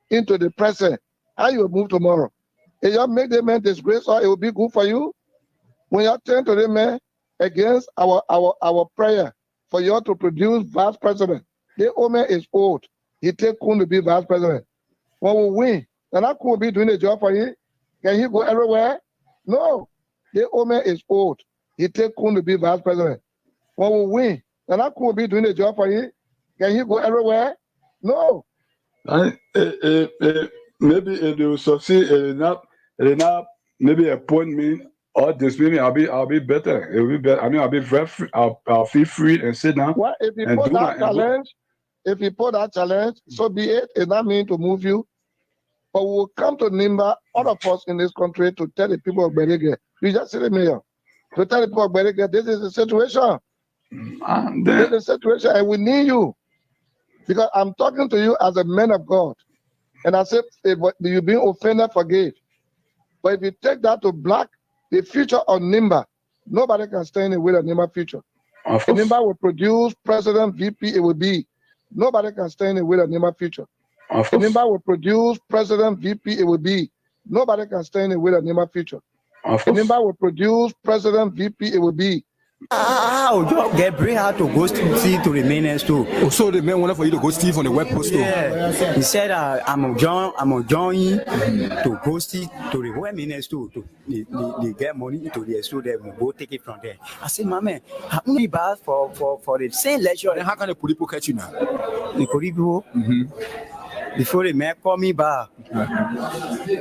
into the present, how you will move tomorrow? If you make the man disgrace, or it will be good for you. When you turn to the man against our prayer for you to produce vice president, the old man is old. He take Kun to be vice president. When we win, then I could be doing a job for him. Can he go everywhere? No. The old man is old. He take Kun to be vice president. When we win, then I could be doing a job for him. Can he go everywhere? No. Maybe if they will succeed, it will not maybe appoint me or dismiss me. I'll be better. It will be better. I mean, I'll be very free. I'll feel free and sit down. Well, if you put that challenge, so be it. It doesn't mean to move you. But we will come to Nimba, all of us in this country, to tell the people of Berege. We just see the mayor. To tell the people of Berege, this is the situation. This is the situation, and we need you. Because I'm talking to you as a man of God. And I said, if you've been offended, forgive. But if you take that to black, the future of Nimba, nobody can stand in the way of Nimba future. If Nimba will produce president, VP, it will be. Nobody can stand in the way of Nimba future. If Nimba will produce president, VP, it will be. Nobody can stand in the way of Nimba future. If Nimba will produce president, VP, it will be. Gabriel had to go see to the mainland too. Oh, so the man wanted for you to go see on the web post too. Yeah, he said I'm joining to go see to the web mainland too. They get money into the store, they will go take it from there. I said, my man, how many bars for the same lecture? Then how can the police catch you now? The police before the man call me back.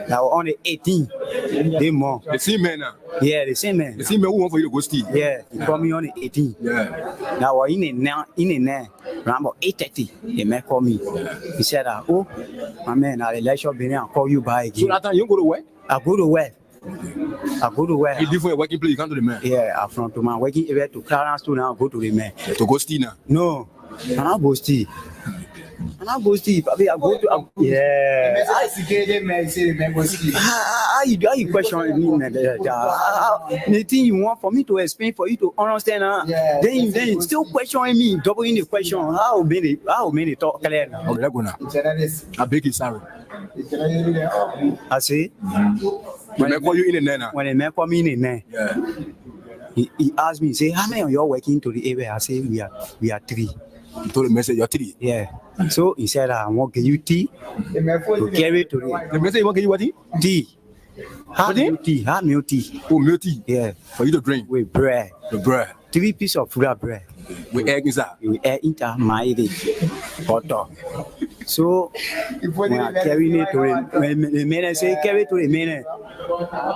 Now on the 18th, they more. The same man now. Yeah, the same man. The same man who want for you to go see. Yeah, he called me on the 18th. Yeah. Now in the around about 8:30, the man called me. He said, "Oh, my man, I'll let you be I'll call you back again." So that time you go to work? I go to work. You leave for your working place, you come to the man. Yeah, I'm from to my working area to Clarence to now go to the man. To go steal now? No, I'm not go steal. I go to yeah. How you question me? The thing you want for me to explain for you to understand, then you still questioning me, doubling the question. How many talk clear now? Okay, let's go now. I beg you, sorry. I say when they call you in the net now. When the man call me in the net, yeah. He asked me, say, how many of you are working to the area? I say we are 3. You told the message you're 3. Yeah. So he said, I want to give you tea to carry to the message you want to give you what? Tea. Hot milk tea. Oh, milk tea. Yeah. For you to drink with bread. The bread. 3 pieces of full bread. With egg inside. With egg inside my butter. So when I carry it to the man, say carry it to the man.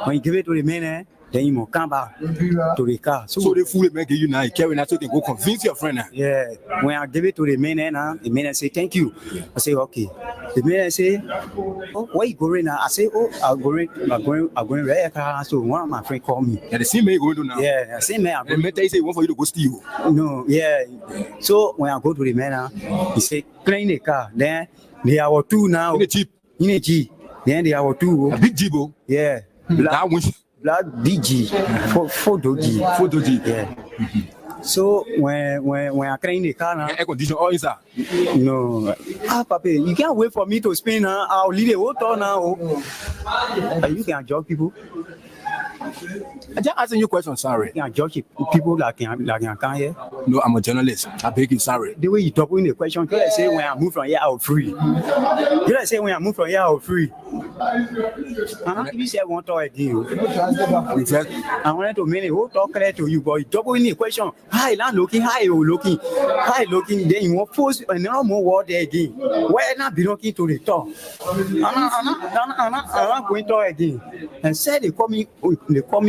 When you give it to the man, then you must come back to the car. So the food man give you now, you carry that so you can go convince your friend now. Yeah. When I give it to the man, the man say thank you. I say okay. The man say, oh, where you going now? I say, oh, I'm going right car. So one of my friends called me. Yeah, the same man you going to now. Yeah, the same man. The man tell you say he want for you to go steal. No, yeah. So when I go to the man, he say clean the car. Then they are 2 now. In a Jeep. Then they are 2. A big Jeep. Yeah. Black DG, 4G. Yeah. So when I clean the car now, air condition all inside. No, Papa, you can't wait for me to spin now. I'll leave the whole town now. You can judge people. I just asking you a question, sorry. You can judge people like come here. No, I'm a journalist. I beg you, sorry. The way you talk in the question, you say when I move from here, I'll free. You say when I move from here, I'll free. You say one talk again. I wanted to make a whole talk clear to you, but you double in the question. Hi, I'm looking. Hi, you looking. Hi, looking. Then you want force another more word there again. Why not be looking to the top? I'm not going to talk again. And said they call me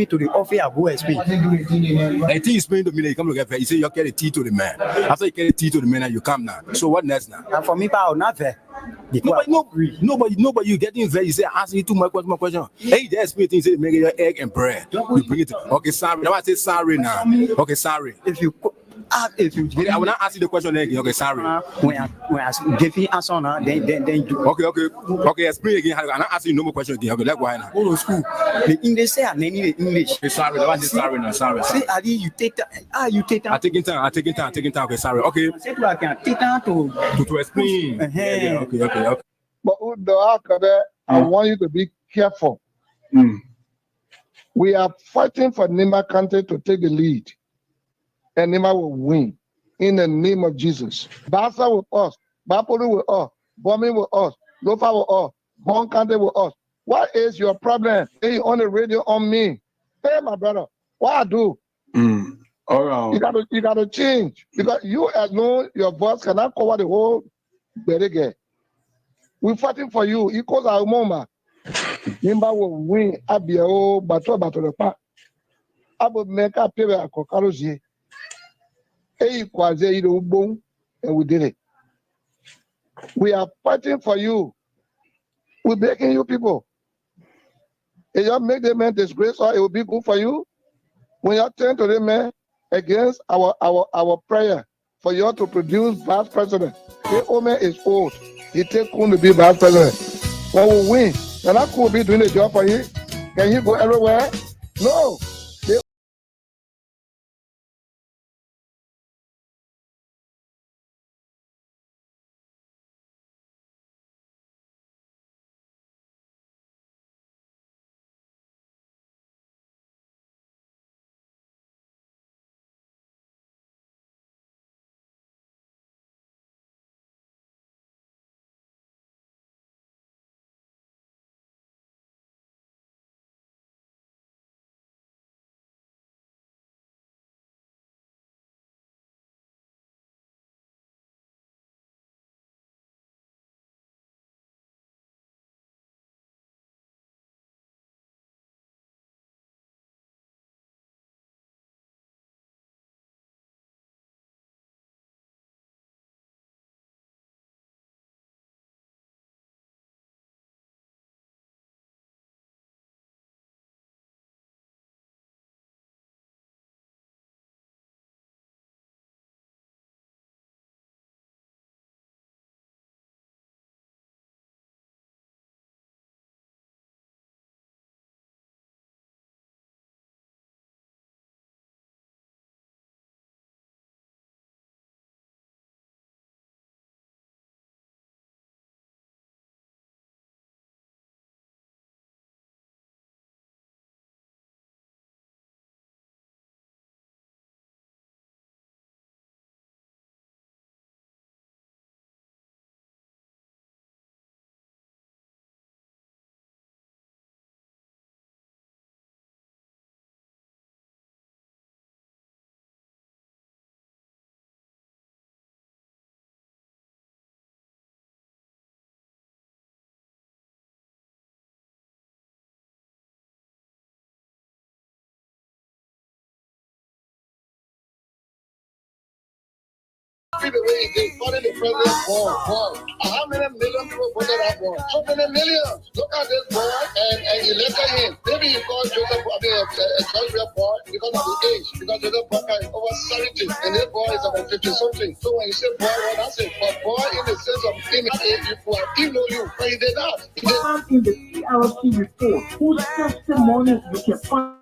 to the office. I go explain. I think explain to me that you come to get fair. You say you carry the tea to the man. After you carry the tea to the man, you come now. So what next now? And for me, I'll not fair. Nobody, you getting very. You say asking you too much question. Hey, there's me things. Say make your egg and bread. You bring it. Okay, sorry. Now I say sorry now. Okay, sorry. If you I will not ask you the question again. Okay, sorry. When I give you answer now, then do. Okay. Explain again. I'm not asking you no more question again. Okay, let's go now. Go to school. The English say I need the English. Okay, sorry. I say sorry now. Sorry. See, Adi, you take time. You take time. I'm taking time. Okay, sorry. Okay. I said I can take time to explain. Yeah. Okay. But I want you to be careful. We are fighting for Nima Kante to take the lead, and Nima will win in the name of Jesus. Basa with us, Bapolu with us, Bombing with us, Lofa with us, Bon Kante with us. What is your problem? Hey, on the radio on me. Hey, my brother, what I do? All right. You gotta change because you alone, your voice cannot cover the whole berege. We're fighting for you. Equals our mama. Nimba will win. Abia bato pa. Abo make a pebe akokarozi. Kwaze ido ubong, and we did it. We are fighting for you. We're begging you people. If you make the man disgrace, or it will be good for you. When you turn to the man against our prayer for you to produce vice president. The Omer is old. He take Kun to be vice president. When we win, then I could be doing the job for you. Can you go everywhere? No. The way they funded the president boy. How many million people voted that boy? How many millions? Look at this boy and elected him. Maybe he called Joseph, a Georgia boy because of the age. Because Joseph Boy is over 70 and this boy is about 50 something. So when you say boy, what I say? But boy in the sense of him, he know you, but he did not. In the CRC report, whose testimonies we can find.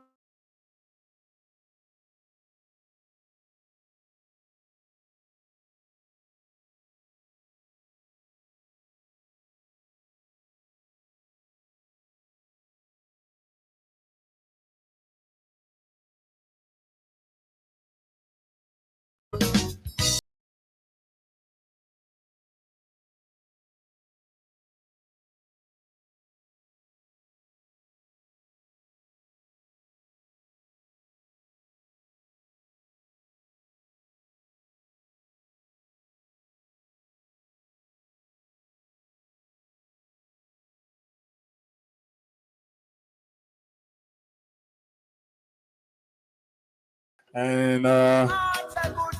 And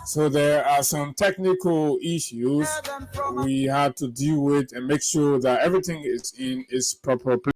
so there are some technical issues we had to deal with and make sure that everything is in its proper place.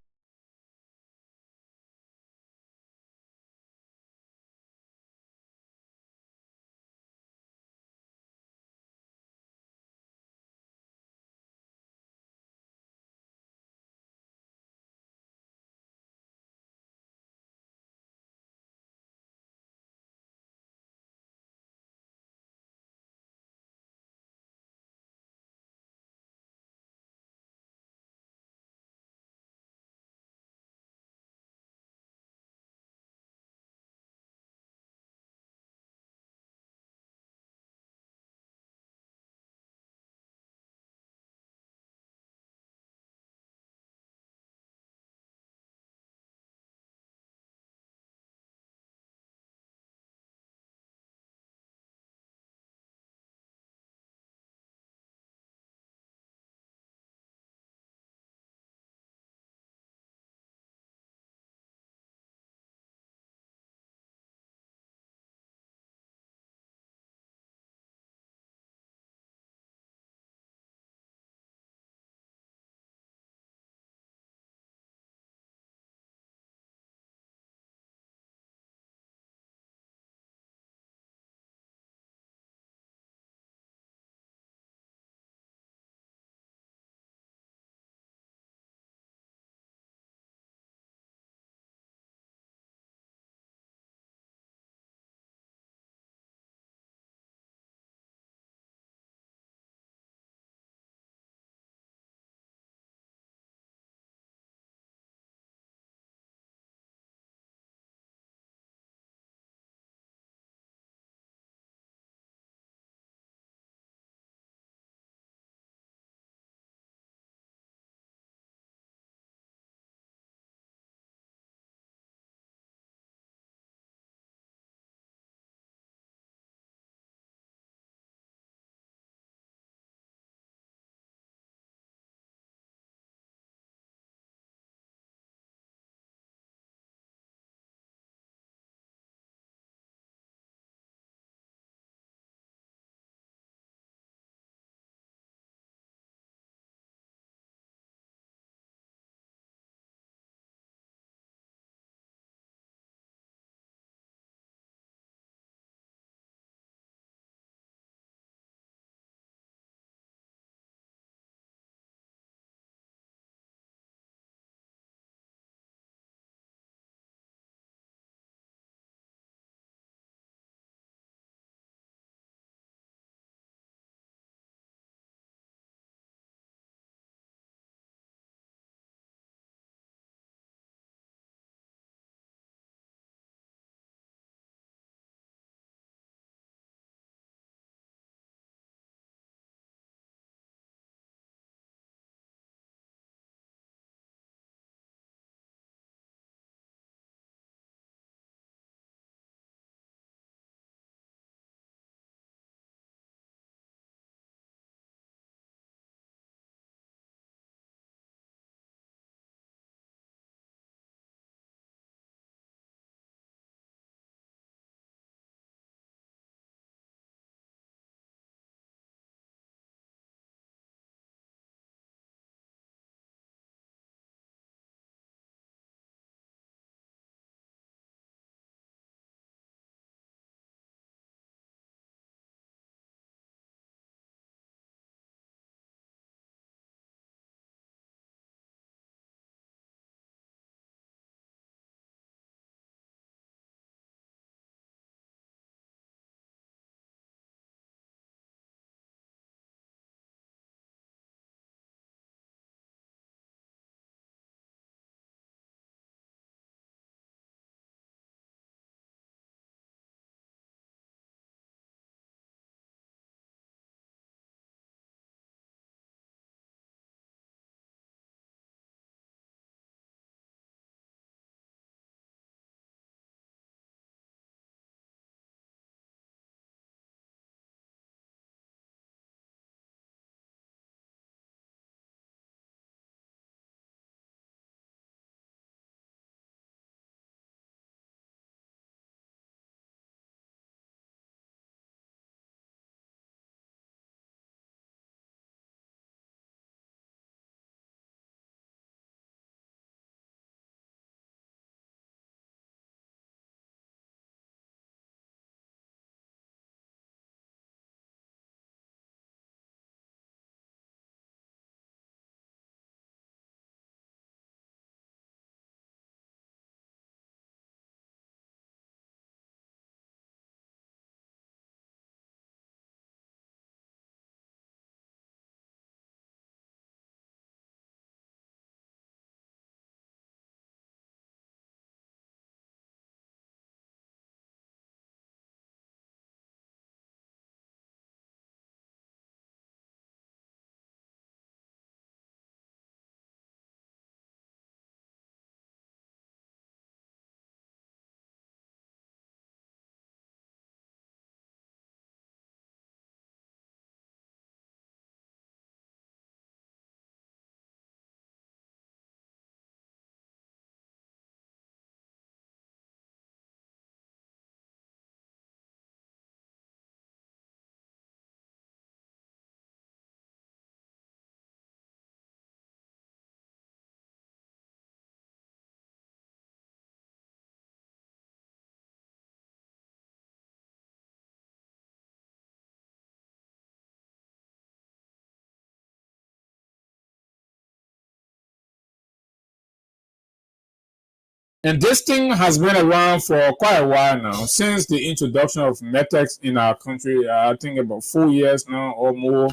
And this thing has been around for quite a while now, since the introduction of Metex in our country. I think about 4 years now or more.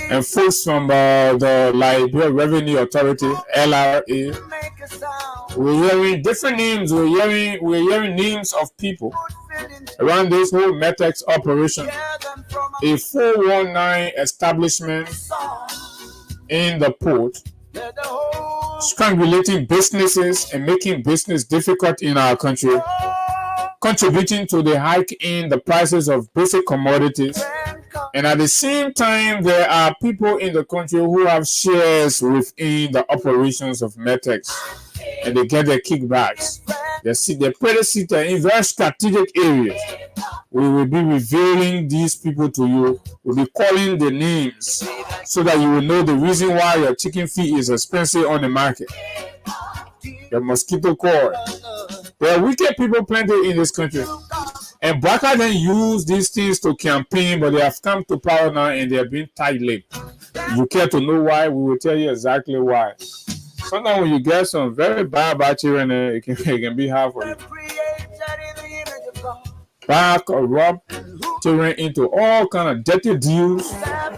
And folks from the Liberia Revenue Authority, LRA, we're hearing different names. We're hearing names of people around this whole Metex operation. A 419 establishment in the port, strangulating businesses and making business difficult in our country, contributing to the hike in the prices of basic commodities. And at the same time, there are people in the country who have shares within the operations of Metex, and they get their kickbacks. They're pretty seated in very strategic areas. We will be revealing these people to you. We'll be calling the names so that you will know the reason why your chicken feed is expensive on the market. Your mosquito coil. There are wicked people plenty in this country. And Baka then use these things to campaign, but they have come to power now and they are being tight-lipped. You care to know why? We will tell you exactly why. Sometimes when you get some very bad children, it can be hard for you. Back or rob children into all kind of dirty deals,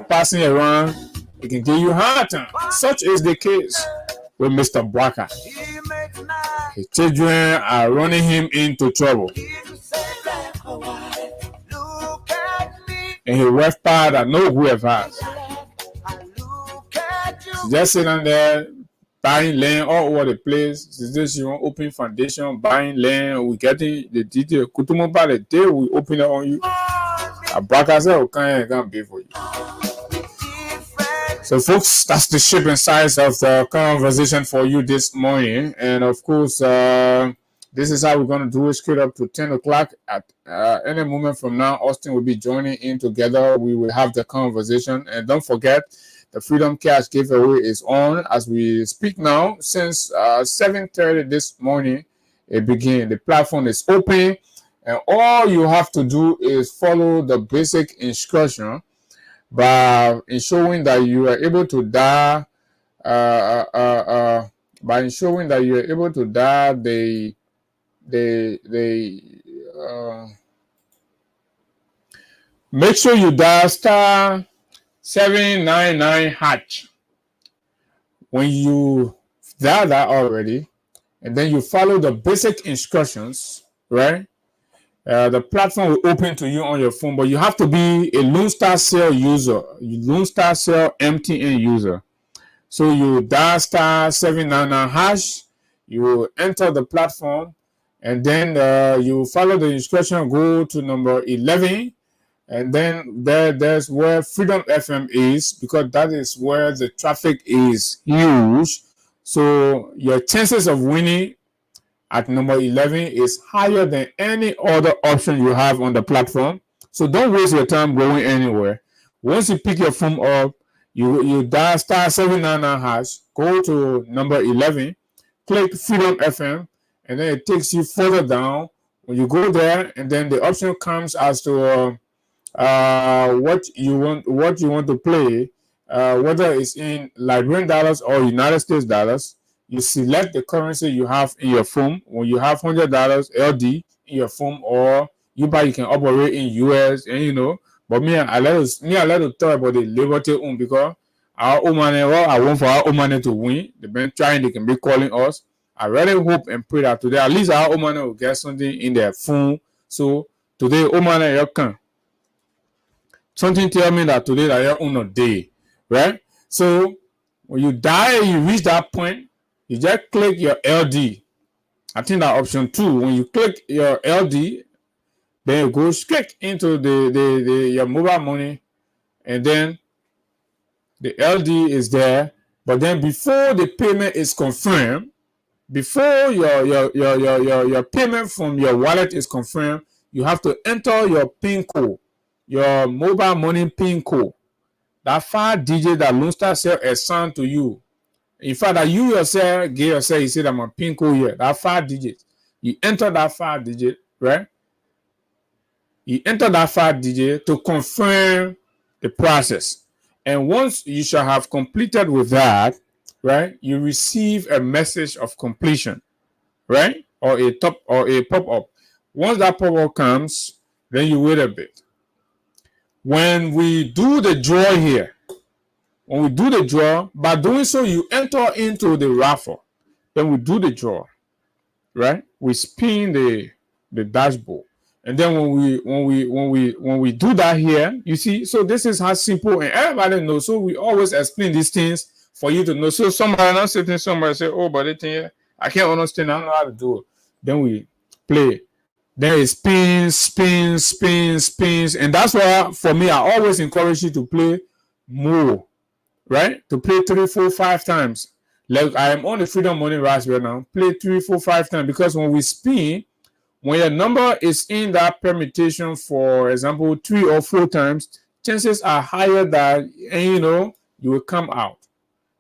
passing around, it can give you a hard time. Such is the case with Mr. Baka. His children are running him into trouble. And he works hard that no whoever has. She's just sitting there buying land all over the place. She want open foundation, buying land. We getting the detail. Kutumo by the day we open it on you. A Baka said, "Okay, I can't pay for you." So, folks, that's the shape and size of the conversation for you this morning. And of course, this is how we're going to do it straight up to 10 o'clock. At any moment from now, Austin will be joining in together. We will have the conversation. And don't forget, the Freedom Cash giveaway is on as we speak now. Since 7:30 this morning, it began. The platform is open. And all you have to do is follow the basic instruction by ensuring that you are able to dial make sure you dial star 799#. When you dial that already, and then you follow the basic instructions, right? The platform will open to you on your phone, but you have to be a Lone Star Cell user, Lone Star Cell MTN user. So you dial star 799#, you enter the platform, and then you follow the instruction, go to number 11, and then there's where Freedom FM is, because that is where the traffic is huge. So your chances of winning at number 11 is higher than any other option you have on the platform. So don't waste your time going anywhere. Once you pick your phone up, you dial star 799#, go to number 11, click Freedom FM, and then it takes you further down. When you go there, and then the option comes as to what you want to play, whether it's in Liberian dollars or United States dollars. You select the currency you have in your phone. When you have $100 LD in your phone, or you can operate in US, and But I like to talk about the liberty because our own money, I want for our own money to win. They've been trying; they can be calling us. I really hope and pray that today, at least our own money will get something in their phone. So today, own money you can. Something tell me that today that you're on a day, right? So when you die, you reach that point. You just click your LD. I think that option 2. When you click your LD, then you go straight into your mobile money, and then the LD is there. But then before the payment is confirmed, before your payment from your wallet is confirmed, you have to enter your PIN code, your mobile money PIN code. That 5 digit that Lone Star Cell assigned to you. In fact, that you yourself give yourself, you said I'm a PIN code here. That 5 digits. You enter that 5 digit, right? You enter that 5 digit to confirm the process. And once you shall have completed with that, right, you receive a message of completion, right, or a pop-up. Once that pop-up comes, then you wait a bit. When we do the draw here, by doing so, you enter into the raffle. Then we do the draw, right? We spin the dashboard, and then when we do that here, you see. So this is how simple, and everybody knows. So we always explain these things for you to know. So somebody not sitting somewhere say, "Oh, but I can't understand. I don't know how to do it." Then we play. Then it spins, and that's why for me, I always encourage you to play more, right? To play 3, 4, 5 times. Like I am on the Freedom Money Rush right now. Play 3, 4, 5 times, because when we spin, when your number is in that permutation, for example, 3 or 4 times, chances are higher that you will come out,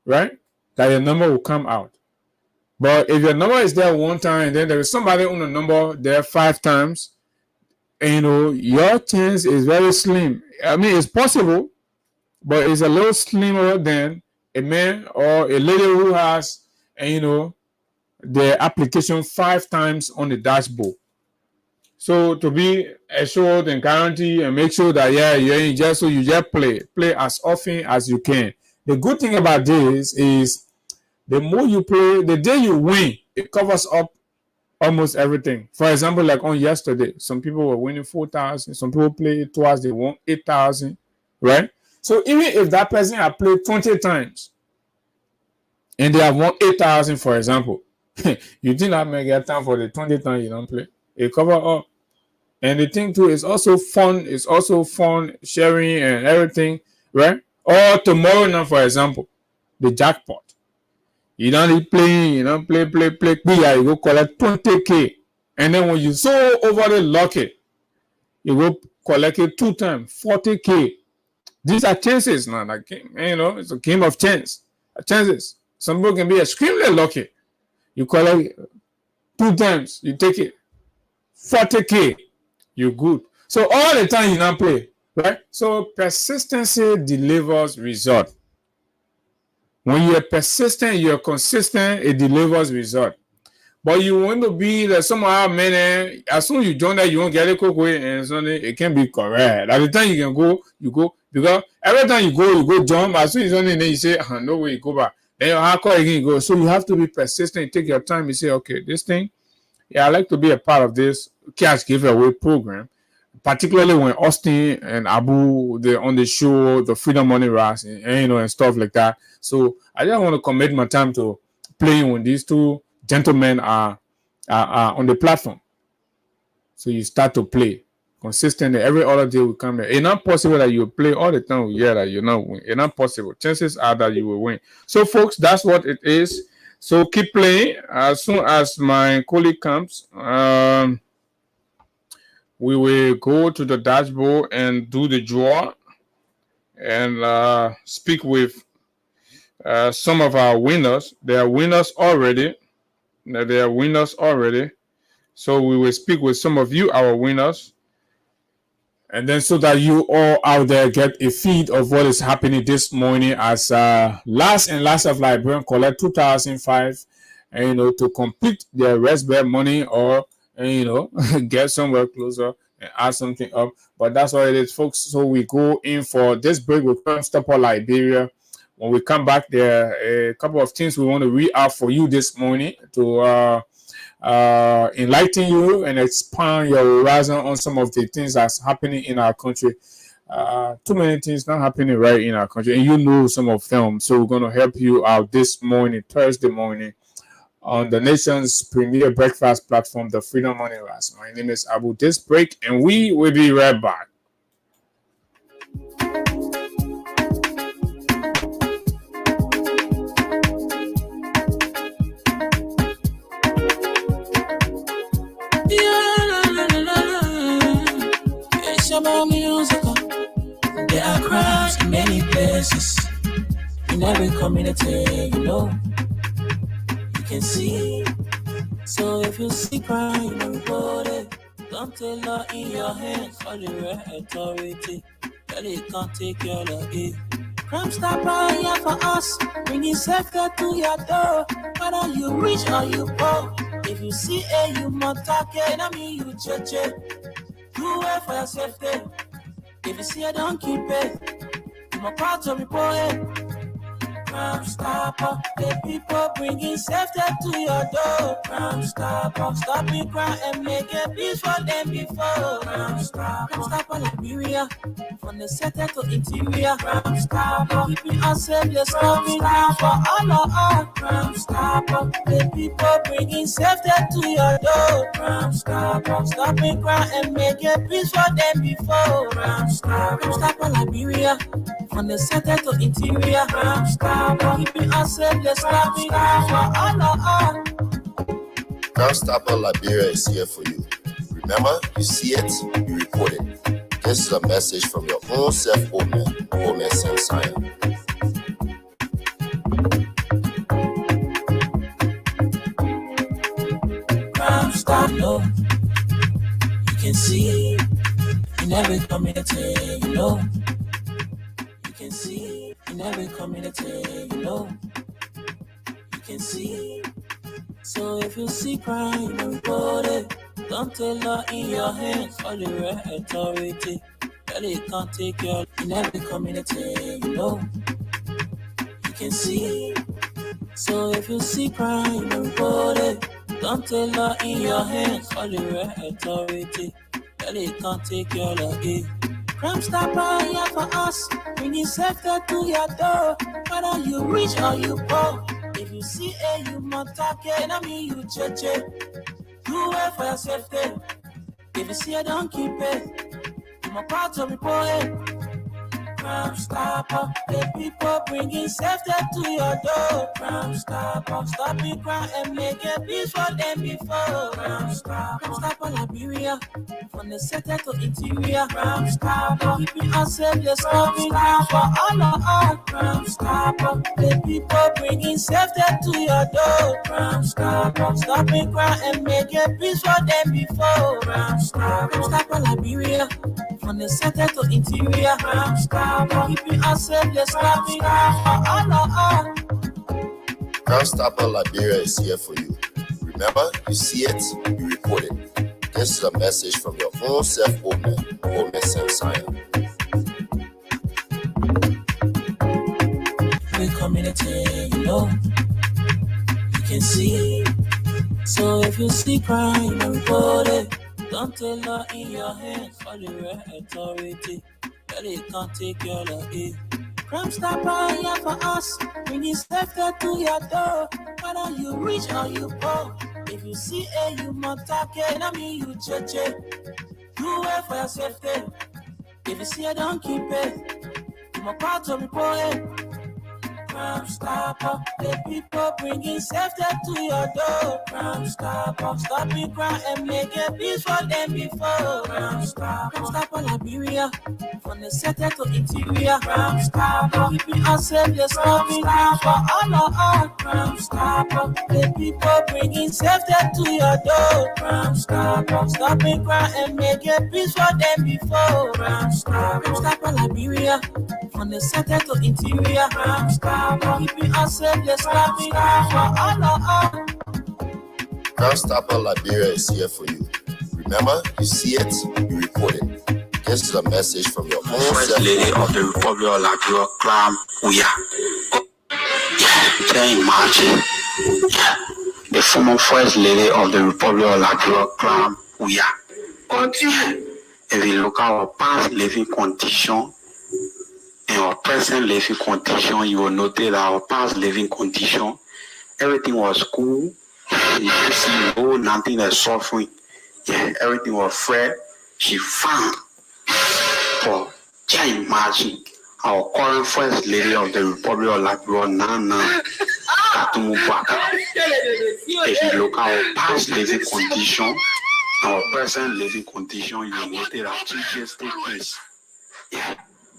right? That your number will come out. But if your number is there one time and then there is somebody on the number there 5 times, and your chance is very slim. I mean, it's possible, but it's a little slimmer than a man or a lady who has, the application 5 times on the dashboard. So to be assured and guarantee and make sure that you just play as often as you can. The good thing about this is the more you play, the day you win, it covers up almost everything. For example, like on yesterday, some people were winning 4,000. Some people played twice, they won 8,000, right? So even if that person had played 20 times and they have won 8,000, for example, you think that may get time for the 20 times you don't play? It cover up. And the thing too is also fun. It's also fun sharing and everything, right? Or tomorrow now, for example, the jackpot. You don't need playing, play. You go collect 20K. And then when you so overly lucky, you go collect it 2 times, 40K. These are chances now. Like, it's a game of chances. Some people can be extremely lucky. You collect 2 times, you take it, 40K, you're good. So all the time you not play, right? So persistency delivers result. When you're persistent, you're consistent, it delivers result. But you want to be like somehow, man, as soon as you join that, you won't get it quick, and suddenly it can be correct. At the time you can go, you go. Because every time you go jump. As soon as then you say, no way, you go back. Then you hardcore again, you go. So you have to be persistent, take your time. You say, okay, this thing, I like to be a part of this cash giveaway program. Particularly when Austin and Abu, they're on the show, the Freedom Money Rush, and stuff like that. So I just want to commit my time to playing when these 2 gentlemen are on the platform. So you start to play consistently. Every other day we come here. It's not possible that you play all the time. That you're not win. It's not possible. Chances are that you will win. So folks, that's what it is. So keep playing. As soon as my colleague comes, we will go to the dashboard and do the draw and speak with some of our winners. They are winners already. So we will speak with some of you, our winners. And then so that you all out there get a feed of what is happening this morning as last of Liberian collect 2005 to complete their raspberry money or get somewhere closer and add something up. But that's what it is, folks. So we go in for this break. We'll come stop on Liberia. When we come back, there are a couple of things we want to read out for you this morning to enlighten you and expand your horizon on some of the things that's happening in our country. Too many things not happening right in our country, and some of them. So we're going to help you out this morning, Thursday morning, on the nation's premier breakfast platform, the Freedom Money Rush. My name is Abu. This break, and we will be right back. There are crowds in many places, in every community, you can see. So if you see crime, report it. Don't take law in your hands, all the right authority. That it can't take care of it. Crime Stopper here for us, bringing safety to your door. Whether you rich or you poor, if you see a human target, I mean you judge it. Do it for your safety. If you see a don't keep it. I'm a part to report it. Crime Stopper, the people bringing safety to your door. Crime Stopper, stopping crime and making peace for them before. Crime Stopper, Liberia, from the center to interior. Crime Stopper, keeping us safe, let's coming down for all of us. Crime Stopper, the people bringing safety to your door. Crime Stopper, stopping crime and making peace for them before. Crime Stopper, Liberia, from the center to interior. Crime Stopper, keeping us safe, let's coming down for all of us. Crime Stopper Liberia is here for you. Remember, you see it, you report it. This is a message from your own self-omen, Omen Samsaya. Crime Stopper, you can see in every community, you know. You can see in every community, you know. You can see. So if you see crime, report it. Don't take law in your hands or the right authority. Really can't take your in every community, you know. You can see. So if you see crime, report it. Don't take law in your hands or the right authority. Really can't take your law in. Crime Stopper here for us, bringing safety to your door. Whether you rich or you poor, if you see a human target, I mean you judge it. Do it for your safety. If you see a don't keep it. I'm a part to report it. Crime Stopper, the people bringing safety to your door. Crime Stopper, stopping crime and making peace for them before. Crime Stopper, Liberia, from the center to interior. Crime Stopper, keeping us safe, let's coming down for all of us. Crime Stopper, the people bringing safety to your door. Crime Stopper, stopping crime and making peace for them before. Crime Stopper, Liberia, from the center to interior. Crime Stopper, keeping us safe, let's coming down for all of us. Crime Stopper Liberia is here for you. Remember, you see it, you report it. This is a message from your own self-omen, Omen Samsaya. Every community, you know. You can see. So if you see crime, report it. Don't take law in your hands or the right authority. Really can't take your law in. Crime Stopper here for us, bringing safety to your door. Whether you rich or you poor, if you see a human target, I mean you judge it. Do it for your safety. If you see a don't keep it. I'm a part to report it. Crime Stopper, the people bringing safety to your door. Crime Stopper, stopping crime and making peace for them before. Crime Stopper, Liberia, from the center to interior. Crime Stopper, keeping us safe, let's coming down for all of us. Crime Stopper, the people bringing safety to your door. Crime Stopper, stopping crime and making peace for them before. Crime Stopper, Liberia, from the center to interior. Crime Stopper, keeping us safe, let's coming down for all of us. Crime Stopper Liberia is here for you. Remember, you see it, you report it. This is a message from your own First Lady of the Republic of Liberia, Clam Uya. Can you imagine? The former First Lady of the Republic of Liberia, Clam Uya. Continue. If you look at our past living condition and our present living condition, you will notice that our past living condition, everything was cool. You see, no, nothing is suffering. Yeah, everything was fair. She found. But can you imagine our current First Lady of the Republic of Liberia, Nana Katumubaka? If you look at our past living condition, our present living condition, you will notice that changes take place. Yeah.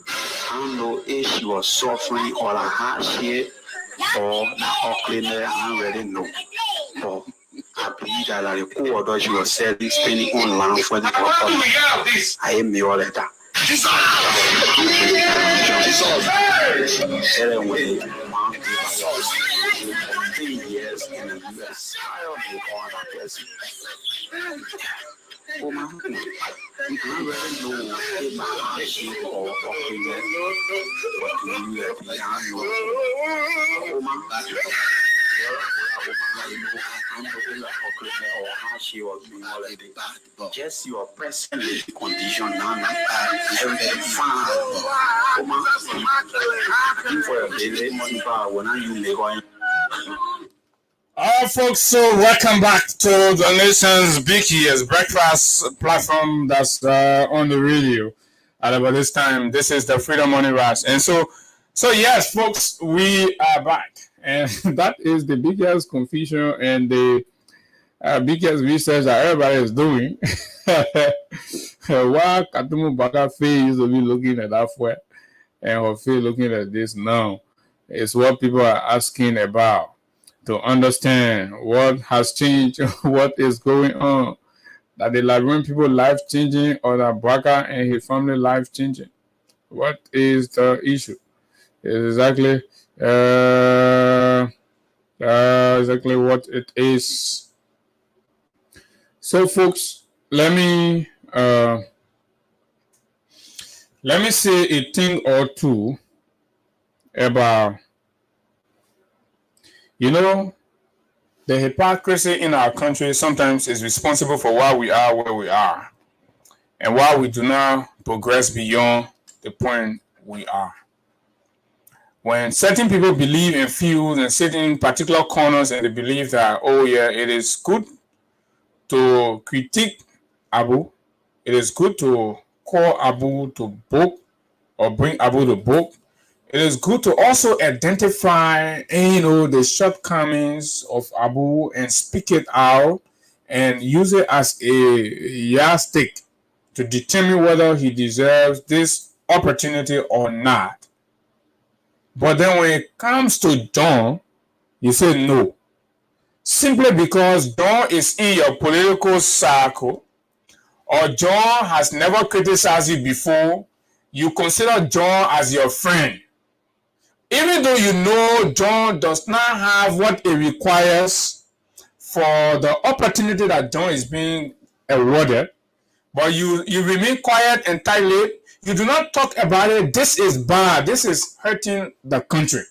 I don't know if she was suffering or a hardship or cleaner, I don't really know. But I believe that the co-order she was selling, spending online for the I am me all of that. Anyway, man, 3 years in the US. Oh man, you can't really know if my hardship or opinion, but you oh man, or how she was being already bad. Just your present condition now, everything fine. Oh man, for your daily money, when I you live. All right, folks, so welcome back to the nation's biggest breakfast platform that's on the radio. At about this time, this is the Freedom Money Rush. And so yes, folks, we are back. And that is the biggest confusion and the biggest research that everybody is doing. Why Katumu Baka Faye used to be looking at that way and her Faye looking at this now is what people are asking about. To understand what has changed, what is going on, that the Liberian people life changing or that Baka and his family life changing. What is the issue? It's exactly what it is. So, folks, let me say a thing or two about. You know, the hypocrisy in our country sometimes is responsible for why we are where we are and why we do not progress beyond the point we are. When certain people believe in fields and sit in particular corners and they believe that, oh yeah, it is good to critique Abu, it is good to call Abu to book or bring Abu to book, it is good to also identify, the shortcomings of Abu and speak it out and use it as a yardstick to determine whether he deserves this opportunity or not. But then when it comes to John, you say no. Simply because John is in your political circle or John has never criticized you before, you consider John as your friend. Even though you know John does not have what it requires for the opportunity that John is being awarded, but you remain quiet and tight-lipped, you do not talk about it. This is bad. This is hurting the country.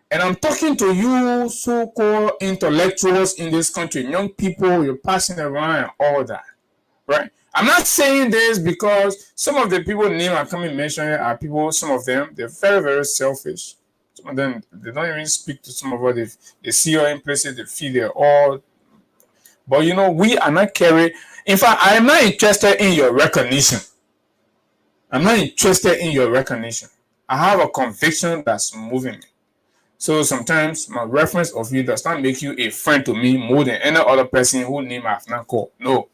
And I'm talking to you so-called intellectuals in this country, young people, you're passing around and all that, right? I'm not saying this because some of the people name I'm coming mentioning are people, some of them, they're very, very selfish. Some of them, they don't even speak to some of what they see you in places, they feel they're all. But we are not carrying. In fact, I am not interested in your recognition. I'm not interested in your recognition. I have a conviction that's moving me. So sometimes my reference of you does not make you a friend to me more than any other person whose name I have not called. No.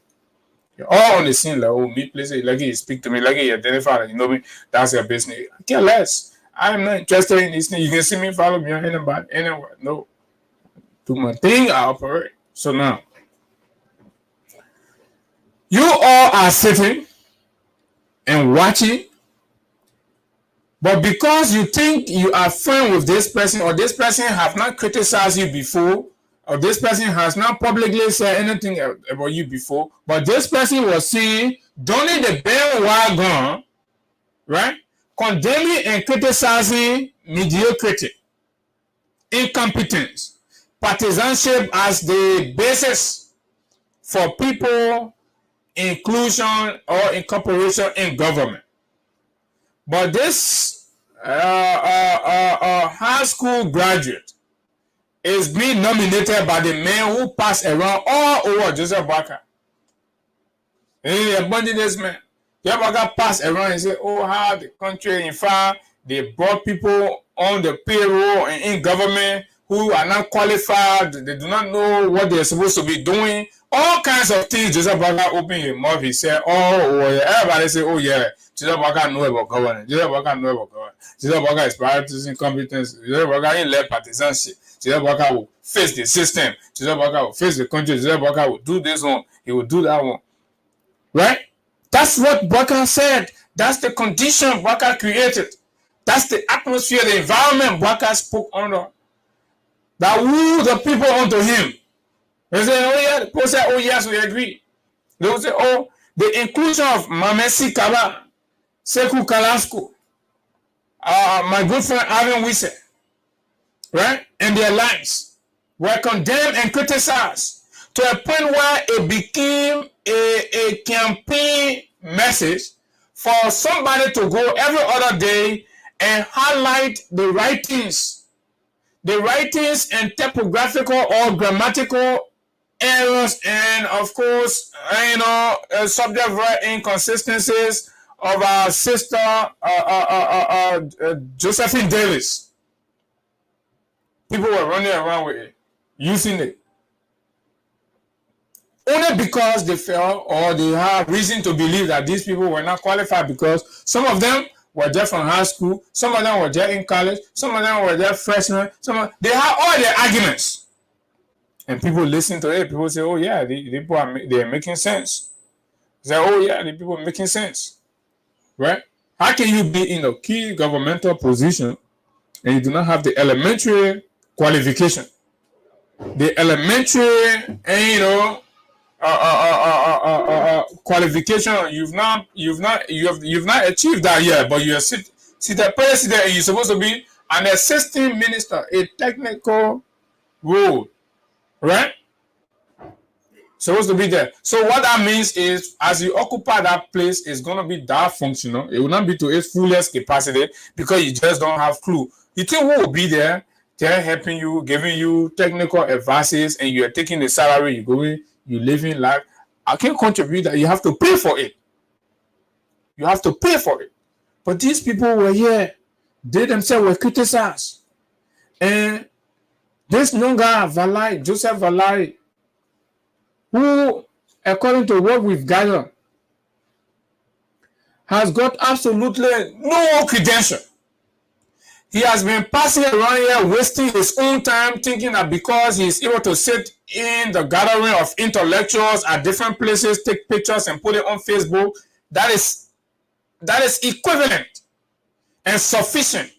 You're all on the scene, like, oh, me, please, like you speak to me, like you identify, like you know me, that's your business. I care less. I'm not interested in this thing. You can see me, follow me on anybody, anywhere. No. Do my thing, I operate. So now, you all are sitting and watching, but because you think you are friend with this person or this person have not criticized you before, or this person has not publicly said anything about you before, but this person was saying, donning the bandwagon, right? Condemning and criticizing mediocrity, incompetence, partisanship as the basis for people inclusion or incorporation in government. But this high school graduate is being nominated by the man who passed around all over Joseph Baka. And this man, Joseph Baka passed around and said, oh, how the country, in fact, they brought people on the payroll and in government who are not qualified, they do not know what they're supposed to be doing. All kinds of things. Joseph Baka opened his mouth, he said, oh, everybody say, oh yeah, Joseph Baka know about governance. Joseph Baka know about governance. Joseph Baka is prioritizing competence. Joseph Baka ain't led partisanship. Joseph Baka will face the system. Joseph Baka will face the country. Joseph Baka will do this one. He will do that one. Right? That's what Baka said That's the condition Baka created. That's the atmosphere, the environment Baka spoke under. That woo the people unto him. They say, oh yeah, the people say, oh yes, we agree. They will say, oh, the inclusion of Mamesi Kaba, Sekou Kalasco, my good friend Aaron Wisse, right? And their lives were condemned and criticized to a point where it became a campaign message for somebody to go every other day and highlight the writings and typographical or grammatical errors and, of course, subject verb inconsistencies of our sister Josephine Davis. People were running around with it, using it. Only because they felt or they have reason to believe that these people were not qualified, because some of them were just from high school, some of them were just in college, some of them were just freshmen, they had all their arguments. And people listen to it, people say, oh yeah, the people they're making sense. They say, oh yeah, the people are making sense. Right? How can you be in a key governmental position and you do not have the elementary qualification? The elementary, qualification, you've not achieved that yet, but you are the president and you're supposed to be an assistant minister, a technical role, right? Supposed to be there. So what that means is, as you occupy that place, it's gonna be that functional. It will not be to its fullest capacity because you just don't have clue. You think who will be there? They're helping you, giving you technical advices, and you are taking the salary. You going, you living life. I can contribute that. You have to pay for it. You have to pay for it. But these people were here. They themselves were criticized, and this young guy, Joseph Valai, who, according to what we've gathered, has got absolutely no credential. He has been passing around here, wasting his own time, thinking that because he's able to sit in the gathering of intellectuals at different places, take pictures and put it on Facebook, that is equivalent and sufficient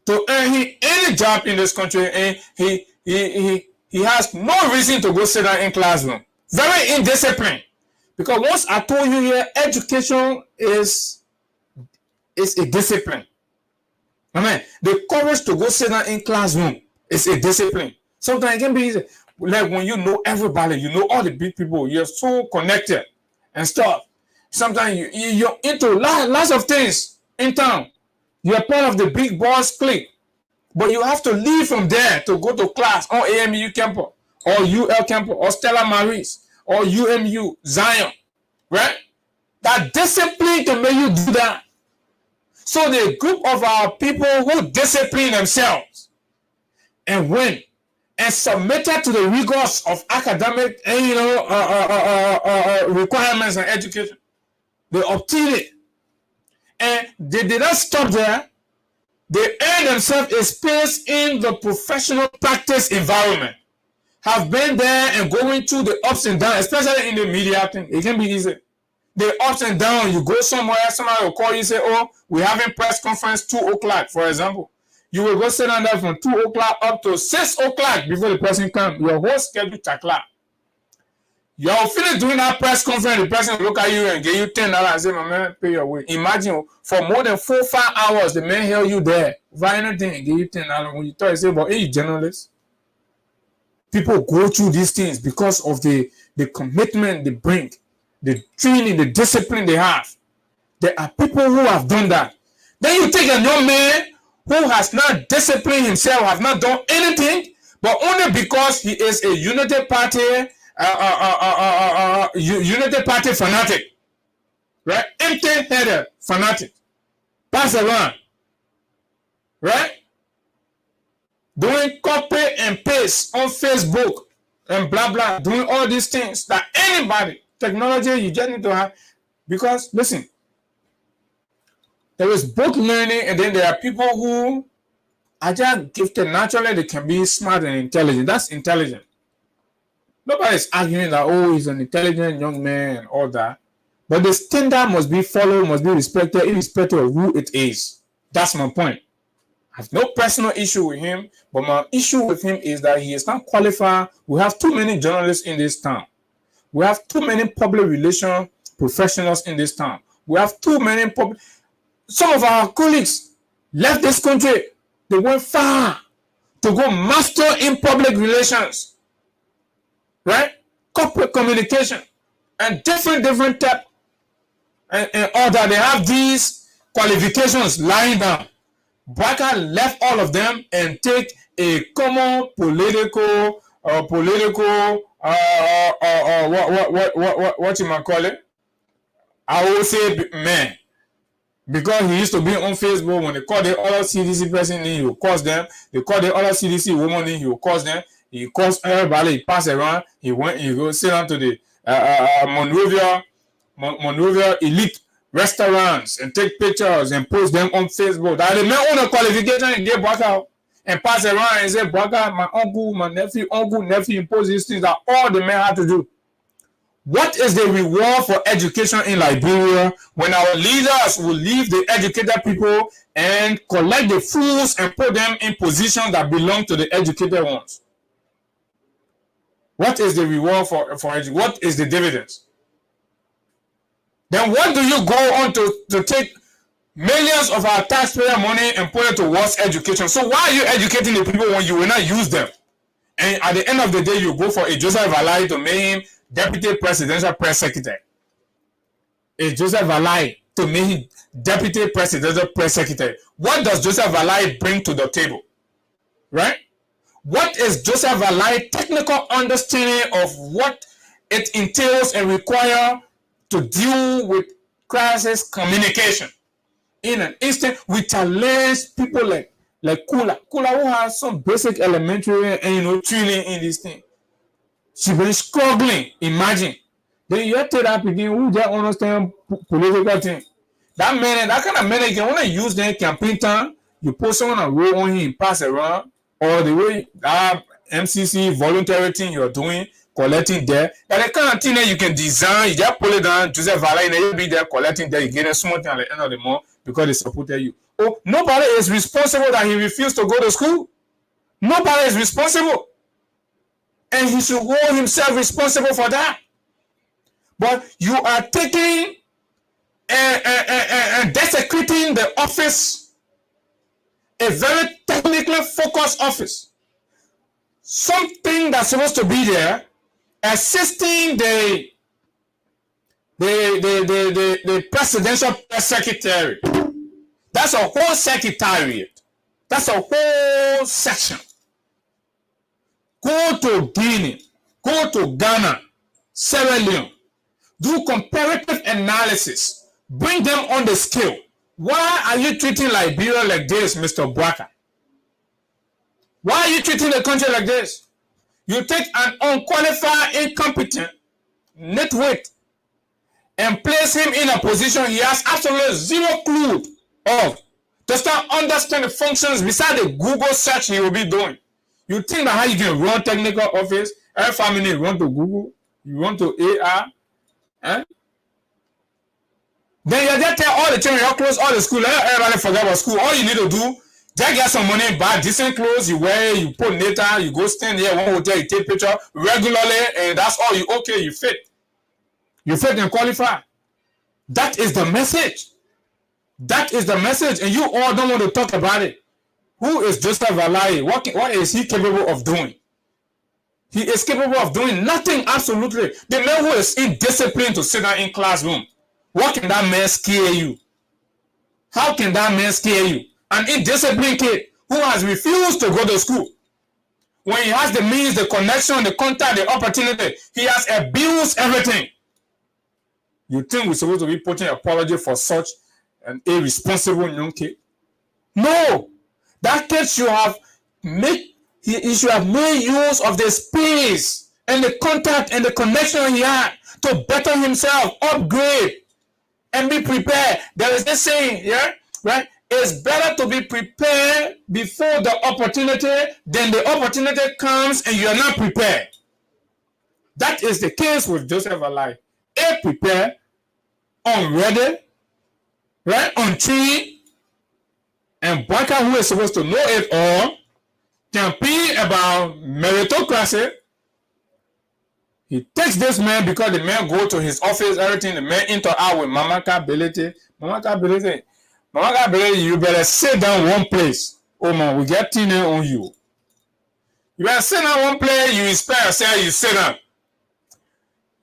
to earn him any job in this country, and he has no reason to go sit down in classroom. Very indisciplined. Because once I told you here, education is a discipline. I mean, the courage to go sit down in classroom is a discipline. Sometimes it can be easy. Like when you know everybody, you know all the big people, you're so connected and stuff. Sometimes you're into lots of things in town. You're part of the big boss clique. But you have to leave from there to go to class on AMU campus, or UL campus, or Stella Maris, or UMU, Zion, right? That discipline can make you do that. So the group of our people who discipline themselves and win and submitted to the rigors of academic requirements and education, they obtained it. And they did not stop there. They earned themselves a space in the professional practice environment. Have been there and going through the ups and downs, especially in the media thing. It can be easy. The ups and downs, you go somewhere, somebody will call you, say, oh, we're having press conference 2 o'clock, for example. You will go sit down there from 2 o'clock up to 6 o'clock before the person comes. Your whole schedule chakla. You're finished doing that press conference, the person will look at you and give you $10 and say, my man, pay your way. Imagine, for more than 4-5 hours, the man held you there for anything and give you $10. When you talk, you say, but hey, journalists, people go through these things because of the commitment they bring, the training, the discipline they have. There are people who have done that. Then you take a young man who has not disciplined himself, has not done anything, but only because he is a Unity Party fanatic, right? Empty-headed fanatic. Pass around, right? Doing copy and paste on Facebook and blah blah, doing all these things that anybody, technology, you just need to have. Because listen, there is book learning, and then there are people who are just gifted naturally. They can be smart and intelligent. That's intelligent. Nobody's arguing that, oh, he's an intelligent young man and all that. But the standard must be followed, must be respected, irrespective of who it is. That's my point. I have no personal issue with him, but my issue with him is that he is not qualified. We have too many journalists in this town. We have too many public relation professionals in this town. We have too many some of our colleagues left this country. They went far to go master in public relations, right? Corporate communication, and different type and all that. They have these qualifications lying down. Baka left all of them and take a common political what you might call it? I will say man. Because he used to be on Facebook, when they call the other CDC person in, he will cause them. They call the other CDC woman in, he will cause them. He calls everybody, he pass around, he goes sit down to the Monrovia elite restaurants and take pictures and post them on Facebook. That the man own a qualification and get back out and pass around and say, Baka, my uncle, my nephew, impose these things that all the men have to do. What is the reward for education in Liberia when our leaders will leave the educated people and collect the fools and put them in positions that belong to the educated ones? What is the reward for education? What is the dividends? Then what do you go on to take millions of our taxpayer money and put it towards education? So why are you educating the people when you will not use them? And at the end of the day, you go for a Joseph Valai to make him Deputy Presidential Press Secretary. A Joseph Valai to make him Deputy Presidential Press Secretary. What does Joseph Valai bring to the table? Right? What is Joseph Valai technical understanding of what it entails and require to deal with crisis communication? In an instant, we challenge people like Kula who has some basic elementary and training in this thing. She been struggling. Imagine. Then you have to that begin who just understand political thing. That kind of man, you want to use their campaign time. You put someone a roll on him, pass around, or the way that MCC voluntary thing you're doing, collecting there. That the kind of thing that you can design. You just pull it down. Joseph Valai, and you'll be there collecting there. You get a small thing at the end of the month because they supported you. Oh, nobody is responsible that he refused to go to school. Nobody is responsible. And he should hold himself responsible for that. But you are taking and desecrating the office, a very technically focused office. Something that's supposed to be there, assisting the presidential press secretary. That's a whole secretariat. That's a whole section. Go to Guinea, go to Ghana, Sierra Leone, do comparative analysis, bring them on the scale. Why are you treating Liberia like this, Mr. Bwaka? Why are you treating the country like this? You take an unqualified, incompetent netweight and place him in a position he has absolutely zero clue of to start understanding the functions beside the Google search he will be doing. You think that how you can run technical office, every family run to Google, you run to AI, eh? Then you just tell all the children, you close all the school, let everybody forget about school. All you need to do, just get some money, buy decent clothes, you wear, you put data, you go stand here, one hotel, you take picture regularly, and that's all you okay, you fit. You fit and qualify. That is the message. That is the message, and you all don't want to talk about it. Who is Joseph Valai? What is he capable of doing? He is capable of doing nothing, absolutely. The man who is indisciplined to sit down in classroom. What can that man scare you? How can that man scare you? An indisciplined kid who has refused to go to school. When he has the means, the connection, the contact, the opportunity, he has abused everything. You think we're supposed to be putting an apology for such an irresponsible young kid? No! That kid should have made use of the space and the contact and the connection he had to better himself, upgrade, and be prepared. There is this saying, yeah, right? It's better to be prepared before the opportunity than the opportunity comes and you're not prepared. That is the case with Joseph Valai. A, prepare, unready, right, untrained, and Barker, who is supposed to know it all, campaign about meritocracy. He takes this man because the man go to his office, everything, the man interact with Mama Ability. Mama Ability, you better sit down one place. Oh man, we get thing on you. You better sit down one place, you inspire yourself, you sit down.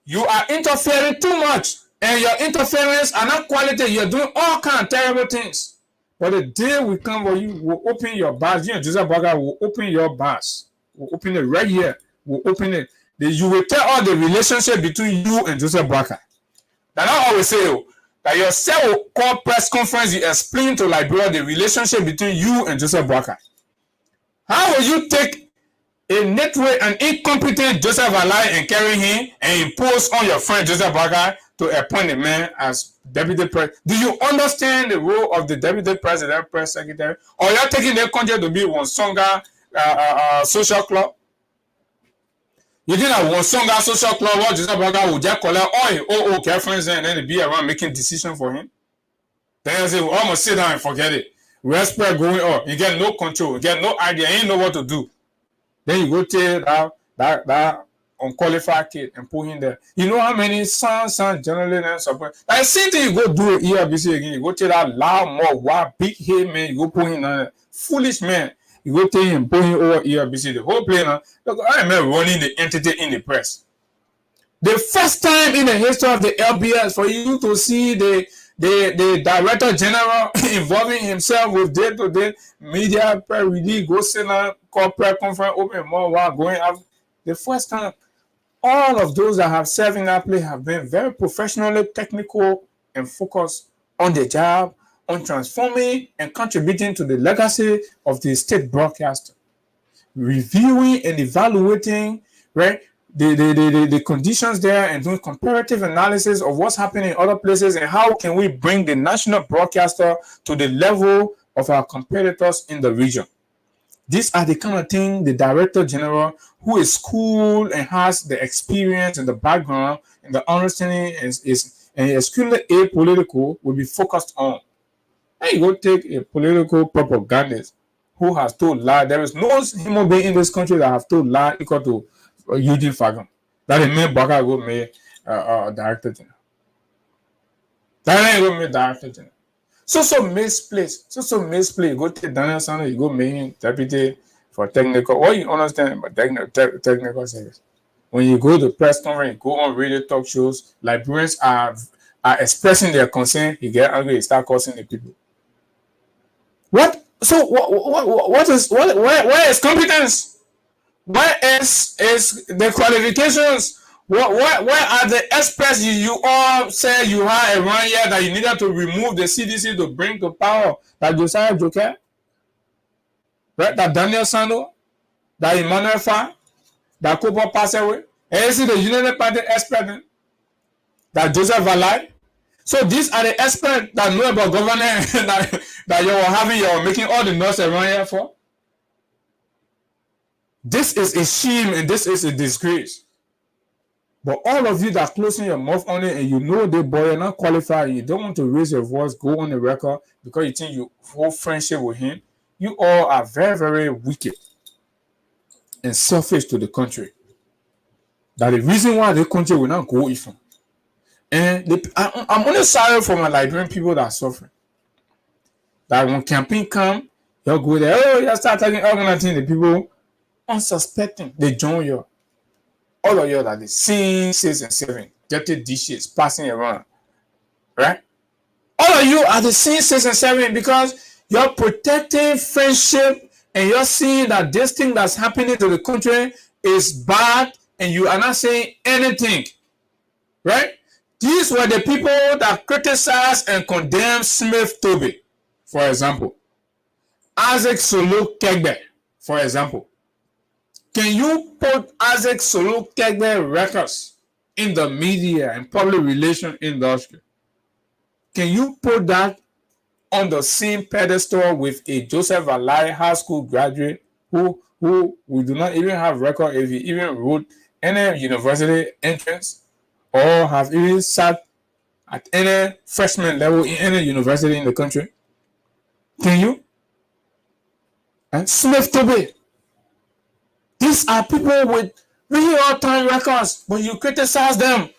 You are interfering too much. And your interference are not quality. You're doing all kinds of terrible things. But the day will come where you will open your bars. You and Joseph Barker will open your bars. We'll open it right here. We'll open it. You will tell all the relationship between you and Joseph Barker. That I always say that yourself will call press conference. You explain to Liberia the relationship between you and Joseph Barker. How will you take a network, an incompetent Joseph Alai and carry him and impose on your friend Joseph Barker to appoint a man as deputy president? Do you understand the role of the deputy president, press secretary? Or you're taking the country to be one Songa social club? You think that one Songa social club or Joseph Barker will just collect all girlfriends and then be around making decisions for him? Then you say, well, I'm going to sit down and forget it. Respect going on. You get no control. You get no idea. You ain't know what to do. Then you go tell that unqualified kid and put him there. You know how many sons, journalists, and support. Like same thing you go do ERBC again. You go tell that loud, more wild, big head man. You go put him on foolish man. You go tell him, put him over ERBC. The whole play now. Look, I remember running the entity in the press. The first time in the history of the LBS for you to see the director general involving himself with day-to-day media, press release, go sit down, corporate conference, open more while going up. The first time, all of those that have served in that place have been very professionally technical and focused on their job, on transforming and contributing to the legacy of the state broadcaster, reviewing and evaluating, right, the conditions there and doing comparative analysis of what's happening in other places and how can we bring the national broadcaster to the level of our competitors in the region. These are the kind of thing the director general, who is schooled and has the experience and the background and the understanding is extremely apolitical, will be focused on. And you go take a political propagandist who has told lies. There is no human being in this country that have told lies equal to Eugene Fagan. That is me Baka go me director general. That ain't go me director general. So misplaced. Go to Daniel Sanders, you go make him deputy for technical. What you understand about technical service? When you go to press conference, you go on radio talk shows, Liberians are expressing their concern, he get angry, he start cursing the people. What? So where is competence? Where is the qualifications? Where are the experts you all say you had around here that you needed to remove the CDC to bring to power? That Josiah Joker, right? That Daniel Sando, that Emmanuel Fa, that Cooper passed away. And you see the United Party expert, that Joseph Valai. So these are the experts that know about governance that you're making all the noise around here for. This is a shame and this is a disgrace. But all of you that are closing your mouth on it and you know the boy are not qualified, you don't want to raise your voice, go on the record because you think you hold friendship with him, you all are very, very wicked and selfish to the country. That the reason why the country will not go if. And I'm only sorry for my Liberian people that are suffering. That when campaign come, you'll go there, oh, you start talking organizing the people unsuspecting, they join you. All of you that they sing 6 and 7, dirty dishes passing around, right? All of you are the same 6 and 7 because you're protecting friendship and you're seeing that this thing that's happening to the country is bad and you are not saying anything, right? These were the people that criticized and condemned Smith Toby, for example. Isaac Solo Kegbe, for example. Can you put Isaac Solo Kegbe records in the media and public relations industry? Can you put that on the same pedestal with a Joseph Alai high school graduate who we do not even have record if he even wrote any university entrance or have even sat at any freshman level in any university in the country? Can you? And Smith Toby. These are people with really all-time records, but you criticize them.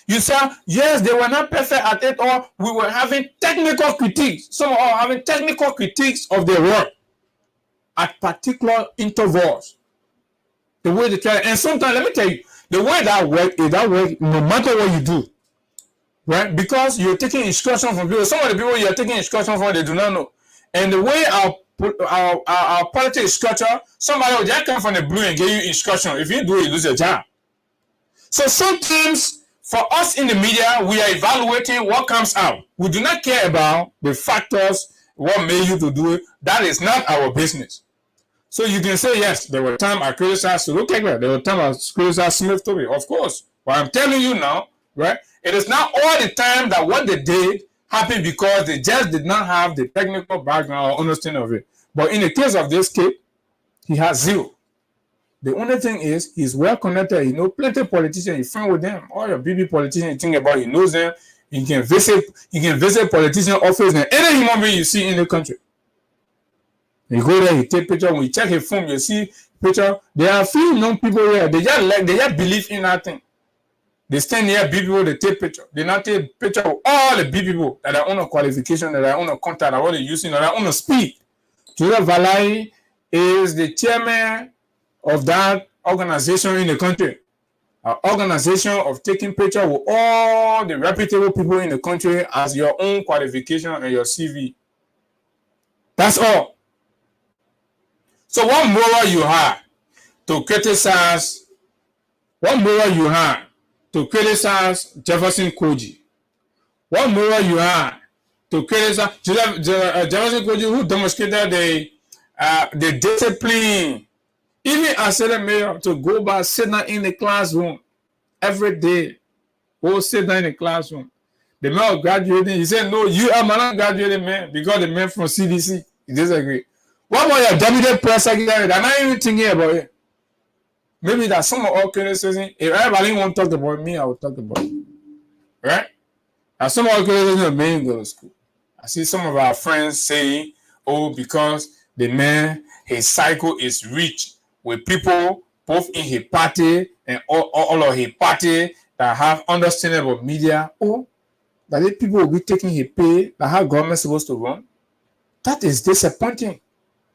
You say, yes, they were not perfect at it, or we were having technical critiques. Some are having technical critiques of their work at particular intervals. The way they try, and sometimes, let me tell you, the way that work is that work, no matter what you do, right? Because you're taking instruction from people. Some of the people you're taking instruction from, they do not know. And the way our politics structure, somebody will just come from the blue and give you instruction. If you do it, you lose your job. So sometimes, for us in the media, we are evaluating what comes out. We do not care about the factors, what made you to do it. That is not our business. So you can say, yes, there were times I criticized Surukegbe. There were times I criticized Smith Toby. Of course. But I'm telling you now, right? It is not all the time that what they did happened because they just did not have the technical background or understanding of it. But in the case of this kid, he has zero. The only thing is he's well connected. You know, plenty of politicians, you're friend with them. All your BB politicians you think about, he knows them. You can visit politician office and any human being you see in the country. You go there, you take picture. When you check his phone, you see picture. There are a few young people here. They just believe in that thing. They stand near big people, they take picture. They not take picture of all the big people that are on a qualification, that are on a contact, that are only using, that are on a speed. Joseph Valai is the chairman of that organization in the country. An organization of taking picture with all the reputable people in the country as your own qualification and your CV. That's all. So what moral you have to criticize? What moral you have to criticize Jefferson Koji? What moral you have to criticize Jefferson Koji, who demonstrated the discipline, even as a mayor, to go back, sit down in the classroom every day, go sit down in the classroom. The man graduating, he said, no, you are not graduating man, because the man from CDC, he disagree. What about your deputy press secretary? I'm not even thinking about it. Maybe that some of all criticism, if everybody won't talk about me, I will talk about it. Right? And some of all criticism may go to school. I see some of our friends saying, oh, because the man, his cycle is rich with people, both in his party and all of his party that have understanding about media. Oh, that the people will be taking his pay, that how government supposed to run. That is disappointing.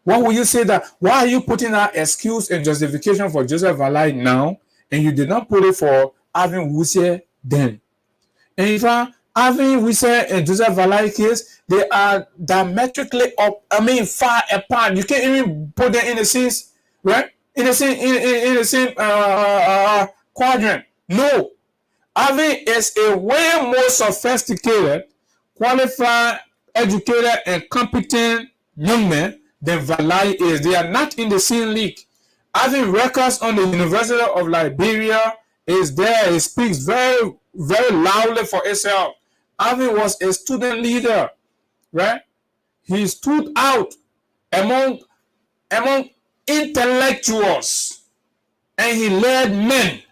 Why would you say that? Why are you putting that excuse and justification for Joseph Valai now, and you did not put it for Alvin Wuse then? And if Alvin Wuse and Joseph Valai case, they are diametrically far apart. You can't even put them in the same, right? In the same quadrant. No. Alvin is a way more sophisticated, qualified, educated, and competent young man than Valai is. They are not in the same league. Having records on the University of Liberia is there. It speaks very, very loudly for itself. Having was a student leader, right? He stood out among intellectuals, and he led men.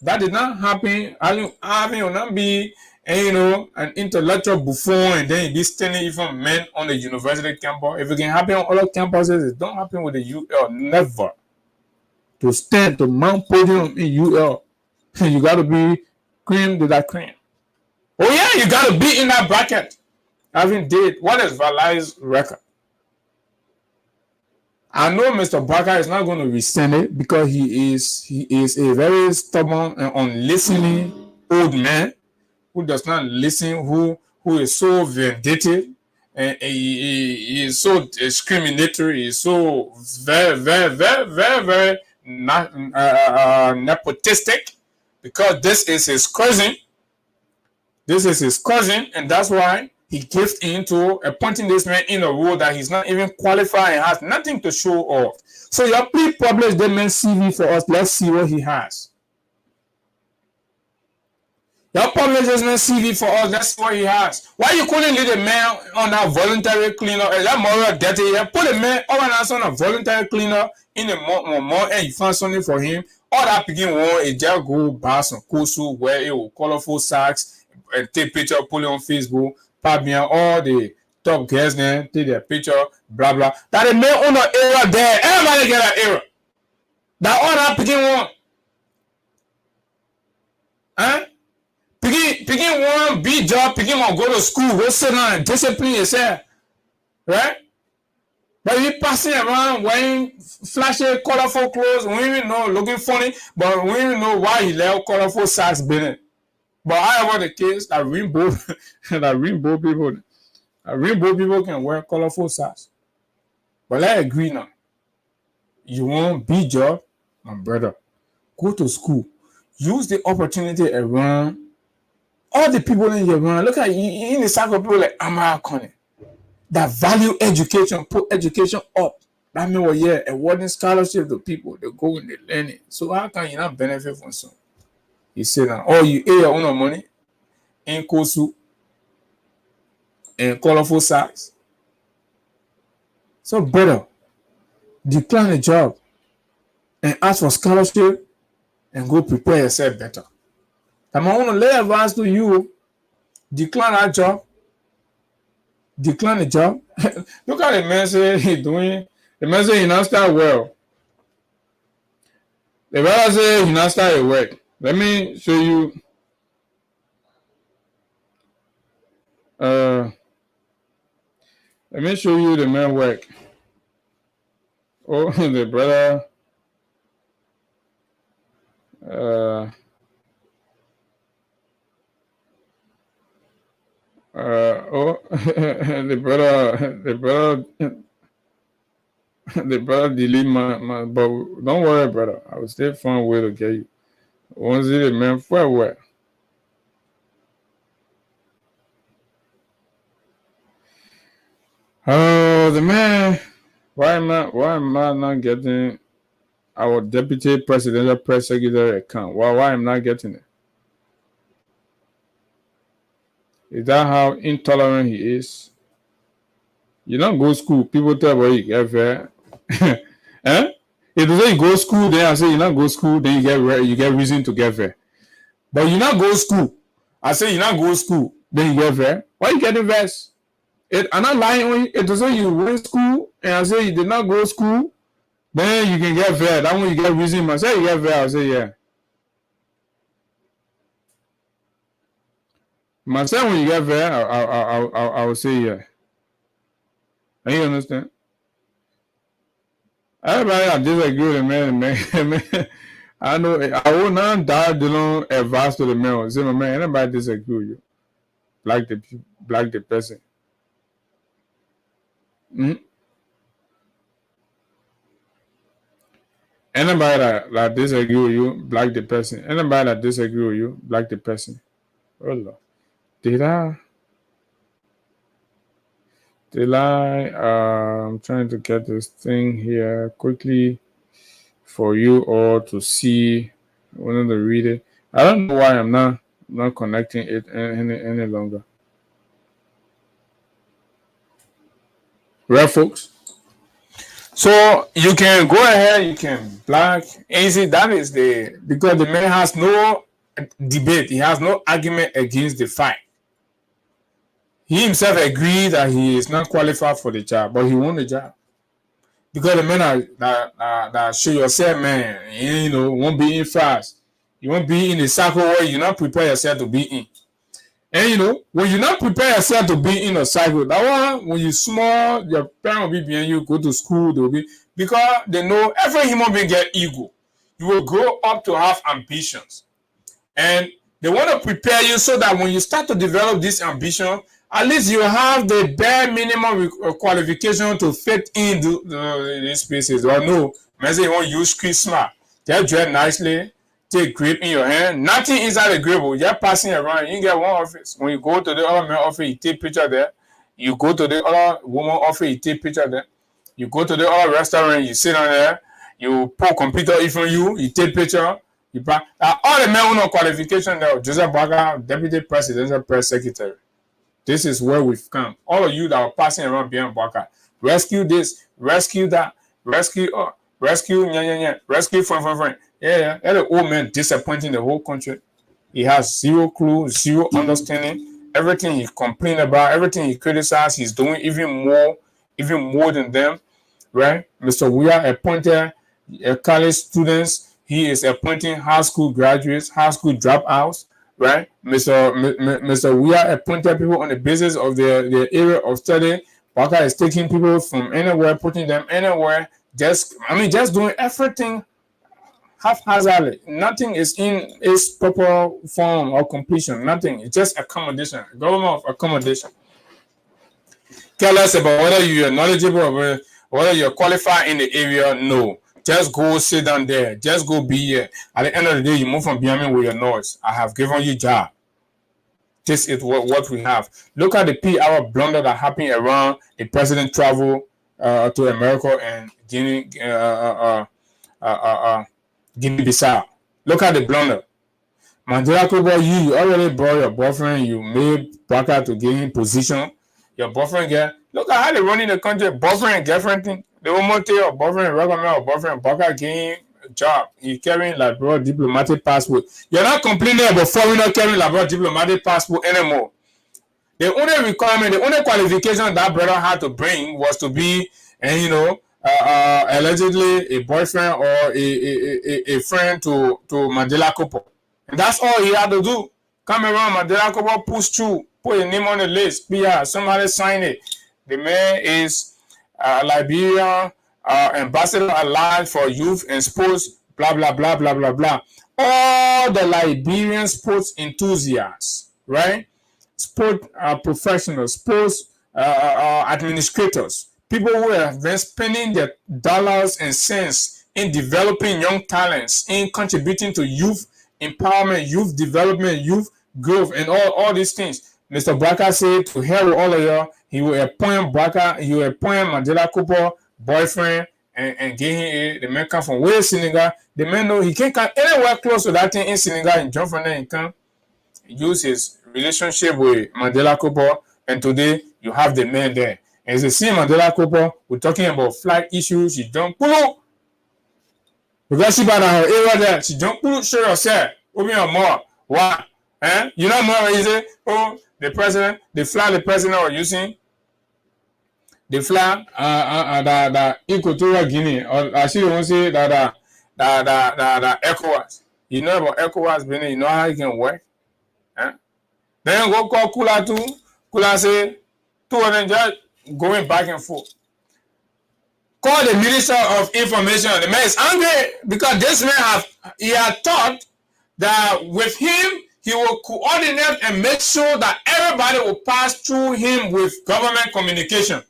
That did not happen. Having will not be an intellectual buffoon, and then he be standing even men on the university campus. If it can happen on other campuses, it don't happen with the UL. Never. To stand to mount podium in UL, you got to be cream to that cream. Oh yeah, you got to be in that bracket. Having did what is Valai's record? I know Mr. Barker is not going to rescind it because he is a very stubborn and unlistening old man who does not listen, who is so vindictive, and he is so discriminatory, he is so very, very, very, very, very nepotistic, because this is his cousin. This is his cousin, and that's why he gives into appointing this man in a role that he's not even qualified and has nothing to show off. So you please publish the man's CV for us. Let's see what he has. You publish this man's CV for us. Let's see what he has. Why you couldn't leave the man on that voluntary cleanup? That moral dirty. You put the man on a voluntary cleanup in the month and you find something for him. All that begin one, it just go buy some kusu, wear it with colorful socks, and take picture, put it on Facebook, pop me all the top girls then take their picture, blah blah. That the man on the era there, everybody get an era. That all that picking one. Huh? Picking one big job, picking one go to school, go sit down and discipline yourself. Right? But you passing around wearing flashy, colorful clothes, we even know looking funny, but we even know why he left colorful socks being. But however the case, that rainbow people can wear colorful socks. But I agree now. You want big job, my brother, go to school. Use the opportunity around all the people in your around. Look at you in the circle of people like Amara Connie that value education, put education up. That means, well, yeah, awarding scholarship to people, they go and they learn it. So how can you not benefit from some? You say that, oh, you pay your own money in Kosu and colorful socks. So, brother, decline a job and ask for scholarship and go prepare yourself better. I'm going to lay advice to you. Decline that job. Decline the job. Look at the man say he's doing. The man say he not start well. The brother say he not start work. Let me show you. Let me show you the man work. Oh, the brother. the brother delete my but don't worry, brother. I will still find a way to get you. Once the man for what? Oh, the man. Why am I not getting our deputy presidential press secretary account? Why am I not getting it? Is that how intolerant he is? You don't go to school. People tell you get fair. Eh? If you say you go to school, then I say you not go to school, then you get reason to get fair. But you not go to school. I say you not go to school, then you get fair. Why you getting vexed? I'm not lying on you. If you say you went to school, and I say you did not go to school, then you can get fair. That one you get reason. I say you get fair. I say yeah. Myself, when you get fair, I will say yeah. And you understand? Everybody disagree with the man. I know I will not die alone advice to the man. Say, my man, anybody disagree with you. Black the person. Mm-hmm. Anybody that disagree with you, black the person. Anybody that disagree with you, black the person. Oh Lord. Did I? I'm trying to get this thing here quickly for you all to see. I wanted to read it. I don't know why I'm not connecting it any longer. Right, folks? So you can go ahead, you can black. Easy, that is because the man has no debate, he has no argument against the fact. He himself agreed that he is not qualified for the job, but he won the job. Because the men that show yourself, man, you know, won't be in fast. You won't be in the cycle where you not prepare yourself to be in. And you know, when you not prepare yourself to be in a cycle, that one, when you small, your parents will be behind you, go to school, they'll be, because they know every human being get ego. You will grow up to have ambitions. And they want to prepare you so that when you start to develop this ambition, at least you have the bare minimum qualification to fit in these spaces. Or no, maybe you want to use street smart. Just dress nicely, take grape in your hand. Nothing inside the grape. You're passing around. You get one office. When you go to the other man office, you take picture there. You go to the other woman office, you take picture there. You go to the other restaurant, you sit down there. You put computer in front of you, you take picture. You all the men with no qualification there. Joseph Baga, Deputy Presidential Press Secretary. This is where we've come. All of you that are passing around behind Baka, rescue this, rescue that, rescue, rescue, rescue, friend. Yeah. That the old man disappointing the whole country. He has zero clue, zero understanding. Everything he complains about, everything he criticizes, he's doing even more than them, right? Mr. Weah appointed college students. He is appointing high school graduates, high school dropouts, right? Mr. Weah appointed people on the basis of their area of study. Parker is taking people from anywhere, putting them anywhere. Just doing everything haphazardly. Nothing is in its proper form or completion. Nothing. It's just accommodation. Government of accommodation. Tell us about whether you are knowledgeable or whether you're qualified in the area. No. Just go sit down there. Just go be here. At the end of the day, you move from Biami with your noise. I have given you job. This is what we have. Look at the PR blunder that happened around the president travel to America and Guinea-Bissau. Look at the blunder. Mandela Kubo, you already brought your boyfriend. You made Baka to give him position. Your boyfriend look at how they running the country. Boyfriend and girlfriend thing. They will not tell your boyfriend, recommend your boyfriend. Baka gave him a job. He carrying Labrador diplomatic passport. You're not complaining about foreigner carrying Labrador diplomatic passport anymore. The only requirement, the only qualification that brother had to bring was to be, allegedly a boyfriend or a friend to Mandela Kupo. And that's all he had to do. Come around, Mandela Kupo, push through, put your name on the list, PR, somebody sign it. The man is Liberian ambassador allied for youth and sports, blah, blah, blah, blah, blah, blah. All the Liberian sports enthusiasts, right? Sport professionals, sports administrators, people who have been spending their dollars and cents in developing young talents, in contributing to youth empowerment, youth development, youth growth, and all these things. Mr. Baka said to hell with all of y'all, he will appoint Mandela Kupo boyfriend and give him the man come from where Senegal. The man know he can't come anywhere close to that thing in Senegal and jump from there and come. Use his relationship with Mandela Kupo, and today you have the man there. As you see Mandela Kupo, we're talking about flight issues. She don't pull. Because she bought her area there, she don't pull. Show yourself. Open your mouth. Why? You know more easy. Oh, the president, the flag the president was using, the flag the Equatorial Guinea, or I see you say that ECOWAS. You know about ECOWAS, Benin. You know how it can work. Then go call Kula too. Kula say, two of them just going back and forth. Call the Minister of Information. The man is angry because this man had thought that with him, he will coordinate and make sure that everybody will pass through him with government communication.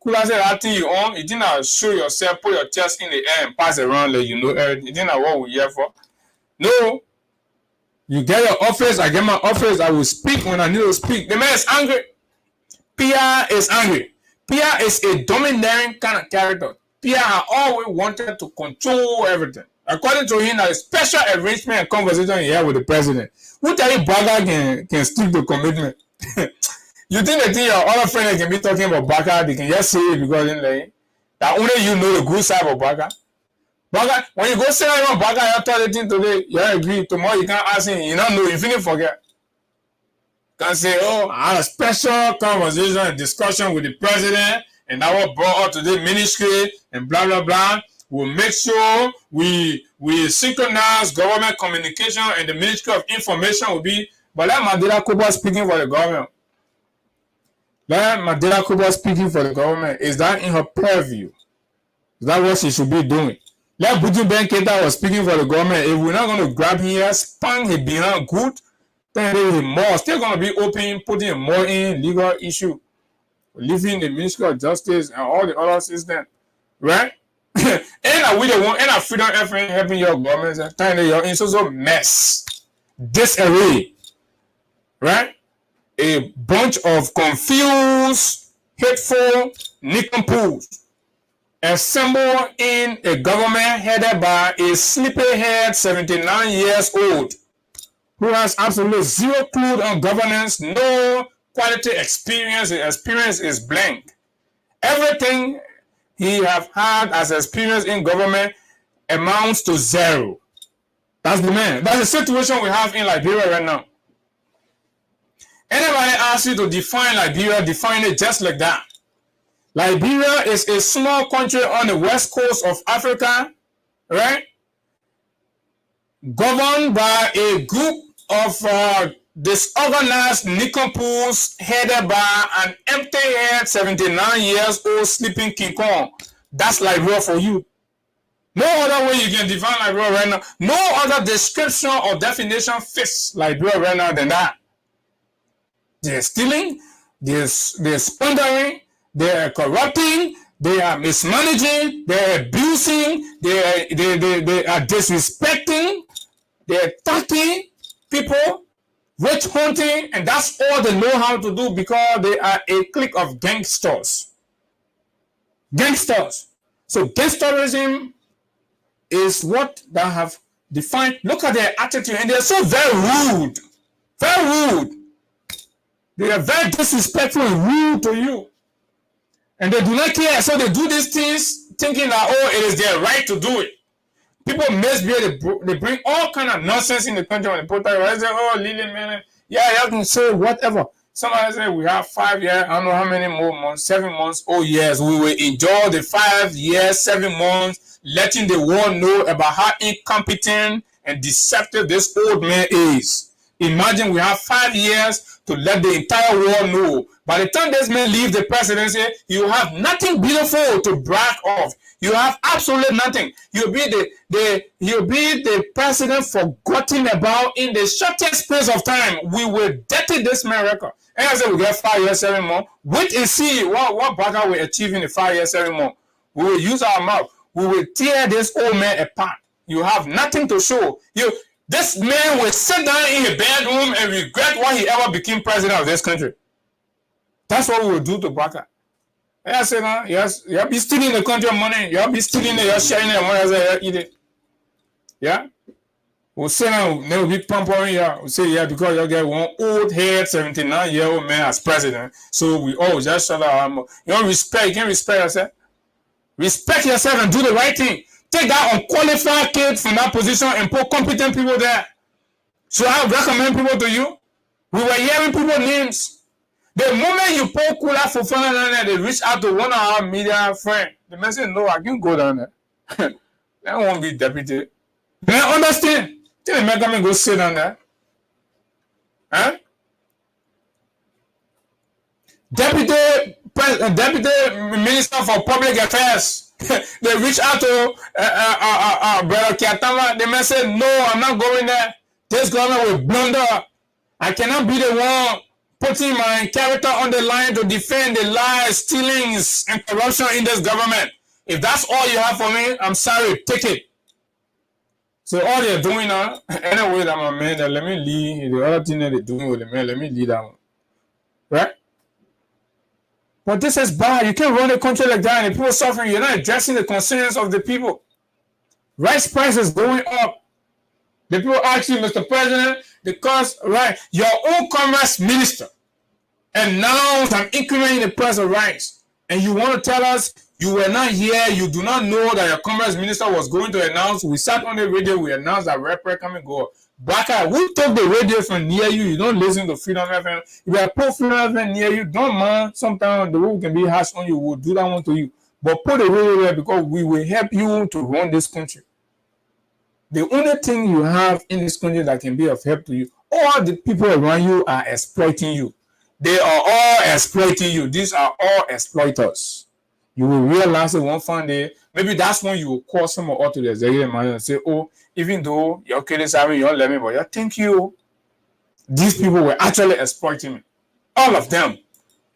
Kula said, that thing you own, you didn't show yourself, put your chest in the air and pass around like you know everything. You didn't know what we're here for. No. You get your office, I get my office, I will speak when I need to speak. The man is angry. PR is angry. PR is a domineering kind of character. PR always wanted to control everything. According to him, a special arrangement and conversation he had with the president. Who tell you Baka can stick to commitment? You think your other friend can be talking about Baka, they can just say it because that only you know the good side of Baka. Baka, when you go say around Baka, you tell the thing today, you agree. Tomorrow you can't ask him, you don't know, you finish forget. Can say, oh, I had a special conversation and discussion with the president, and that was brought up to the ministry, and blah, blah, blah. We'll make sure we synchronize government communication, and the Ministry of Information will be, but let Mandela Kuba speaking for the government. Let Mandela Kuba speaking for the government. Is that in her purview? Is that what she should be doing? Let Buju Ben Keita was speaking for the government. If we're not going to grab him here, spank him behind good, then there is more. Still going to be open, putting more in legal issue, leaving the Ministry of Justice and all the other systems, right? And we the one, and our freedom effort helping your government and telling you're in so mess, disarray, right? A bunch of confused, hateful nincompoops assembled in a government headed by a sleepy-haired 79 years old who has absolutely zero clue on governance, no quality experience. His experience is blank. Everything he have had as experience in government amounts to zero. That's the man. That's the situation we have in Liberia right now. Anybody asks you to define Liberia, define it just like that. Liberia is a small country on the west coast of Africa, right? Governed by a group of disorganized nincompoops headed by an empty-head 79-years-old sleeping King Kong. That's Liberia for you. No other way you can define Liberia right now. No other description or definition fits Liberia right now than that. They're stealing, they're squandering, they're corrupting, they are mismanaging, they're abusing, they are disrespecting, they're attacking people, witch hunting, and that's all they know how to do because they are a clique of gangsters. Gangsters. So gangsterism is what they have defined. Look at their attitude, and they're so very rude. Very rude. They are very disrespectful and rude to you. And they do not care. So they do these things thinking that, oh, it is their right to do it. People misbehave. They bring all kind of nonsense in the country when they protest. They say, oh, Lily, man, yeah, you can say whatever. Somebody say we have 5 years, I don't know how many more months, 7 months, oh yes, we will enjoy the 5 years, 7 months, letting the world know about how incompetent and deceptive this old man is. Imagine we have 5 years to let the entire world know. By the time this man leaves the presidency, you have nothing beautiful to brag of. You have absolutely nothing. You'll be the president forgotten about in the shortest space of time. We will dirty this man record. And I said we get 5 years, 7 months. Wait and see what Baka will achieve in the 5 years, 7 months. We will use our mouth. We will tear this old man apart. You have nothing to show. This man will sit down in a bedroom and regret why he ever became president of this country. That's what we will do to Baka. And I said, yes, you'll be stealing the country money. You'll be stealing it, you're sharing it, money. I said, eat it. Yeah? We'll say now, they'll be pampering you. We'll say, yeah, because you get one old head, 79-year-old man as president. So we all just shut our mouth. You don't respect, you can't respect yourself. Respect yourself and do the right thing. Take that unqualified kid from that position and put competent people there. So I recommend people to you. We were hearing people's names. The moment you put Kula for fun down there, they reach out to one of our media friends. The man said, no, I can go down there. That won't be deputy. They understand. Tell the man come and go sit down there. Huh? Deputy Minister for Public Affairs. They reach out to Brother Kiatama. The man said, no, I'm not going there. This government will blunder. I cannot be the one putting my character on the line to defend the lies, stealings, and corruption in this government. If that's all you have for me, I'm sorry, take it. So all they're doing now, anyway, I'm a man, let me lead. The other thing that they're doing with the man, let me lead that one. Right? But this is bad. You can't run a country like that and people suffering. You're not addressing the concerns of the people. Rice prices going up. The people ask you, Mr. President, because your own commerce minister announced an increment in the price of rice. And you want to tell us you were not here, you do not know that your commerce minister was going to announce. We sat on the radio, we announced that rep come and go. Baka, who took the radio from near you? You don't listen to Freedom FM. If I put Freedom FM near you, don't mind. Sometimes the road can be harsh on you. We'll do that one to you. But put the radio there because we will help you to run this country. The only thing you have in this country that can be of help to you, all the people around you are exploiting you. They are all exploiting you. These are all exploiters. You will realize that one fine day, maybe that's when you will call someone out to the executive manager and say, oh, even though you're killing Sammy, you don't let me, but you thank you. These people were actually exploiting me. All of them.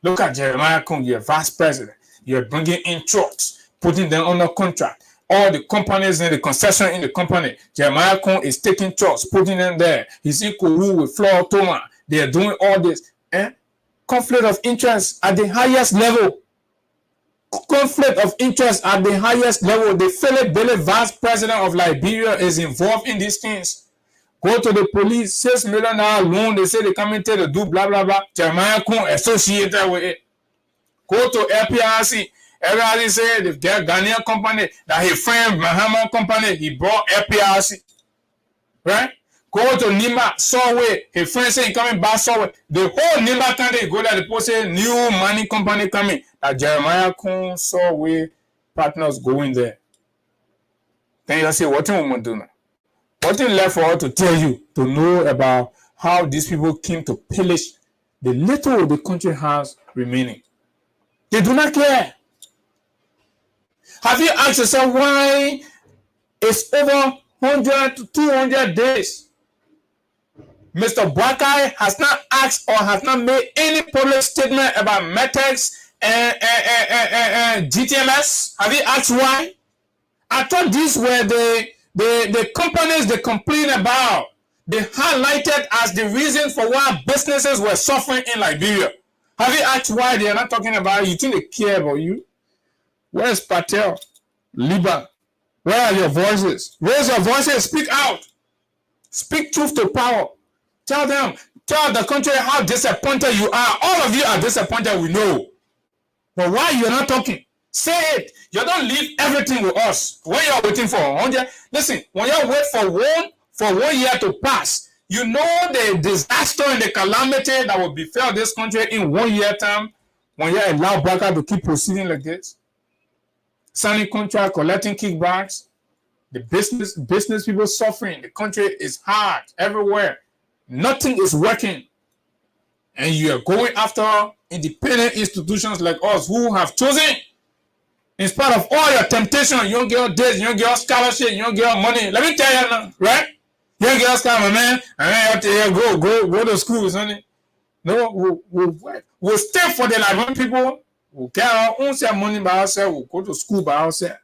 Look at Jeremiah Kung, you're vice president. You're bringing in trucks, putting them under contract. All the companies in the concession in the company, Jeremiah Kung is taking trucks, putting them there. He's equal with Flora Toma. They are doing all this. Conflict of interest at the highest level. Conflict of interest at the highest level. The Philip Bailey, vice president of Liberia, is involved in these things. Go to the police, $6 million loan. They say they come in to do blah blah blah. Jeremiah Kung associated with it. Go to LPRC. Everybody say the Ghanaian company that his friend Mahama company he brought LPRC. right? Go to Nimba, Solway. His friend say he coming back Solway. The whole Nimba country go there. The post say new mining company coming. That Jeremiah Kun Solway partners going there. Then you say, what we do now? What is left for us to tell you to know about how these people came to pillage the little the country has remaining? They do not care. Have you asked yourself why it's over 100 to 200 days? Mr. Bwakai has not asked or has not made any public statement about Metex and GTMS. Have you asked why? I thought these were the companies they complain about. They highlighted as the reason for why businesses were suffering in Liberia. Have you asked why they are not talking about it? You think they care about you? Where's Patel? Liba? Where are your voices? Raise your voices. Speak out. Speak truth to power. Tell them. Tell the country how disappointed you are. All of you are disappointed, we know. But why you're not talking? Say it. You don't leave everything with us. When you're waiting for 100, listen, when you wait for one year to pass, you know the disaster and the calamity that will befall this country in 1 year time when you allow Baka to keep proceeding like this. Signing contract, collecting kickbacks, the business people suffering. The country is hard everywhere. Nothing is working. And you are going after independent institutions like us who have chosen, in spite of all your temptation, you don't get this, you don't get scholarship, you don't get money. Let me tell you now, right? You don't get scholarship, man. And then you have to go to school, sonny. No, we'll stay for the Liberian people. We'll get our own money by ourselves. We'll go to school by ourselves.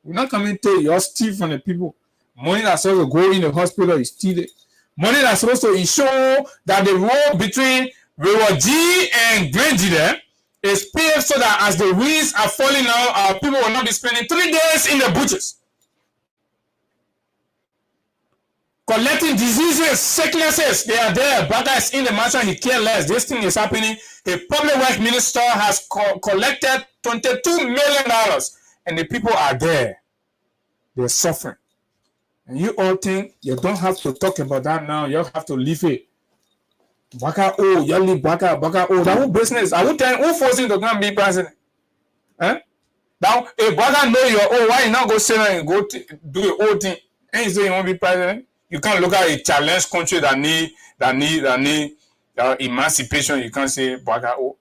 We're not coming to take your steal from the people. Money that's supposed to go in the hospital, you steal it. Money that's supposed to ensure that the road between River G and Grandy there is paved so that as the winds are falling now, our people will not be spending 3 days in the bushes. Collecting diseases, sicknesses, they are there. Brother is in the mansion, he cares less. This thing is happening. A public works minister has collected $22 million, and the people are there. They're suffering. And you all think you don't have to talk about that now. You have to leave it. Baka oh, you leave Baka oh. That whole business. I would tell you, who forcing to come be president? Eh? Now, if Baka know you're oh, why you not go sit there and go do your whole thing? And you say you want to be president? You can't look at a challenged country that need emancipation. You can't say Baka oh.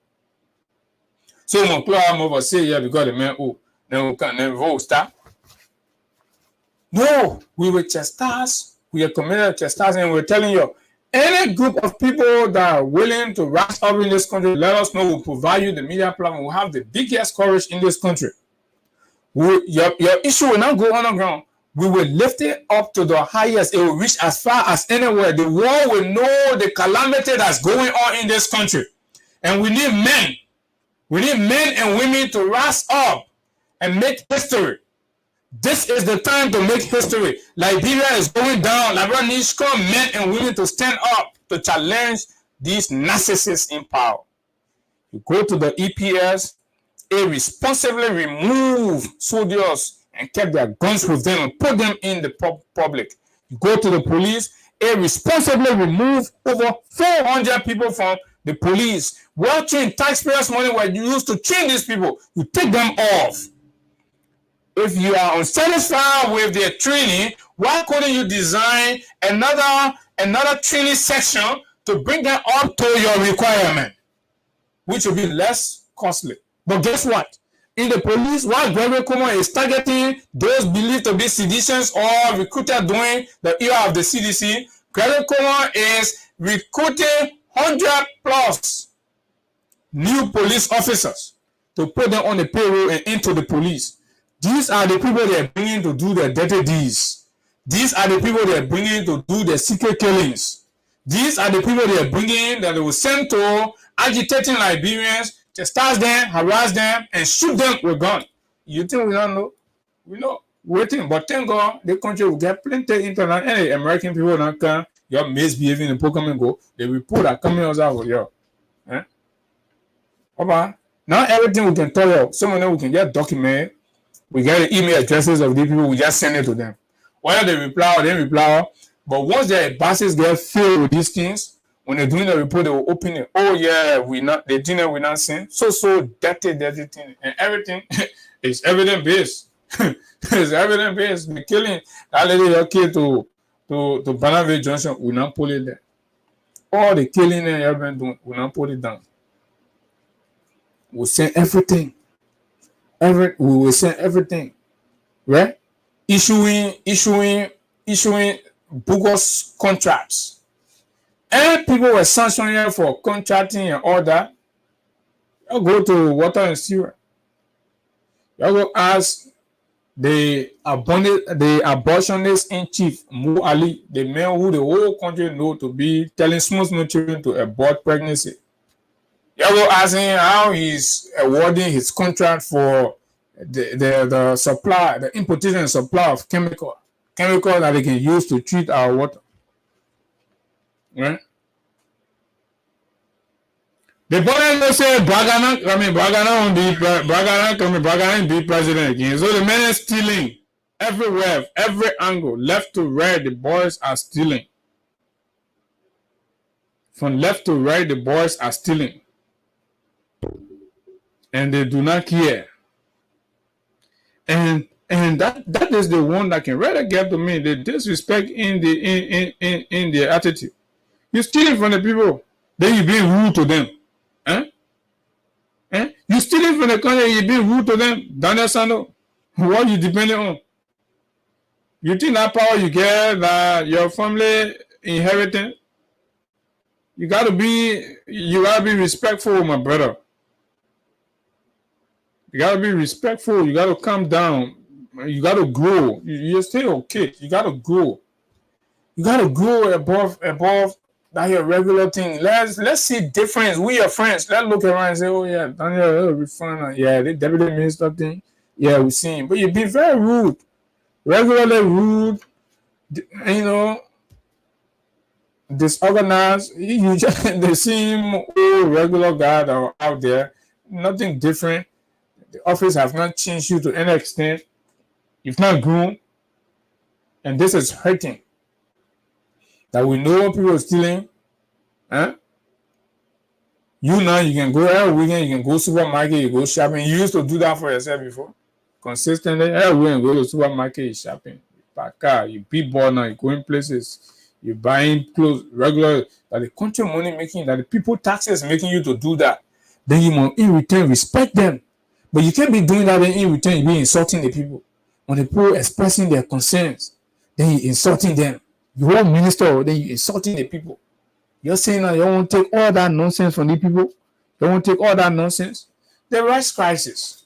So mon club over say yeah because the man oh, then we can't never start. No, we were chastised. We are committed to chastising, and we're telling you, any group of people that are willing to rise up in this country, let us know. We'll provide you the media platform. We'll have the biggest courage in this country. Your issue will not go underground. We will lift it up to the highest. It will reach as far as anywhere. The world will know the calamity that's going on in this country. And we need men. We need men and women to rise up and make history. This is the time to make history. Liberia is going down. Liberia needs strong men and women to stand up to challenge these narcissists in power. You go to the EPS, they responsibly remove soldiers and kept their guns with them and put them in the public. You go to the police, they responsibly remove over 400 people from the police. What train taxpayers' money were used to train these people? You take them off. If you are unsatisfied with their training, why couldn't you design another training section to bring them up to your requirement, which will be less costly? But guess what? In the police, while Governmental is targeting those believed to be seditious or recruited during the era of the CDC, Governmental is recruiting 100 plus new police officers to put them on the payroll and into the police. These are the people they are bringing to do their dirty deeds. These are the people they are bringing to do their secret killings. These are the people they are bringing that they will send to agitating Liberians, chastise them, harass them, and shoot them with guns. You think we don't know? We know. Waiting, but thank God the country will get plenty of internet. Any American people don't come, you're misbehaving in Pokemon Go. They report that coming out with you. Eh? Okay. Now everything we can tell you, some of them we can just document. We get the email addresses of the people, we just send it to them. Whether they reply or they reply, But once their buses get filled with these things, when they're doing the report, they will open it. Oh yeah, the dinner we not seen. So dirty thing. And everything is evidence based. It's evidence based. The killing that lady okay to Banaville Junction, we not pull it there. All the killing and everything doing, we not put it down. We send everything. We will send everything. Right? Issuing bogus contracts. And people were sanctioning for contracting and all that. You go to water and sewer. You go ask the abortionist in chief, Mu Ali, the man who the whole country know to be telling small children to abort pregnancy. You go ask him how he's awarding his contract for the supply, the importation and supply of chemical that they can use to treat our water. Right? The bottom will say Bragana be president again. So the men are stealing everywhere, every angle, left to right, the boys are stealing. From left to right, the boys are stealing. And they do not care. And that is the one that can really get to me, the disrespect in their attitude. You're stealing from the people, then you're being rude to them. You stealing from the country, you being rude to them. Daniel Sando, what you depending on? You think that power you get, that your family inheriting? You gotta be respectful, my brother. You gotta be respectful. You gotta calm down. You gotta grow. You're still a kid. You gotta grow. You gotta grow above that your regular thing. Let's see difference. We are friends. Let's look around and say, oh yeah, Daniel, it'll be fun. Yeah, the deputy minister thing. Yeah, we see him. But you've been very rude. Regularly rude. You know, disorganized. You just the same old regular guy that are out there. Nothing different. The office have not changed you to any extent. You've not grown. And this is hurting. That we know people are stealing. You now, you can go every weekend, you can go supermarket, you go shopping. You used to do that for yourself before. Consistently, every weekend, you go to supermarket, you shopping. You buy car, you be born now, you going places, you buying clothes, regular. That the country money making, that the people taxes making you to do that. Then you must in return respect them. But you can't be doing that and in return you be insulting the people. When the people expressing their concerns, then you insulting them. You whole minister, then you insulting the people. You're saying that you won't take all that nonsense from the people. You won't take all that nonsense. The rice crisis.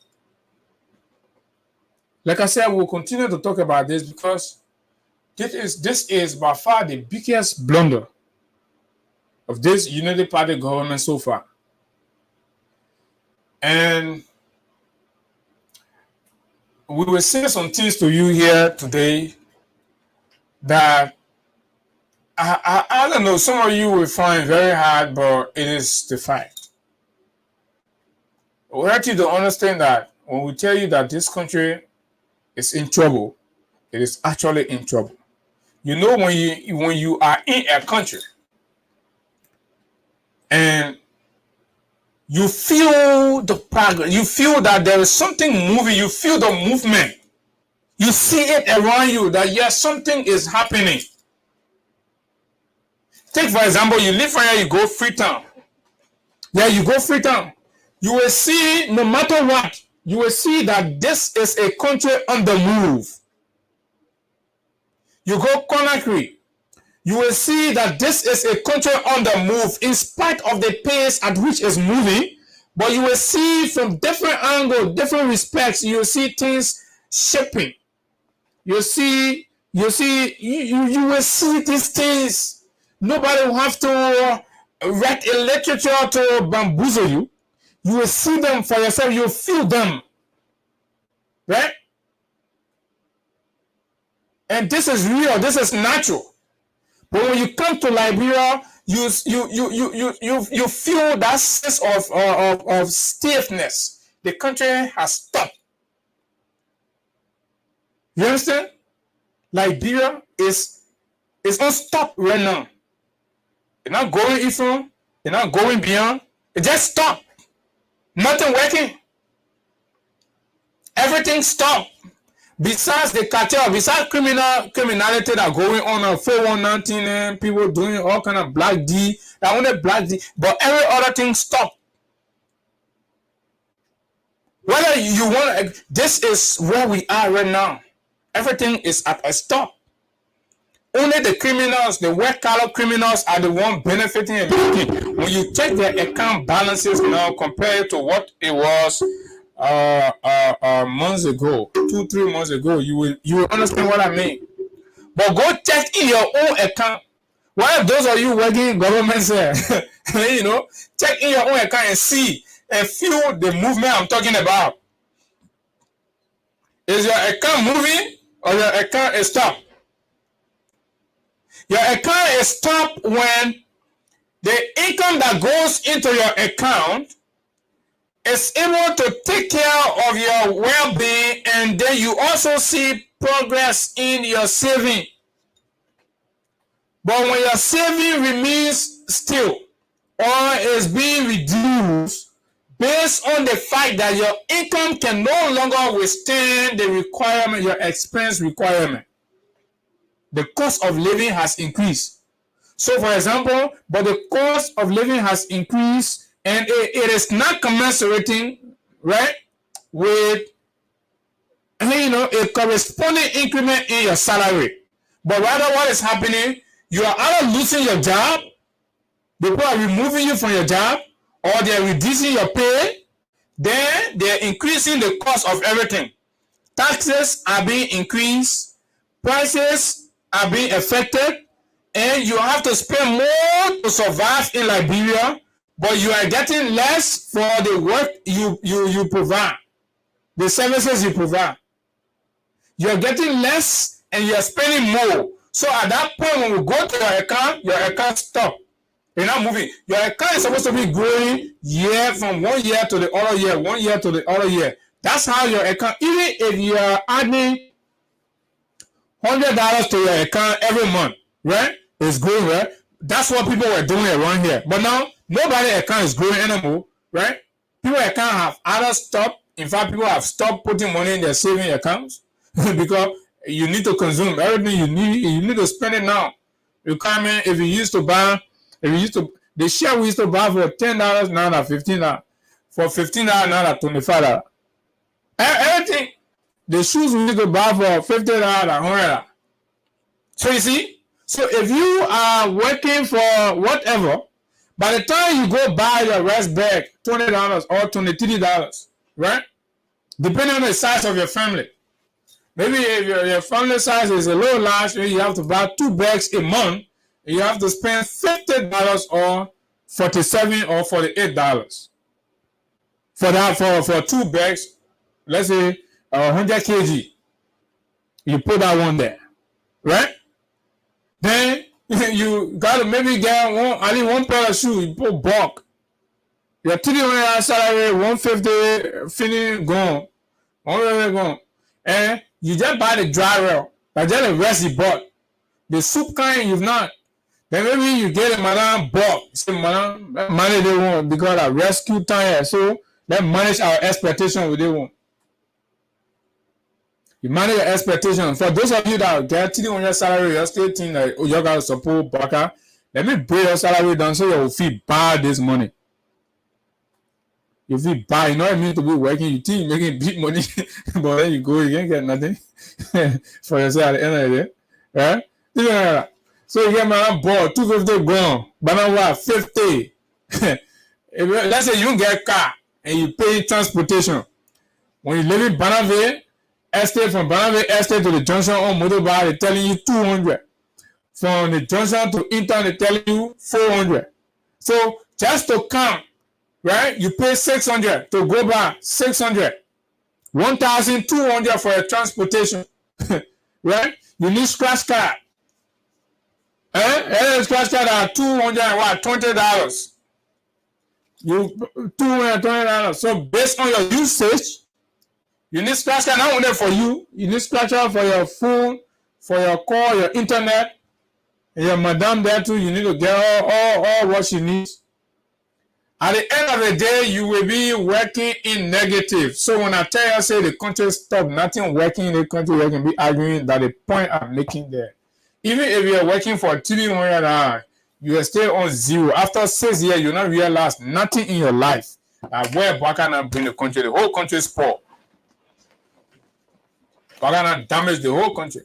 Like I said, we'll continue to talk about this because this is by far the biggest blunder of this Unity Party government so far. And we will say some things to you here today that I don't know, some of you will find very hard, but it is the fact. We want you to understand that when we tell you that this country is in trouble, it is actually in trouble. You know, when you are in a country and you feel the progress, you feel that there is something moving, you feel the movement, you see it around you that yes, something is happening. Take for example, you live from here, you go Freetown. Yeah, you go Freetown. You will see, no matter what, you will see that this is a country on the move. You go Conakry. You will see that this is a country on the move in spite of the pace at which it's moving. But you will see from different angles, different respects, you will see things shaping. You will see these things. Nobody will have to write a literature to bamboozle you. You will see them for yourself. You will feel them. Right? And this is real. This is natural. But when you come to Liberia, you feel that sense of stiffness. The country has stopped. You understand? Liberia is It's on stop right now. It's not going in front. It's not going beyond. It just stopped. Nothing working. Everything stopped. Besides the cartel, besides criminality that going on 419 and people doing all kind of black D, that only black D, but every other thing stopped. Whether you want, this is where we are right now. Everything is at a stop. Only the criminals, the white-collar criminals, are the ones benefiting and making. When you check their account balances now compared to what it was months ago, 2-3 months ago, you will understand what I mean. But go check in your own account. One of those of you working in government, you know, check in your own account and see and feel the movement I'm talking about. Is your account moving or your account is stopped? Your account is stopped when the income that goes into your account is able to take care of your well-being, and then you also see progress in your saving. But when your saving remains still or is being reduced based on the fact that your income can no longer withstand the requirement, your expense requirement, the cost of living has increased. So, for example, but the cost of living has increased and it is not commensurating, right, with, you know, a corresponding increment in your salary. But rather what is happening, you are either losing your job, people are removing you from your job, or they are reducing your pay, then they are increasing the cost of everything. Taxes are being increased, prices are being affected, and you have to spend more to survive in Liberia, but you are getting less for the work you provide, the services you provide. You're getting less and you're spending more. So at that point, when we go to your account stop. You're not moving. Your account is supposed to be growing year from 1 year to the other year, 1 year to the other year. That's how your account, even if you are adding $100 to your account every month, right? It's growing, right? That's what people were doing around here. But now, nobody's account is growing anymore, right? People's account have either stopped. In fact, people have stopped putting money in their saving accounts because you need to consume everything you need to spend it now. You come in, if you used to buy, the share we used to buy for $10, now at $15. For $15, now at $25. Everything, the shoes we used to buy for $50 at $100. So you see, so if you are working for whatever, by the time you go buy your rest bag, $20 or $23, right? Depending on the size of your family. Maybe if your family size is a little large, you have to buy 2 bags a month. You have to spend $50 or $47 or $48 for that for 2 bags. Let's say 100 kg. You put that one there, right? Then you gotta maybe get at least one pair of shoes. You put bulk. Your $300 salary, $150 finish gone, $150 gone, and you just buy the dry rail. But just the rest you bought. The soup kind you've not. Then maybe you get a madam bulk. Say madam, that money they want because I rescue time. So let's manage our expectation with they want. You manage your expectation. For those of you that get $300 salary, you're still thinking like, oh, you gotta support Baka. Let me break your salary down so you feel bad this money. You feel bad, you know what I mean, to be working, you think you're making big money, but then you go, you can't get nothing for yourself at the end of the day. Right? Yeah. So you get my board, $250 gone, but now what? $50. Let's say you don't get a car and you pay transportation. When you live in Banave Estate, from Banave Estate to the junction on motorbike, they're telling you $200. From the junction to Intown, they're telling you $400. So just to come, right? You pay $600 to go back, $600, $1,200 for your transportation, right? You need scratch card. Scratch card are $220. You $220. So based on your usage, you need scratch card not only for you. You need scratch card for your phone, for your call, your internet, Your madam there too, you need to get all what she needs. At the end of the day, you will be working in negative. So when I tell you, say the country stop, nothing working in the country, you can be arguing that the point I'm making there. Even if you're working for 300 hours, you are still on zero. After 6 years, you not realize nothing in your life. Where Bakana bring the country, the whole country is poor. Bakana damage the whole country.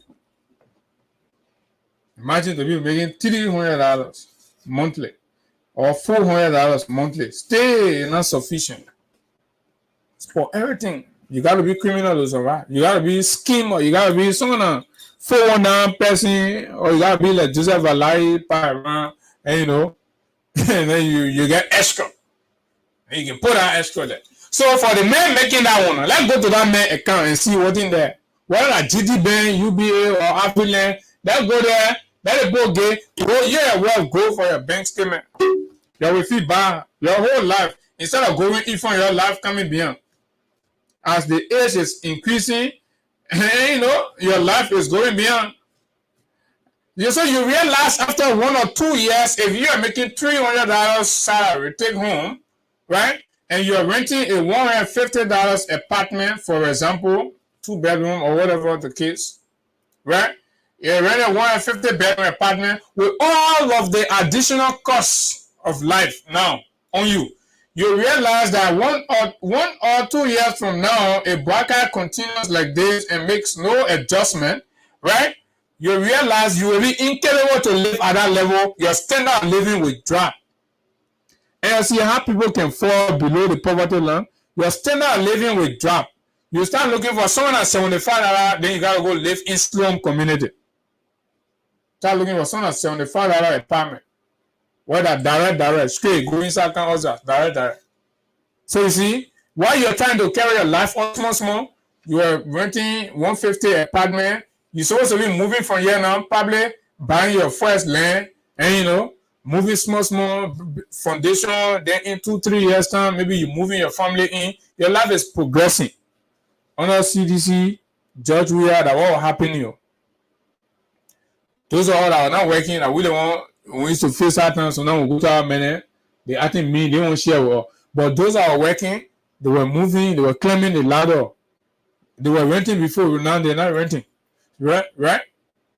Imagine to be making $300 monthly or $400 monthly. Still not sufficient. It's for everything. You got to be criminal to survive. You got to be schemer. You got to be someone 419 person, or you got to be like Joseph Alai, and you know, and then you get extra. And you can put that extra there. So for the man making that one, let's go to that man account and see what's in there. Whether like GT Bank, UBA, or Affiliate, let's go there. Let it go get go for your bank statement. You will feel bad your whole life instead of going in for your life coming beyond. As the age is increasing, you know your life is going beyond. So you realize after 1 or 2 years, if you are making $300 salary take home, right, and you are renting a $150 apartment, for example, 2-bedroom or whatever the case, right? You rent a 150-bedroom apartment with all of the additional costs of life now on you. You realize that 1 or 2 years from now, a black guy continues like this and makes no adjustment, right? You realize you will be incapable to live at that level. Your standard of living will drop. And you see how people can fall below the poverty line. Your standard of living will drop. You start looking for someone at $75, then you gotta go live in slum community. Start looking for someone at $75 apartment. Whether direct, straight, go inside can direct. So you see, while you're trying to carry your life on small, you are renting 150 apartment. You're supposed to be moving from here now, probably buying your first land, and you know, moving small foundation. Then in 2-3 years time, maybe you're moving your family in. Your life is progressing. Under CDC, Judge we are that what will happen to you. Those are all that are not working. That we don't want. We used to face that time, so now we go to our men. They acting mean. They won't share with us. But those that are working, they were moving. They were climbing the ladder. They were renting before. Now they're not renting. Right?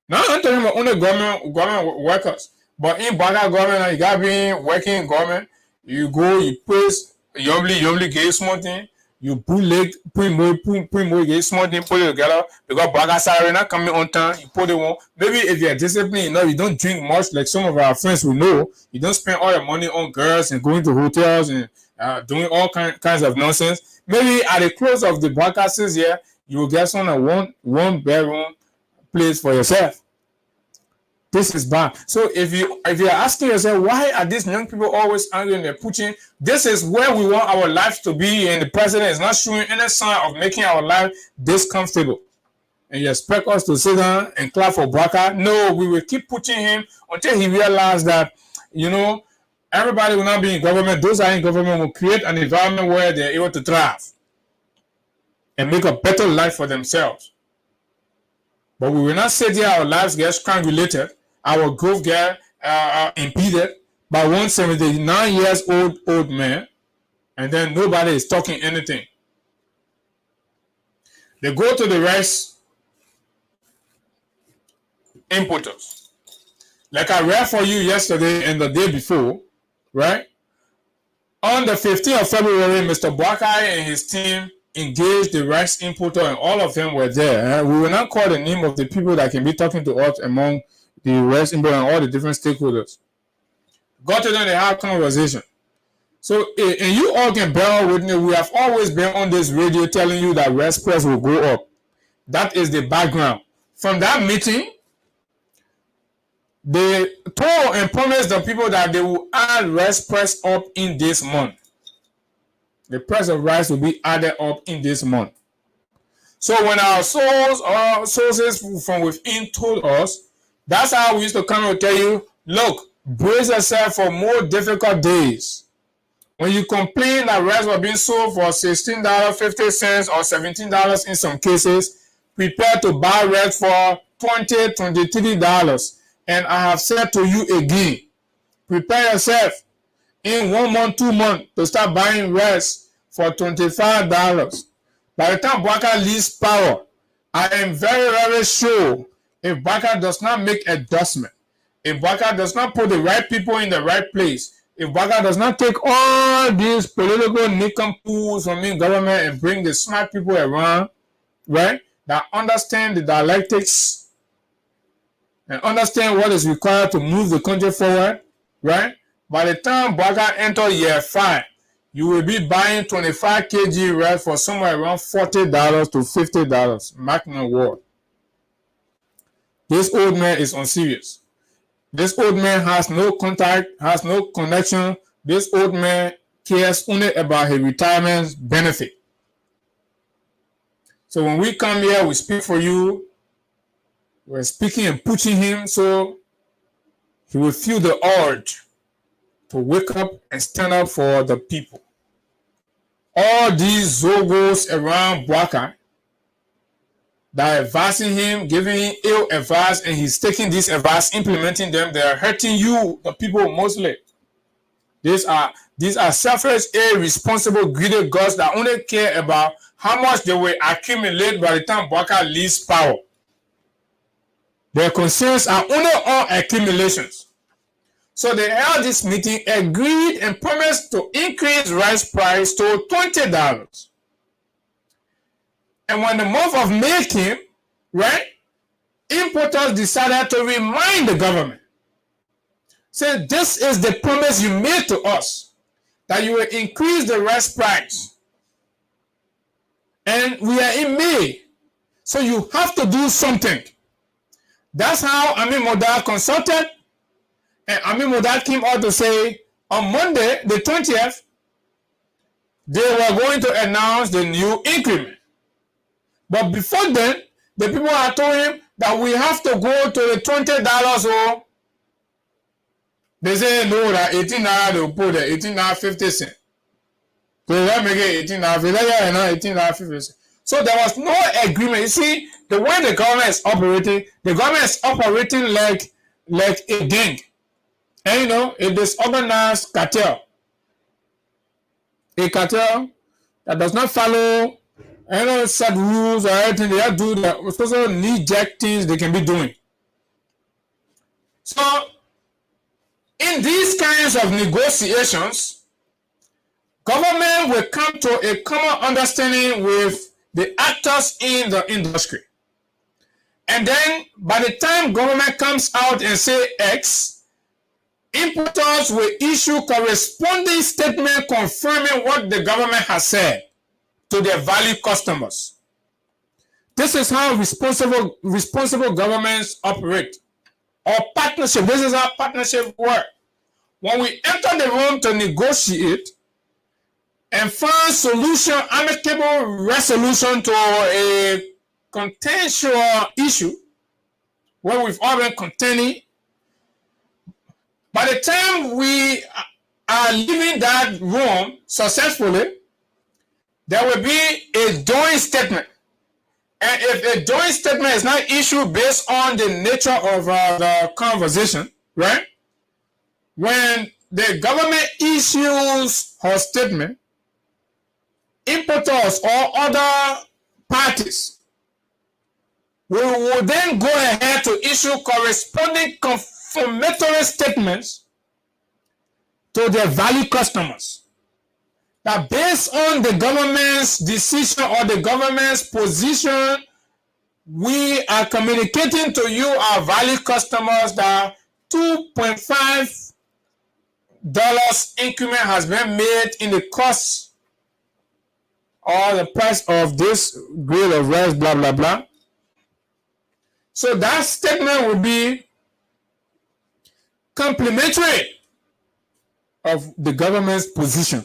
Now I'm talking about only government workers. But in Baga government, you got be working in government. You go, you praise, you only get small thing. You bootleg, put more, get small thing, put it together. Because Baga salary not coming on time, you put it on. Maybe if you're disciplined enough, you don't drink much like some of our friends we know. You don't spend all your money on girls and going to hotels and doing all kinds of nonsense. Maybe at the close of the Baga 6 year, you will get someone one bedroom place for yourself. This is bad. So if you're asking yourself, why are these young people always angry and they're pushing? This is where we want our lives to be, and the president is not showing any sign of making our life this comfortable. And you expect us to sit down and clap for Baka? No, we will keep pushing him until he realizes that, you know, everybody will not be in government. Those that are in government will create an environment where they're able to thrive and make a better life for themselves. But we will not sit here, our lives get strangulated, our growth get impeded by 179 years old man, and then nobody is talking anything. They go to the rice importers. Like I read for you yesterday and the day before, right? On the 15th of February, Mr. Boakai and his team engaged the rice importer, and all of them were there. We will not call the name of the people that can be talking to us among the rice importer and all the different stakeholders. Got to them, they have conversation. So, and you all can bear with me. We have always been on this radio telling you that rice price will go up. That is the background. From that meeting, they told and promised the people that they will add rice price up in this month. The price of rice will be added up in this month. So when our sources from within told us, that's how we used to come and tell you, look, brace yourself for more difficult days. When you complain that rice was being sold for $16.50 or $17 in some cases, prepare to buy rice for $20, $23. And I have said to you again, prepare yourself in 1 month, 2 months to start buying rice for $25. By the time Baka leaves power, I am very, very sure if Baka does not make adjustment, if Baka does not put the right people in the right place, if Baka does not take all these political nincompoops from in government and bring the smart people around, right, that understand the dialectics and understand what is required to move the country forward, right? By the time Baka enter year 5, you will be buying 25 kg rice for somewhere around $40 to $50. Mark my word. This old man is unserious. This old man has no contact, has no connection. This old man cares only about his retirement benefit. So when we come here, we speak for you. We're speaking and pushing him so he will feel the urge to wake up and stand up for the people. All these zogos around Baka that are advising him, giving him ill advice, and he's taking this advice, implementing them, they are hurting you, the people, mostly. These are selfish, irresponsible, greedy gods that only care about how much they will accumulate by the time Baka leaves power. Their concerns are only on accumulations. So they held this meeting, agreed and promised to increase rice price to $20. And when the month of May came, right, importers decided to remind the government, say, this is the promise you made to us, that you will increase the rice price. And we are in May, so you have to do something. That's how Amin Modal consulted, and Amin Modal came out to say on Monday, the 20th, they were going to announce the new increment. But before then, the people had told him that we have to go to the $20. So they say no, that 18 naira they will put there, 18 naira 50 cents. So they make it 18 naira 50, 18 naira 50 cents. So there was no agreement. You see, the way the government is operating, like a gang. And you know, a disorganized cartel. A cartel that does not follow any set rules or anything. They have to do the social knee-jerk things they can be doing. So, in these kinds of negotiations, government will come to a common understanding with the actors in the industry. And then, by the time government comes out and say X, importers will issue corresponding statement confirming what the government has said to their valued customers. This is how responsible governments operate. Or partnership. This is how partnership work. When we enter the room to negotiate and find solution, amicable resolution to a contentious issue where we've all been contending, by the time we are leaving that room successfully, there will be a joint statement. And if a joint statement is not issued based on the nature of the conversation, right? When the government issues her statement, importers or other parties will then go ahead to issue corresponding confirmatory statements to their valued customers. That based on the government's decision or the government's position, we are communicating to you, our valued customers, that $2.5 increment has been made in the cost or the price of this grade of rice, blah, blah, blah. So that statement will be complimentary of the government's position.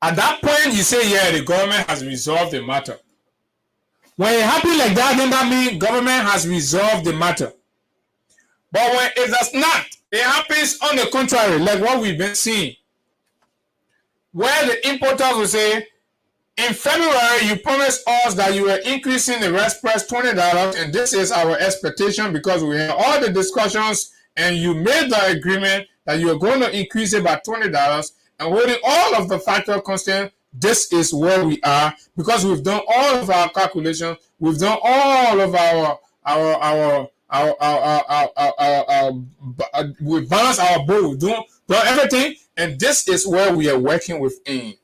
At that point, you say, yeah, the government has resolved the matter. When it happens like that, then that means government has resolved the matter. But when it does not, it happens on the contrary, like what we've been seeing, where the importers will say, In February, you promised us that you were increasing the rest price $20, and this is our expectation because we had all the discussions and you made the agreement that you are going to increase it by $20, and holding all of the factor constant. This is where we are because we've done all of our calculations, we've done all of we balance our boat, we've done everything, and this is where we are working within.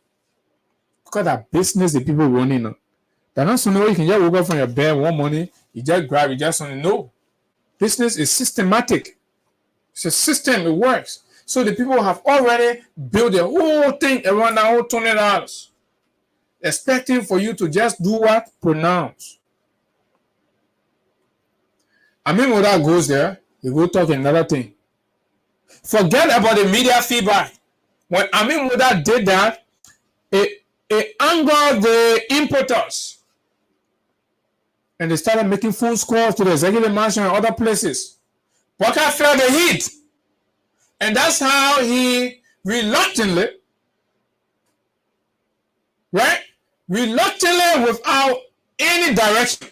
Because that business the people running on. They're not something where you can just wake up from your bed one morning, you just grab, you just something. No. Business is systematic. It's a system, it works. So the people have already built the whole thing around that whole $20, expecting for you to just do what? Pronounce. I mean, when that goes there, you go talk another thing. Forget about the media feedback. When Amin Muda did that, it angered the importers. And they started making phone calls to the executive mansion and other places. Walker felt the heat. And that's how he reluctantly, without any direction,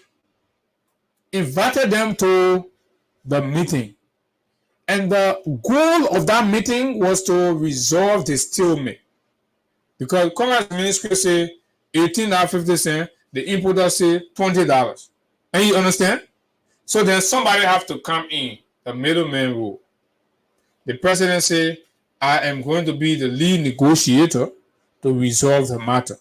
invited them to the meeting. And the goal of that meeting was to resolve the stalemate. Because Commerce Ministry say $18.50, the importer say $20. And you understand? So then somebody have to come in, the middleman rule. The president say, I am going to be the lead negotiator to resolve the matter.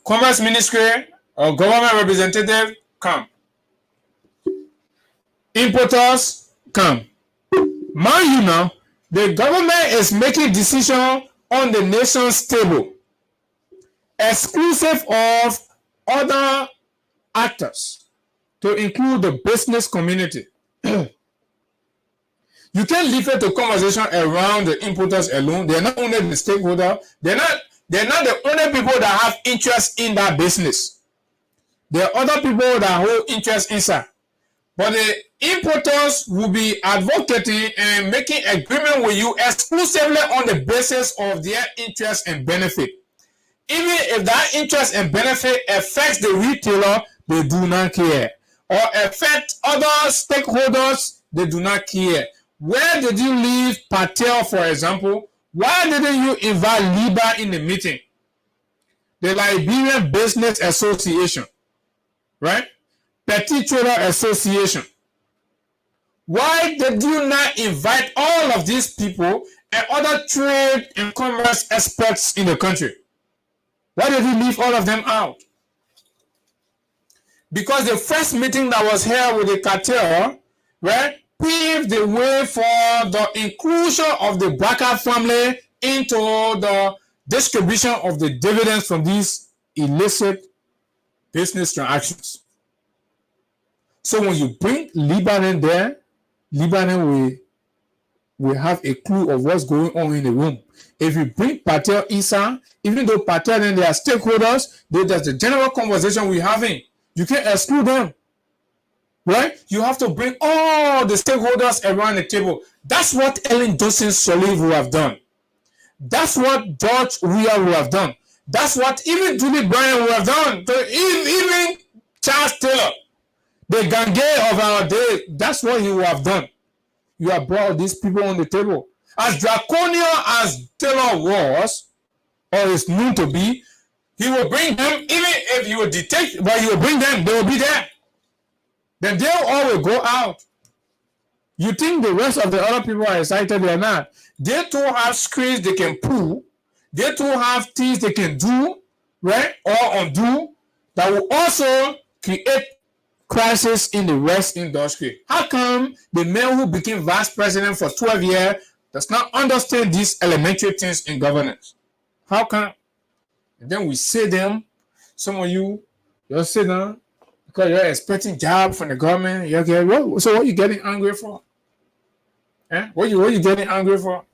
Commerce Ministry or government representative, come. Importers, come. Mind you now, the government is making decision on the nation's table, exclusive of other actors, to include the business community. You can't leave it to conversation around the importers alone. They're not only the stakeholder, they're not the only people that have interest in that business. There are other people that hold interest inside. But the importers will be advocating and making agreement with you exclusively on the basis of their interest and benefit. Even if that interest and benefit affects the retailer, they do not care. Or affect other stakeholders, they do not care. Where did you leave Patel, for example? Why didn't you invite Liba in the meeting? The Liberian Business Association, right? Petit Trader Association. Why did you not invite all of these people and other trade and commerce experts in the country? Why did you leave all of them out? Because the first meeting that was held with the cartel, right, paved the way for the inclusion of the Baka family into the distribution of the dividends from these illicit business transactions. So when you bring Lebanon there, Lebanon will have a clue of what's going on in the room. If you bring Patel inside, even though Patel and their stakeholders, that's the general conversation we're having. You can't exclude them. Right? You have to bring all the stakeholders around the table. That's what Ellen Johnson Sirleaf would have done. That's what George Weah would have done. That's what even Julie Bryan would have done. Even Charles Taylor, the Gange of our day, that's what he would have done. You have brought these people on the table. As draconian as Taylor was, or is known to be, he will bring them, even if you will detect, but he will bring them, they will be there. Then they all will go out. You think the rest of the other people are excited? They are not. They too have screens they can pull. They too have things they can do, right, or undo, that will also create crisis in the rest industry. How come the man who became vice president for 12 years does not understand these elementary things in governance? How come? And then we say them, some of you, you'll sit down, because you're expecting job from the government. You get, so what are you getting angry for? What you getting angry for?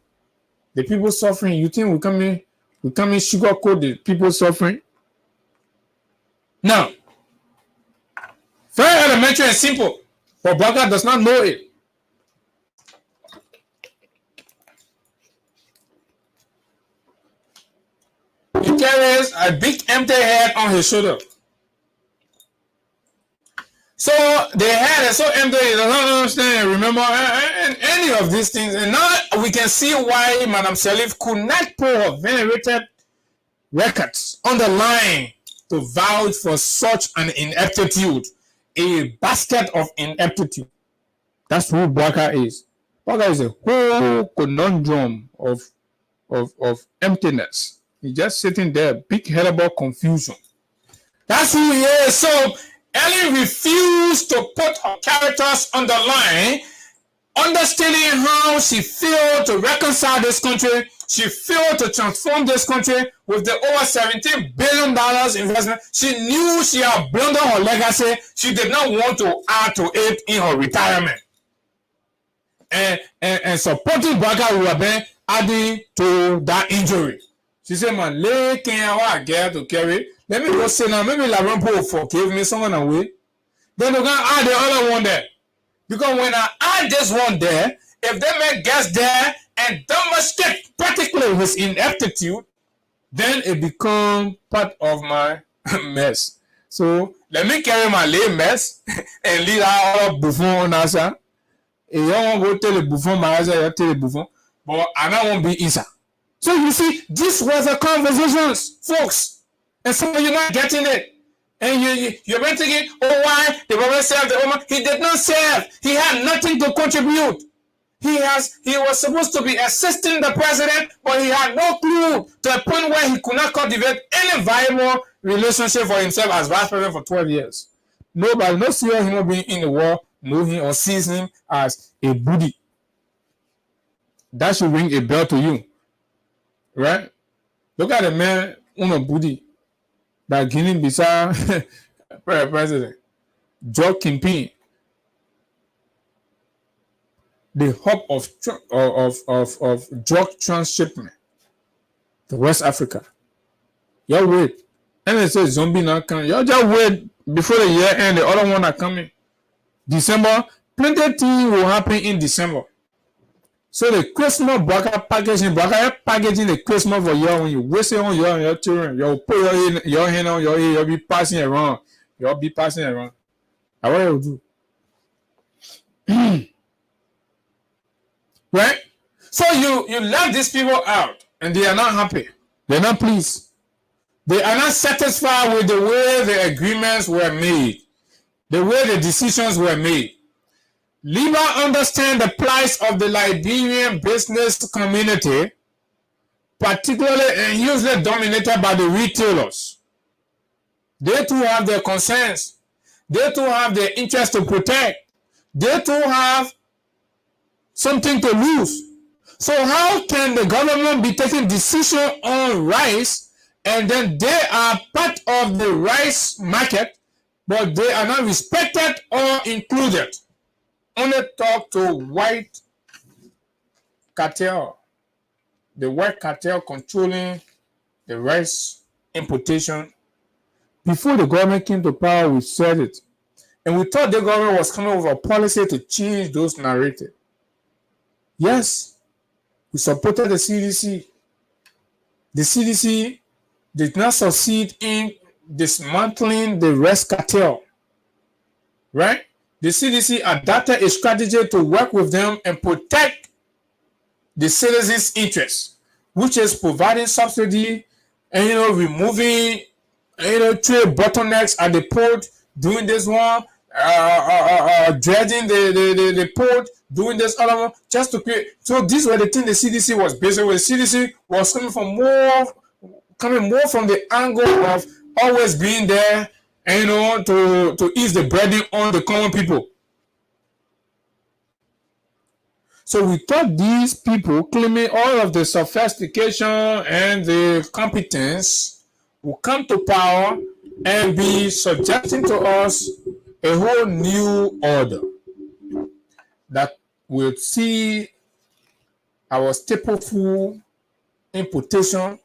The people suffering. You think we come in sugarcoat the people suffering? Now, very elementary and simple, but Baka does not know it. You carries a big empty head on his shoulder. So the head is so empty, he does not understand, remember any of these things. And now we can see why Madame Salif could not put her venerated records on the line to vouch for such an ineptitude, a basket of ineptitude. That's who Baka is. Baka is a whole conundrum of emptiness. He's just sitting there, big head about confusion. That's who he is. So Ellen refused to put her characters on the line, understanding how she failed to reconcile this country. She failed to transform this country with the over $17 billion investment. She knew she had blundered her legacy. She did not want to add to it in her retirement. And supporting Baka would have been adding to that injury. She said, man, let me get to carry. Let me go say now, maybe Laurent will forgive me someone away. Then we're going to add the other one there. Because when I add this one there, if they make guess there and demonstrate practically his ineptitude, then it becomes part of my mess. So let me carry my little mess and leave out all buffon on us. And you won't go tell the buffon, my answer, you tell the buffon, but I won't be inside. So you see, this was a conversations, folks. And some of you not getting it. And you're thinking, oh, why? The government served the woman. He did not serve. He had nothing to contribute. He was supposed to be assisting the president, but he had no clue to the point where he could not cultivate any viable relationship for himself as vice president for 12 years. Nobody, no serious human being in the world know him or sees him as a bully. That should ring a bell to you. Right? Look at the man on a booty that Guinea-Bissau president, Joe Kimping, the hub of drug transshipment to West Africa. Y'all wait. And they say zombie not coming. Y'all just wait before the year end. The other one are coming. December, plenty of things will happen in December. So the Christmas Baka packaging the Christmas for you when you waste it on your children, you'll put your hand on your ear, you'll be passing it around. You'll be passing it around. How will you do? Right? So you let these people out and they are not happy. They're not pleased. They are not satisfied with the way the agreements were made, the way the decisions were made. Liba understand the plight of the Liberian business community, particularly and usually dominated by the retailers. They too have their concerns. They too have their interest to protect. They too have something to lose. So how can the government be taking decision on rice and then they are part of the rice market, but they are not respected or included? Only talk to white cartel, the white cartel controlling the rice importation. Before the government came to power, we said it. And we thought the government was coming with a policy to change those narratives. Yes, we supported the CDC. The CDC did not succeed in dismantling the rice cartel, right? The CDC adopted a strategy to work with them and protect the citizens' interests, which is providing subsidy and removing trade bottlenecks at the port, doing this one, dredging the port, doing this other one, just to create. So these were the things the CDC was busy with. The CDC was coming more from the angle of always being there, and to ease the burden on the common people. So we thought these people claiming all of the sophistication and the competence will come to power and be suggesting to us a whole new order that will see our staple food importation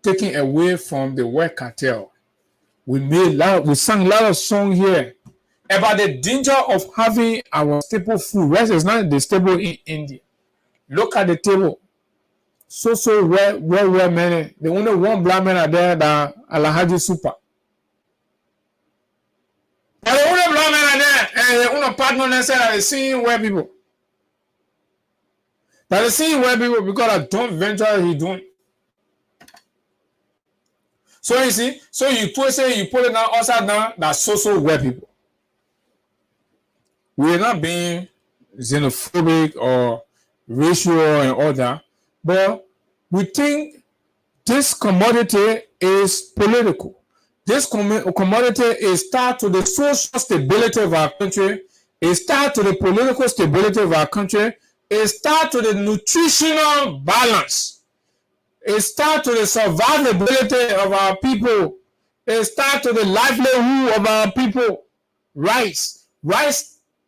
taken away from the white cartel. We sang a lot of songs here about the danger of having our staple food. Rice is not the staple in India. Look at the table. So well man. The only one black man are there that Alhaji Super. But the only black man are there, and the only partner necessarily seeing where people. That is seeing where people because of don't venture he doing. So you see, so you twist it, you put it down upside down, that's so where people. We're not being xenophobic or racial and all that, but we think this commodity is political. This commodity is tied to the social stability of our country, it's tied to the political stability of our country, it's tied to the nutritional balance, it's tied to the survivability of our people, it's tied to the livelihood of our people. Rice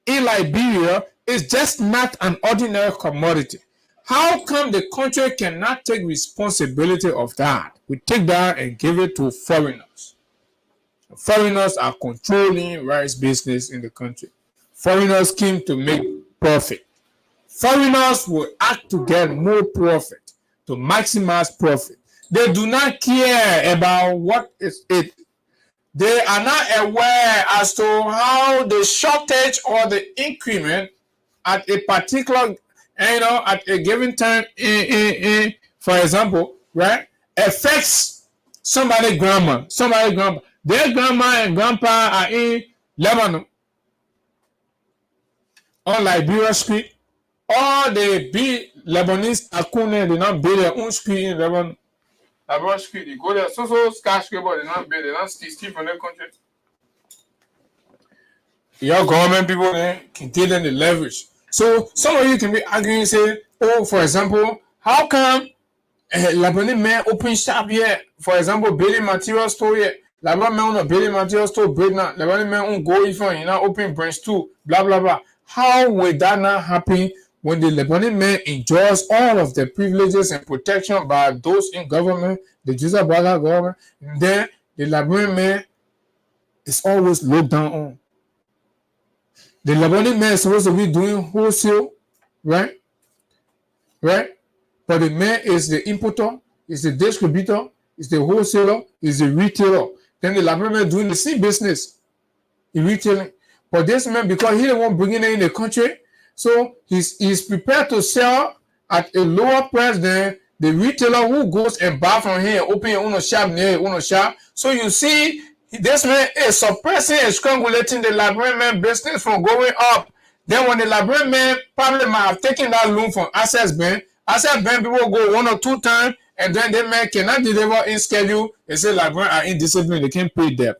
in Liberia is just not an ordinary commodity. How come the country cannot take responsibility of that? We take that and give it to foreigners. Foreigners are controlling rice business in the country. Foreigners came to make profit. Foreigners will act to get more profit, to maximize profit. They do not care about what is it. They are not aware as to how the shortage or the increment at a particular, at a given time, for example, right, affects somebody's grandma. Their grandma and grandpa are in Lebanon, on Liberia Street. All the big Lebanese tycoon, they not build their own street in Lebanon. Liberia Street, you go there, so skyscraper, they not build, they not steal from their country. Your government people can give them the leverage. So some of you can be arguing, say, oh, for example, how come Lebanese man open shop here? For example, building material store here. Lebanese man on building material store, Lebanese man on go even, open branch 2, blah, blah, blah. How will that not happen when the Lebanese man enjoys all of the privileges and protection by those in government, the Joseph Baga government, and then the Lebanese man is always looked down on? The Lebanese man is supposed to be doing wholesale, right? Right? But the man is the importer, is the distributor, is the wholesaler, is the retailer. Then the Lebanese man doing the same business, in retailing. But this man, because he don't want bringing it in the country, so he's prepared to sell at a lower price than the retailer who goes and buy from here, open your own shop near your own shop. So you see, this man is suppressing and strangulating the Liberian man business from going up. Then when the Liberian man probably might have taken that loan from Access Bank people go 1 or 2 times, and then the man cannot deliver in schedule. They say Liberians are indisciplined, they can't pay debt.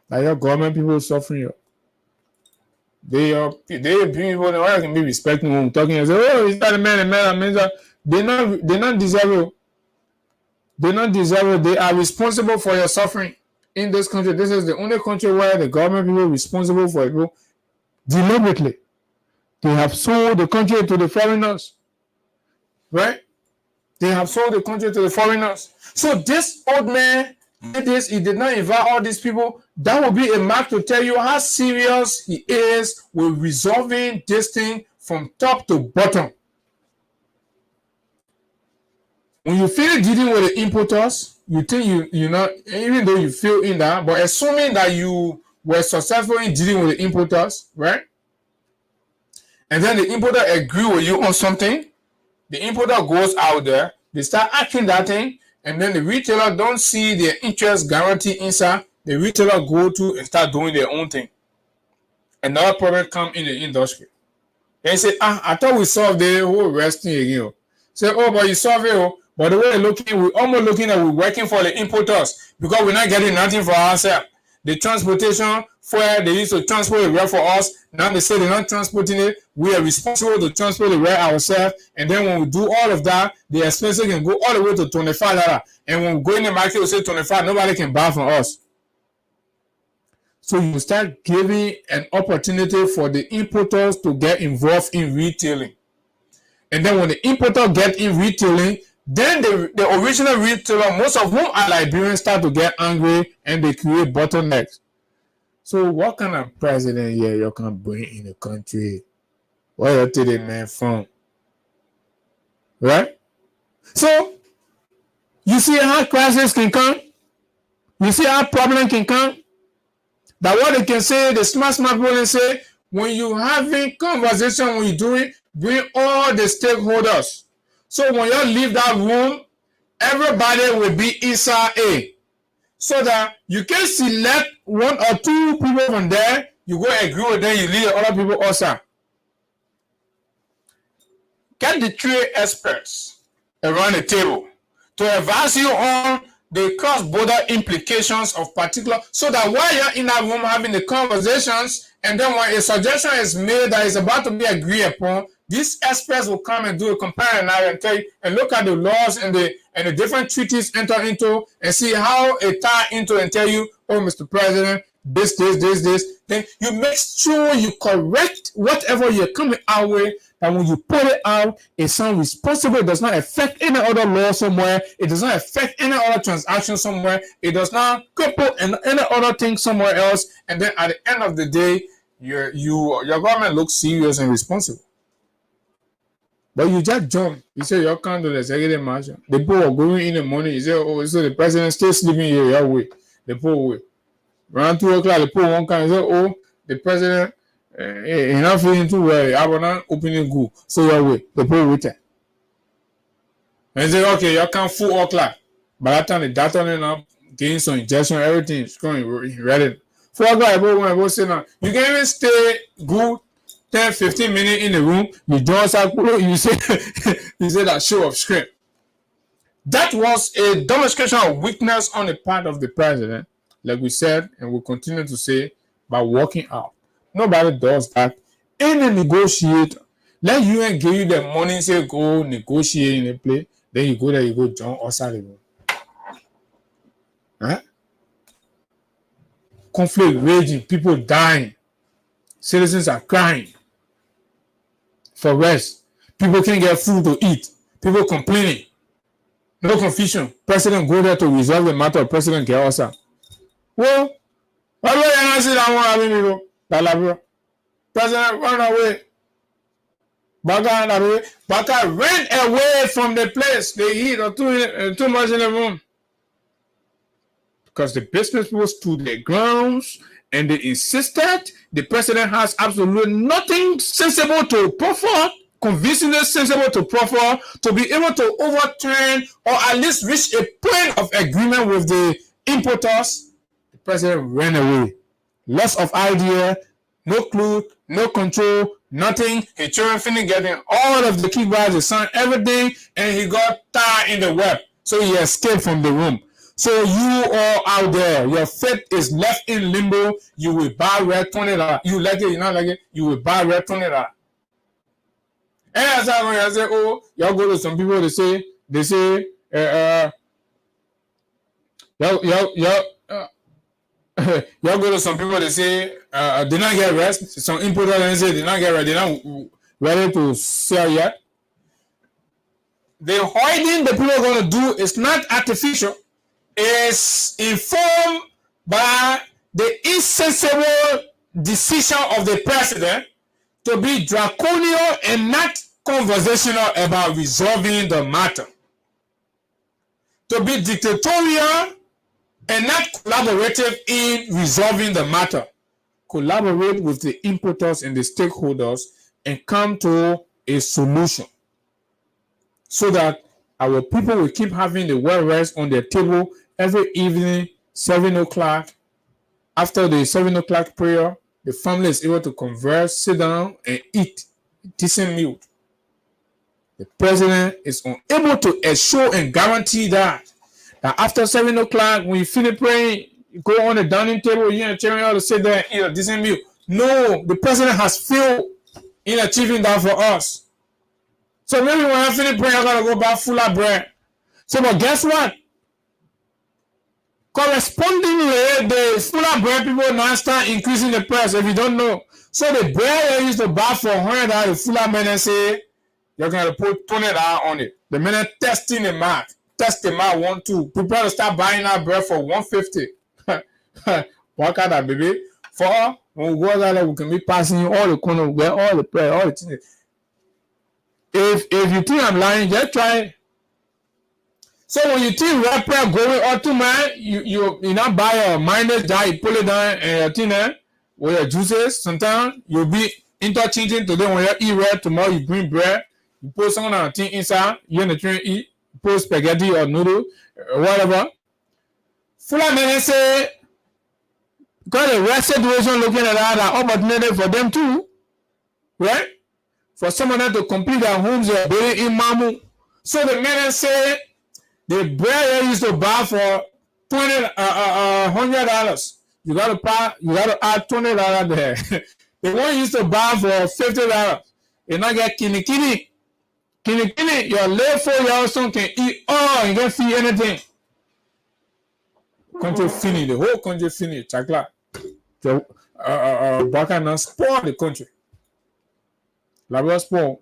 Like your government people suffering. They people they can be respecting when talking and say, oh, is that a man, they not deserve it. They not deserve it. They are responsible for your suffering in this country. This is the only country where the government people are responsible for people deliberately. They have sold the country to the foreigners. Right? They have sold the country to the foreigners. So this old man did this, he did not invite all these people. That will be a mark to tell you how serious he is with resolving this thing from top to bottom. When you feel dealing with the importers, you think you know, even though you feel in that, but assuming that you were successful in dealing with the importers, right? And then the importer agree with you on something, the importer goes out there, they start acting that thing, and then the retailer don't see their interest guarantee inside, the retailer go to and start doing their own thing. Another problem come in the industry. They say, I thought we solved the whole rest thing again. Say, oh, but you solved it. But the way we're almost looking at we're working for the importers because we're not getting nothing for ourselves. The transportation, where they used to transport the rail for us, now they say they're not transporting it. We are responsible to transport the rail ourselves. And then when we do all of that, the expenses can go all the way to $25. And when we go in the market, we say 25, nobody can buy from us. So you start giving an opportunity for the importers to get involved in retailing. And then when the importer get in retailing, then the original retailer, most of whom are Liberians, start to get angry and they create bottlenecks. So what kind of president here you can bring in the country? Where you take the man from? right? So you see how crisis can come. You see how problem can come. That what they can say, the smart people can say, when you having conversation, when you do it, bring all the stakeholders. So when you leave that room, everybody will be inside A. So that you can select one or two people from there, you go agree with them, you leave the other people outside. Get the three experts around the table to advise you on the cross-border implications of particular, so that while you're in that room having the conversations, and then when a suggestion is made that is about to be agreed upon, these experts will come and do a comparison and tell you, and look at the laws and the different treaties enter into, and see how it tie into, and tell you, oh, Mr. President, this. Then you make sure you correct whatever you're coming out with, that when you put it out, it sounds responsible. It does not affect any other law somewhere. It does not affect any other transaction somewhere. It does not couple any other thing somewhere else. And then at the end of the day, your government looks serious and responsible. But you just jump. You say you can't do the executive marshal. The people are going in the morning. You say, oh, so the president still sleeping here. Your way. The people way. Around 2 o'clock, the people won't come. You say, oh, the president. You're not feeling too well. I will not opening good. So your way, the poor waiter. And say, okay, you can 4 o'clock. By that time, the doctor now getting some injection, everything is going ready. 4 o'clock, I say now. You can even stay good 10, 15 minutes in the room. You don't say, you say that show of strength. That was a demonstration of weakness on the part of the president, like we said, and we'll continue to say, by walking out. Nobody does that. Any negotiator, let UN give you the money, say go negotiate in a place, then you go there, you go join outside the room. Huh? Conflict raging, people dying, citizens are crying for rest. People can't get food to eat. People complaining. No confusion. President go there to resolve the matter. President get outside. Well, why do you not see that one having people? President run away. Baka ran away from the place. They heat or too much in the room. Because the business people stood their grounds and they insisted the president has absolutely nothing sensible to proffer, convincingly sensible to proffer, to be able to overturn or at least reach a point of agreement with the importers. The president ran away. Loss of idea, no clue, no control, nothing. He finished getting all of the kickbacks, he signed everything, and he got tied in the web. So he escaped from the room. So you all out there, your fate is left in limbo. You will buy red $20. You like it, you not like it, you will buy red $20. And as I say, oh, y'all go to some people, they say, y'all go to some people, they say, they not get rest. Some importers, they say, they not get rest. They're not ready to sell yet. The hoarding the people are going to do is not artificial. It's informed by the insensible decision of the president to be draconian and not conversational about resolving the matter. To be dictatorial and not collaborative in resolving the matter. Collaborate with the importers and the stakeholders and come to a solution so that our people will keep having the well rice on their table every evening, 7 o'clock. After the 7 o'clock prayer, the family is able to converse, sit down, and eat decent meal. The president is unable to assure and guarantee that after 7 o'clock, when you finish praying, you go on the dining table, you and chairman to sit there and eat a decent meal. No, the president has failed in achieving that for us. So maybe when I finish praying, I'm going to go buy full of bread. So, but guess what? Correspondingly, the full of bread people now start increasing the price if you don't know. So the bread they used to buy for $100, the full of men say, you're going to put $20 on it. The men testing the mark. Test the mark 1, 2. People to start buying that bread for $150. Walk out that baby. For when we go out there, we can be passing you all the corner, where all the bread, all the things. If you think I'm lying, just try it. So when you think red prayer going up to man, you not buy a minus jar, you pull it down and your thing there with your juices. Sometimes you'll be interchanging today when you eat red, tomorrow you bring bread, you put some of the thing inside, you in the train eat, you put spaghetti or noodle, or whatever. Full of men say, because the rest situation looking at that opportunity for them too, right? For some of them to complete their homes, they're building in Mamu. So the men say, the bread they used to buy for $100. You gotta add $20 there. The one you used to buy for $50. You not get kini. Your late 4-year-old son can eat all and don't feed anything. Country finish, the whole country finish. Chocolate. The Baka not spoil the country. Spoil.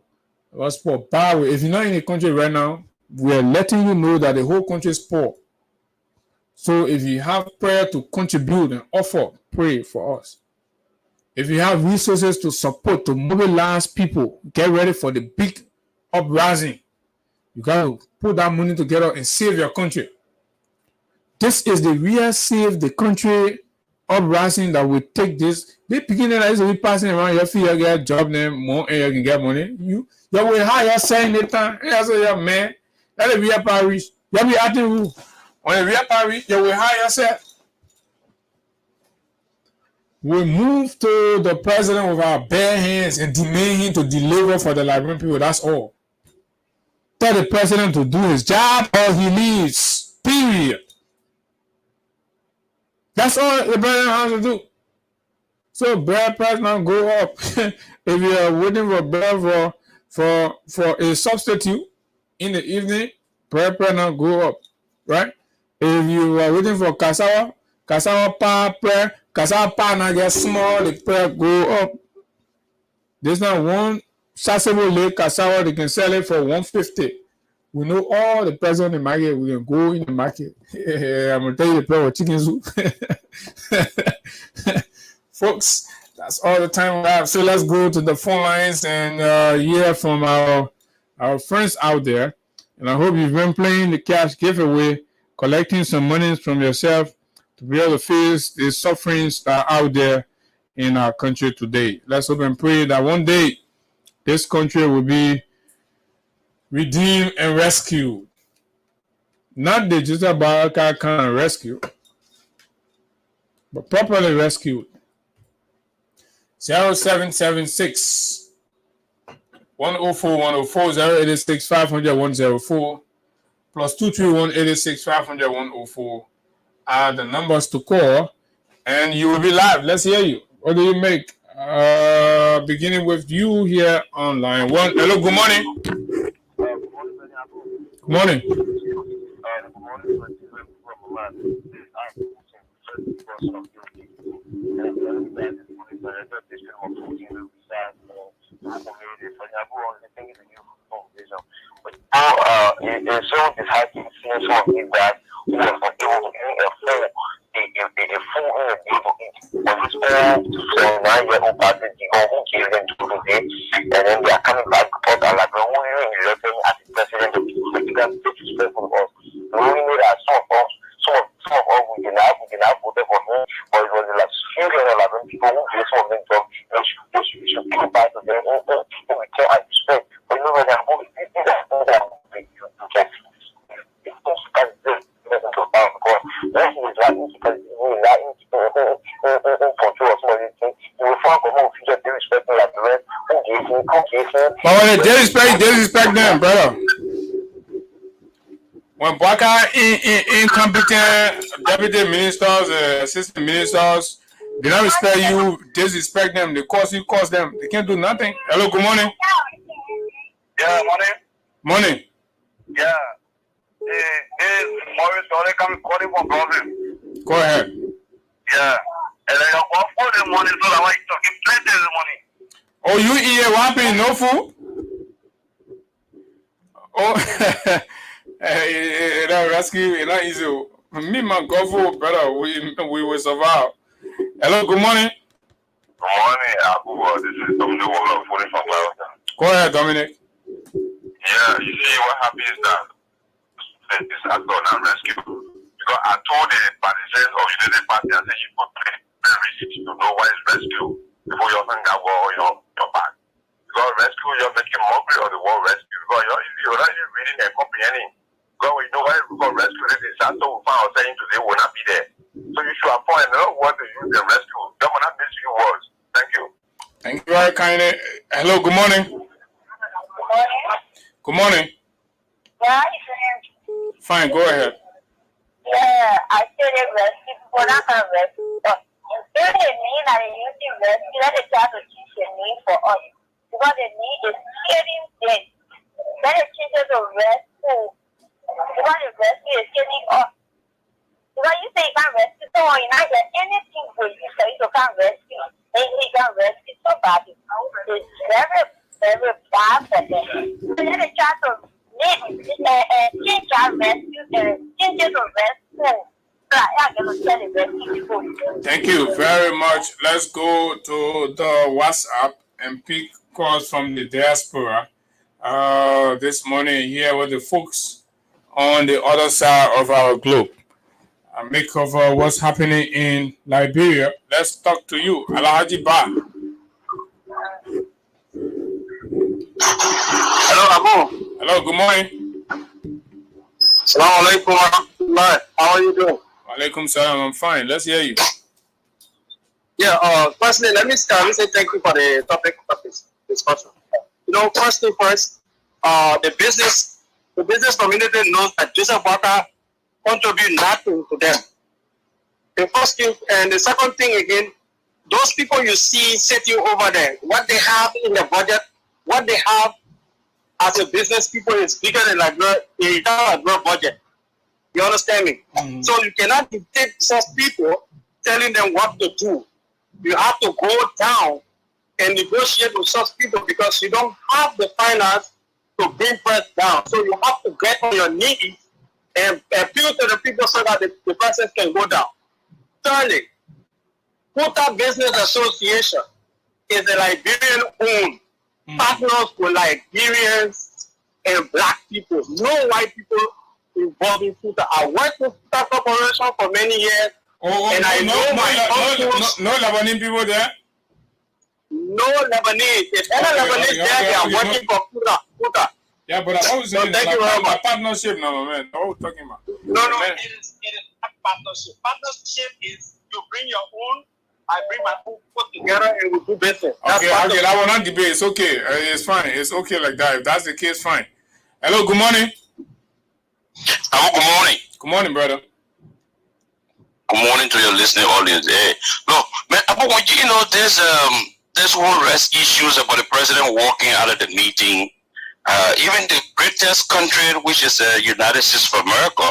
Power. If you're not in the country right now, we are letting you know that the whole country is poor. So if you have prayer to contribute and offer, pray for us. If you have resources to support, to mobilize people, get ready for the big uprising. You got to put that money together and save your country. This is the real save the country uprising that will take this. They beginning that is we passing around your feet, you get a job name, more and you can get money. You will hire saying the time. That's your man. That is real parish. You be acting rule. On the real parish, you will hire yourself. We move to the president with our bare hands and demand him to deliver for the Liberian people. That's all. Tell the president to do his job or he leaves. Period. That's all the president has to do. So bread price now go up. If you are waiting for bread for a substitute in the evening, bread price now go up, right? If you are waiting for cassava now get small, the price go up. There's not one saleable lake cassava they can sell it for $150. We know all the price on the market. We can go in the market. I'm gonna tell you the price of chicken soup. Folks, that's all the time we have. So let's go to the phone lines and hear from our friends out there. And I hope you've been playing the cash giveaway, collecting some money from yourself to be able to face the sufferings that are out there in our country today. Let's hope and pray that one day this country will be redeemed and rescued. Not the Jutta Baraka kind of rescue, but properly rescued. 0776 104 104 086 500 104 plus 231 86 500 104 are the numbers to call, and you will be live. Let's hear you. What do you make? Beginning with you here on line one. Hello, good morning. Good morning. It's so disheartening seeing some of these guys who are able to bring a full on this all 9-year-old party who gave them to today, and then they are coming back to port and like who really elected as the president of the political disrespectful of us. We only know that some of us we did not vote for him, but it was like few people who gave some of them jobs. We should give back to them in return and respect. But you know when they are moving, these are things that you can see. It's not because they're to power because when he is lying because he is lying in control of some of these things, you will find more future disrespecting like the rest who gave him. But when they disrespect them, brother. When Baka incompetent deputy ministers, assistant ministers, they don't respect you, disrespect them, they cost them, they can't do nothing. Hello, good morning. Yeah, morning. Morning. Yeah. This Maurice already coming calling for problem. Go ahead. Yeah. And then you offer the money so that when you talk, you plenty of money. Oh, you eat a whopping, no food? Oh, that rescue is not easy. Me, my God, brother, we will survive. Hello, good morning. Good morning, Abu. This is Dominic from Florida. Go ahead, Dominic. Yeah, you see what happens is that this actor now rescue. Because I told the participants of United Party, I said you put very risky to know what is rescue before your son got your back. Because rescue, you're making mockery of the word rescue. Because you're not even reading and comprehending. Because we know why we got rescue. This is something we found saying today will not be there. So you should appoint another word to use the rescue. That will not miss you words. Thank you. Thank you very kindly. Hello, good morning. Good morning. Yeah, Fine, go ahead. yeah, I said it rescue, but I can rescue. Instead of me that they using rescue, let us try to teach the need for us. Because the need is killing them. Let us teach us to rescue. Because the rescue is killing us. Because you say you can't rescue someone, you not get anything for you, so you can't rescue. Then you can rescue somebody. It's very, very bad for them. So let us try to change our rescue and change it to rescue. So I can tell the rescue people. Thank you very much. Let's go to the WhatsApp and pick calls from the diaspora. This morning here with the folks on the other side of our globe. And make cover what's happening in Liberia. Let's talk to you, Alhaji Ba. Hello, Abu. Hello, good morning. Assalamu alaikum. How are you doing? Walaikum salam. I'm fine. Let's hear you. Yeah, firstly, let me say thank you for the topic of this discussion. You know, first thing first, the business community knows that Joseph Walker contribute nothing to them. The first thing, and the second thing again, those people you see sitting over there, what they have in the budget, what they have as a business people is bigger than the budget. You understand me? Mm-hmm. So you cannot dictate such people telling them what to do. You have to go down and negotiate with such people because you don't have the finance to bring price down. So you have to get on your knees and appeal to the people so that the prices can go down. Thirdly, Kuta Business Association is a Liberian-owned partners with Liberians and black people. No white people involved in Kuta. I worked with Kuta Corporation for many years, and I know my uncles. No Lebanese people there? No Lebanese. If any Lebanese there, they are working for Kuta. Yeah, but I was saying thank you very much. Partnership now, man. What are we talking about? No, it is not partnership. Partnership is you bring your own, I bring my own, put together, and we do business. Okay, that will not debate. It's okay. It's fine. It's okay like that. If that's the case, fine. Hello, good morning. Hello, good morning. Good morning, brother. Good morning to your listening audience. Hey, no, man, you know, there's whole rest issues about the president walking out of the meeting. Even the greatest country, which is the United States of America,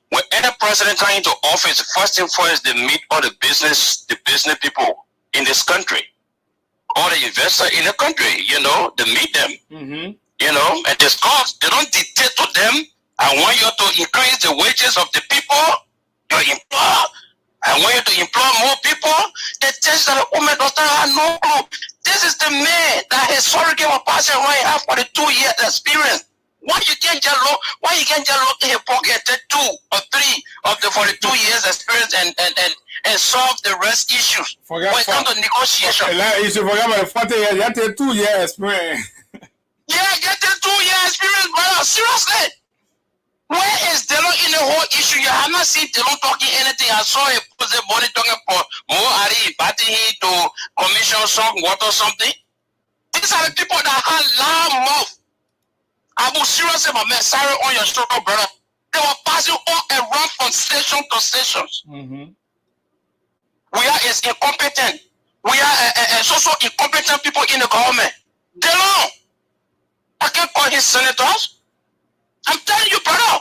when any president comes into office, first thing first, they meet all the business people in this country, all the investors in the country, you know, they meet them, you know, and discuss. They don't dictate to them, I want you to increase the wages of the people you employ. I want you to employ more people. They test that the woman does not have no clue. This is the man that his surrogate was passing around and have for the 2 years experience. Why you can't just look in your pocket, take 2 or 3 of the 42 years experience and solve the rest issues. When it comes to negotiation. You should forget about the 40 years. You have to 2 years experience. Yeah, get the 2 year experience, brother. Seriously. Where is Delon in the whole issue? You have not seen Delon talking anything. I saw a post body talking about more Ari batting to commission some water something. These are the people that have loud mouth. I will seriously, my man, sorry on your shoulder, brother. They were passing all around from station to stations. We are as incompetent. We are so incompetent people in the government. Delon, I can't call his senators. I'm telling you, brother,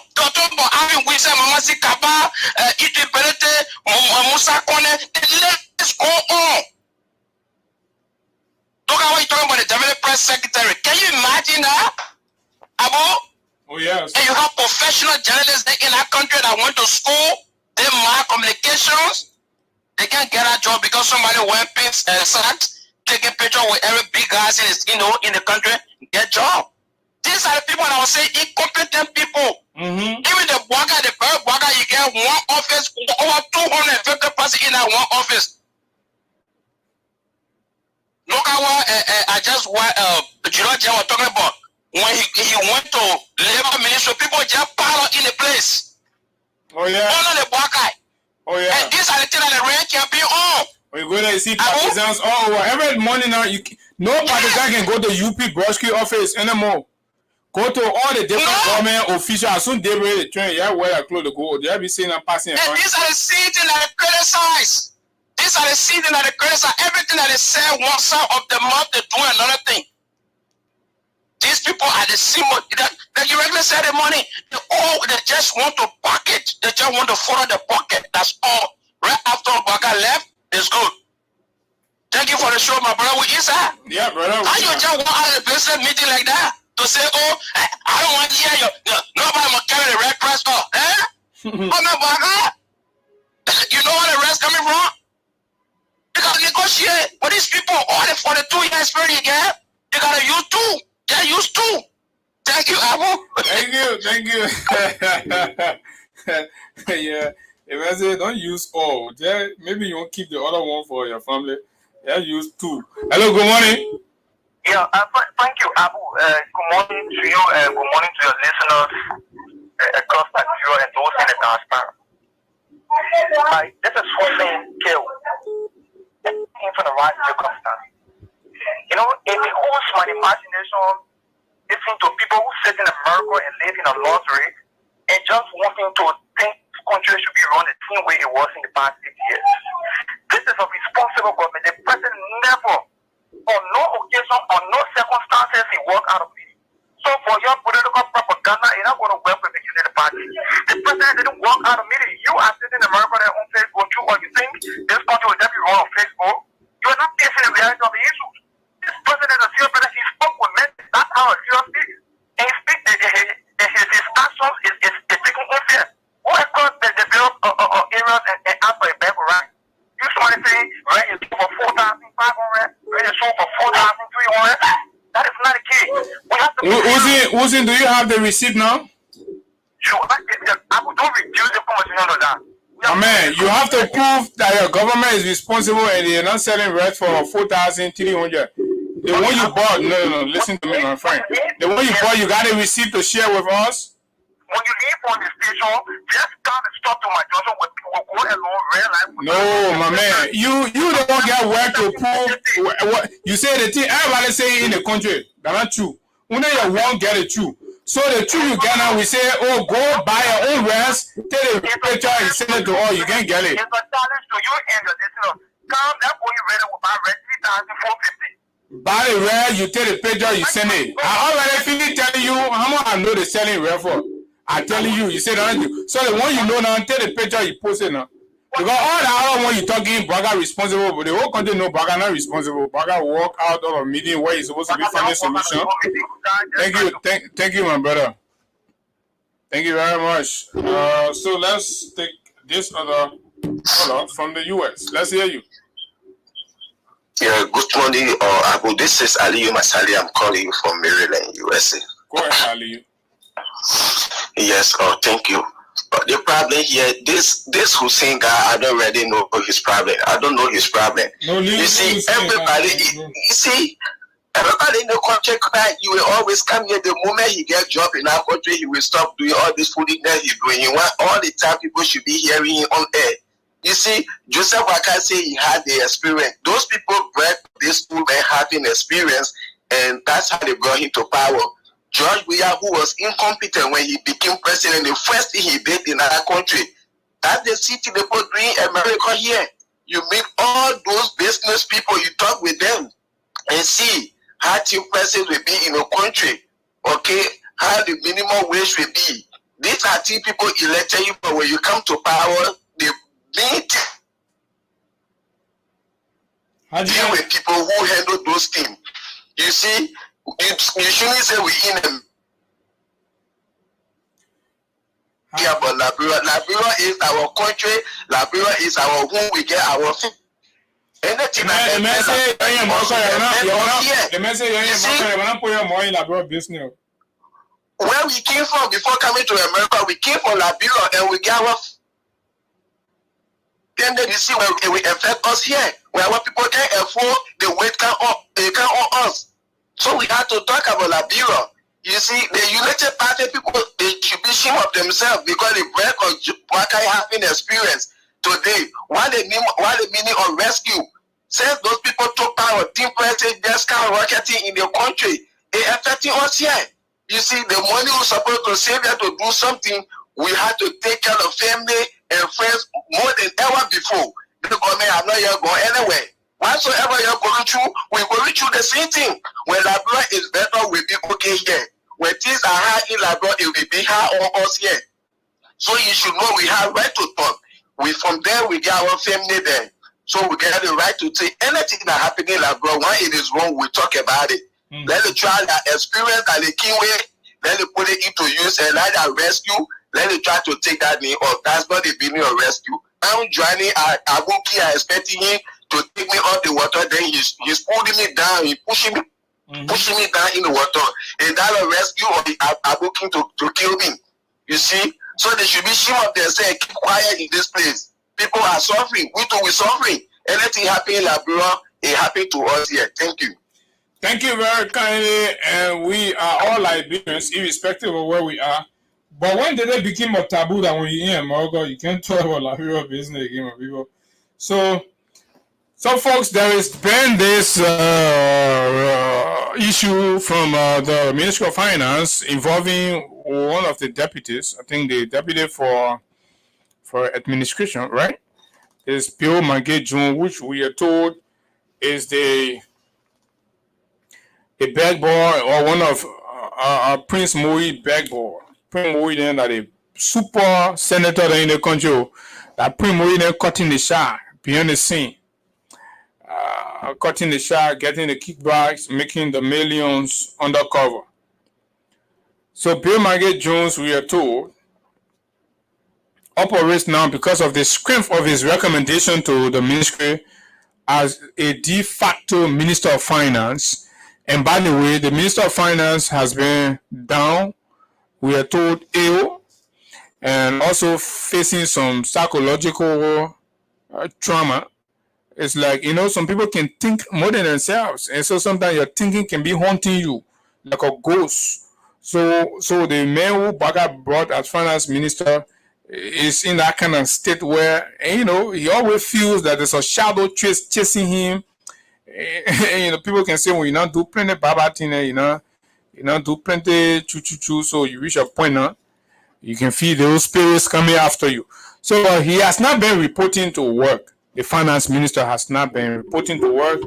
having we say Mama Sikaba, Iti Belete, Musa Kone, let's go on. Look at what you're talking about the Development Press Secretary. Can you imagine that? Abu? Oh, yes. And you have professional journalists in our country that went to school, they mark communications, they can't get a job because somebody wear pants and socks, take a picture with every big guy in the country, get a job. This these are the people that I was saying incompetent people. Even the worker, the very worker, you get one office, over 250 persons in that one office. Look at what I just want Jiro was talking about. When he went to labor ministry, people just pile up in the place. Oh yeah. Only the worker. Oh yeah. And these are the things that the rain can be on. When you go there, you see partisans all over. Every morning now, no partisan can go to UP Brodsky office anymore. Go to all the different government officials. As soon as they ready to train, yeah, wear a clothes to go. They be seeing them passing. And these are the same things that they criticize. These are the same things that they criticize. Everything that they say one side of the month, they do another thing. These people are the same. That you regularly say the money. They just want to pocket. They just want to follow the pocket. That's all. Right after Baka left, it's good. Thank you for the show, my brother. With Isa. Yeah, brother. How you just walk out of the business meeting like that to say, oh, I don't want to hear you. Nobody will carry the red cross off. Oh, no, Baka. You know where the rest coming from? You got to negotiate with these people. All the 42 years experience you get, they got to use two. They're used to. Thank you, Abu. Thank you. Yeah. If I say don't use all, maybe you won't keep the other one for your family. Yeah, use two. Hello, good morning. Yeah, thank you, Abu. Good morning to you, and good morning to your listeners across Nigeria and those in the diaspora. This is Hussein Kill. Came from the right circumstance. You know, if it holds my imagination, listen to people who sit in America and live in a luxury and just wanting to think the country should be run the same way it was in the past 6 years. This is a responsible government. The president never, on no occasion, on no circumstances, he walked out of it. So for your political propaganda, you're not going to work with the unity party. The president didn't walk out of meeting. You are sitting in America on Facebook too, or you think this country will just be run on Facebook. You are not facing the reality of the issues. This president is a serious president. He spoke with men. That's how a serious speaks. And he speaks, his actions is taking influence. Go across the developed areas and ask for a better right. You somebody say, rent is sold for 4,500, rent is sold for 4,300. That is not the case. We have to. Uzi, do you have the receipt now? Sure. I don't reduce the conversation of that. Man, you have to prove that your government is responsible and they're not selling rent for 4,300. The one you bought, no, listen to me, my friend. The one you bought, you got a receipt to share with us? When you leave on the station, just come and stop to my junction with people go along red light. No, my man. You don't get work to prove what you say the thing everybody say in the country. That's not true. Only you won't get it true. So the truth you get now, we say, oh, go buy your own rest, take the picture and send it to all. You can't get it. It's a challenge to you and the listener. Come, that's when you ready with my rent 3,450. Buy the rare, you take the picture, you send it. I already finish telling you how much I know the selling rare for. I telling you, you say that. So the one you know now, take the picture, you post it now. Because all the other one you talking, Baga responsible, but the whole country know Baga not responsible. Baga walk out of a meeting where he's supposed to be finding solution. Thank you, my brother. Thank you very much. So let's take this other caller from the US. Let's hear you. Yeah, good morning, Abu. This is Aliyu Masali. I'm calling you from Maryland, USA. Go ahead, Aliyu. Yes, thank you. But the problem here, this Hussein guy, I don't really know his problem. I don't know his problem. You see, everybody in the country, you will always come here. The moment he gets job in our country, he will stop doing all this foolishness he's doing. He want all the time people should be hearing him on air. You see, Joseph Waka say he had the experience. Those people bred this woman having experience, and that's how they brought him to power. George Weah, who was incompetent when he became president, the first thing he did in our country, that's the city they put doing America here. You meet all those business people, you talk with them, and see how team president will be in a country, okay, how the minimum wage will be. These are team people elected you, but when you come to power, they meet deal with people who handle those things. You see, you shouldn't say we in them. Yeah, but Liberia is our country. Liberia is our home. We get our food. Anything the man say, you're not putting your money in Liberia business. where we came from before coming to America, we came from Liberia and we got our then you see where it will affect us here, where our people can't afford the weight can on us. So we have to talk about Liberia. You see, the United Party people, they should be ashamed of themselves because the break of Wakai having experience today. What the meaning of rescue? Since those people took power, team president just skyrocketing in the country, it affecting us here. You see, the money was supposed to save them to do something. We had to take care of family and friends more than ever before. The government have not yet gone anywhere. Whatsoever you're going through, we're going through the same thing. When Labrador is better, we'll be okay here. When things are high in Labrador, it will be high on us here. So you should know we have right to talk. From there, we get our family there. So we get the right to say anything that happens in Labrador, when it is wrong, we talk about it. Let the try that experience that the key way, let it put it into use and let that rescue, let it try to take that name off. That's not the meaning of rescue. I'm joining Abuki, I expecting him to take me off the water, then he's pulling me down, he's pushing me down in the water. And that a rescue or the Abuki to kill me. You see? So they should be ashamed of themselves, keep quiet in this place. People are suffering. We too, we're suffering. Anything happening in Liberia, it happened to us here. Thank you. Thank you very kindly. And we are all Liberians, irrespective of where we are. But when did it become a taboo that when you're in America, you can't talk about Liberia business again, people? So folks, there has been this issue from the Ministry of Finance involving one of the deputies. I think the deputy for administration, right? Is Bill Magejun, which we are told is the bag boy or one of Prince Moui bag boy. Prince Moui then that a super senator in the country that Prince Moui then cutting the shot behind the scene. Cutting the shot, getting the kickbacks, making the millions undercover. So Bill Magget Jones, we are told, operates now because of the strength of his recommendation to the ministry as a de facto Minister of Finance. And by the way, the Minister of Finance has been down, we are told, ill, and also facing some psychological trauma. It's like, some people can think more than themselves. And so sometimes your thinking can be haunting you like a ghost. So the man who Baga brought as finance minister is in that kind of state where, he always feels that there's a shadow chasing him. And, people can say, well, you not do plenty baba thing, you not do plenty choo. So you reach a point now, you can feel those spirits coming after you. So he has not been reporting to work. The finance minister has not been reporting to work.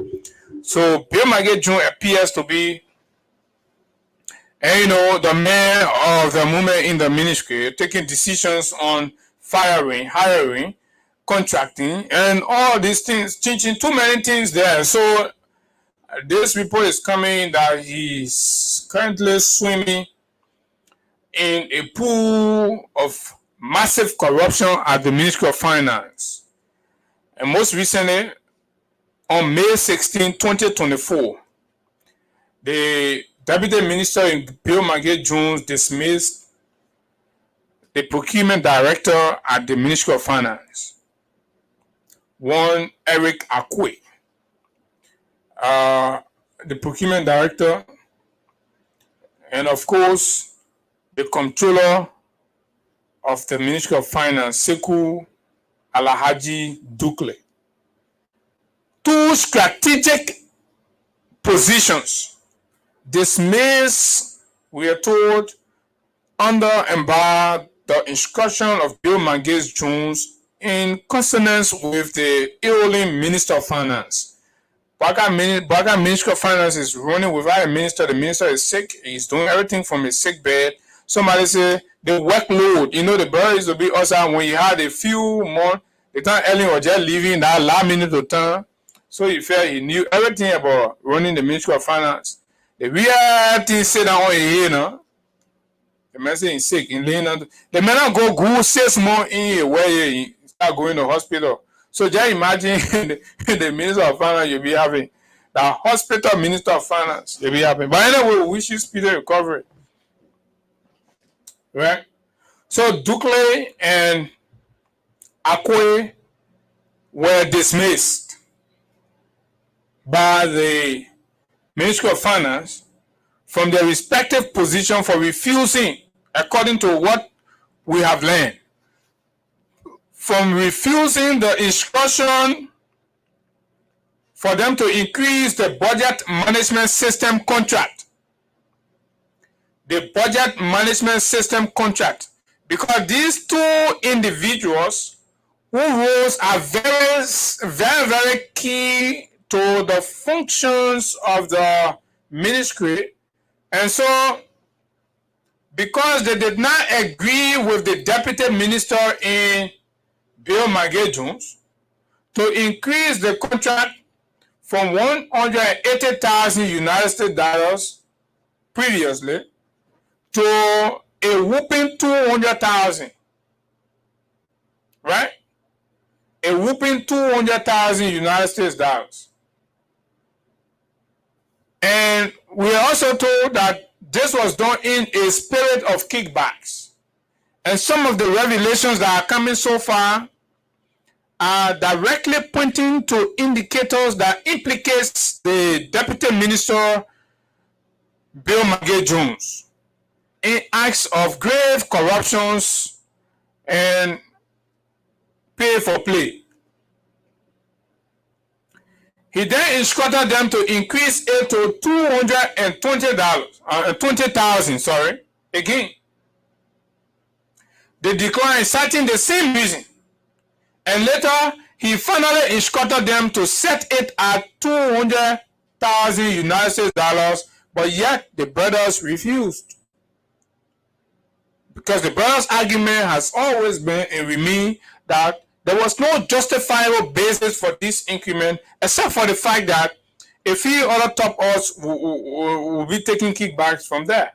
So Bill Magget June appears to be, the man of the moment in the ministry, taking decisions on firing, hiring, contracting, and all these things, changing too many things there. So this report is coming that he's currently swimming in a pool of massive corruption at the Ministry of Finance. And most recently, on May 16, 2024, the Deputy Minister in Bill Magget Jones dismissed the Procurement Director at the Ministry of Finance, one Eric Akwe. The Procurement Director, and of course, the Comptroller of the Ministry of Finance, Sekou Alhaji Dukle. Two strategic positions dismissed, we are told, under and by the instruction of Bill Magget Jones in consonance with the ailing Minister of Finance. Baga Minister of Finance is running without a minister. The minister is sick. He's doing everything from his sick bed. Somebody say the workload, the brother is to be also when you had a few months, the time Ellen was just leaving that last minute of time. So he felt he knew everything about running the Ministry of Finance. The real thing said that on here, the man say he's sick. The man not go 6 months in here where he start going to hospital. So just imagine the Minister of Finance you'll be having. The hospital Minister of Finance you'll be having. But anyway, we wish you speedy recovery. right? So Dukley and Akwe were dismissed by the Ministry of Finance from their respective position for refusing, according to what we have learned, from refusing the instruction for them to increase the budget management system contract. The budget management system contract. Because these two individuals whose roles are very, very, very key to the functions of the ministry. And so, because they did not agree with the deputy minister in Bill Magay-Jones to increase the contract from 180,000 United States dollars previously to a whooping 200,000, right? A whooping 200,000 United States dollars. And we are also told that this was done in a spirit of kickbacks. And some of the revelations that are coming so far are directly pointing to indicators that implicates the Deputy Minister Bill Magay-Jones in acts of grave corruptions and pay for play. He then instructed them to increase it to $220,000. Again, they declined, citing the same reason. And later, he finally instructed them to set it at 200,000 United States dollars, but yet the brothers refused. Because the brothers' argument has always been and remain that there was no justifiable basis for this increment, except for the fact that a few other top odds will be taking kickbacks from there.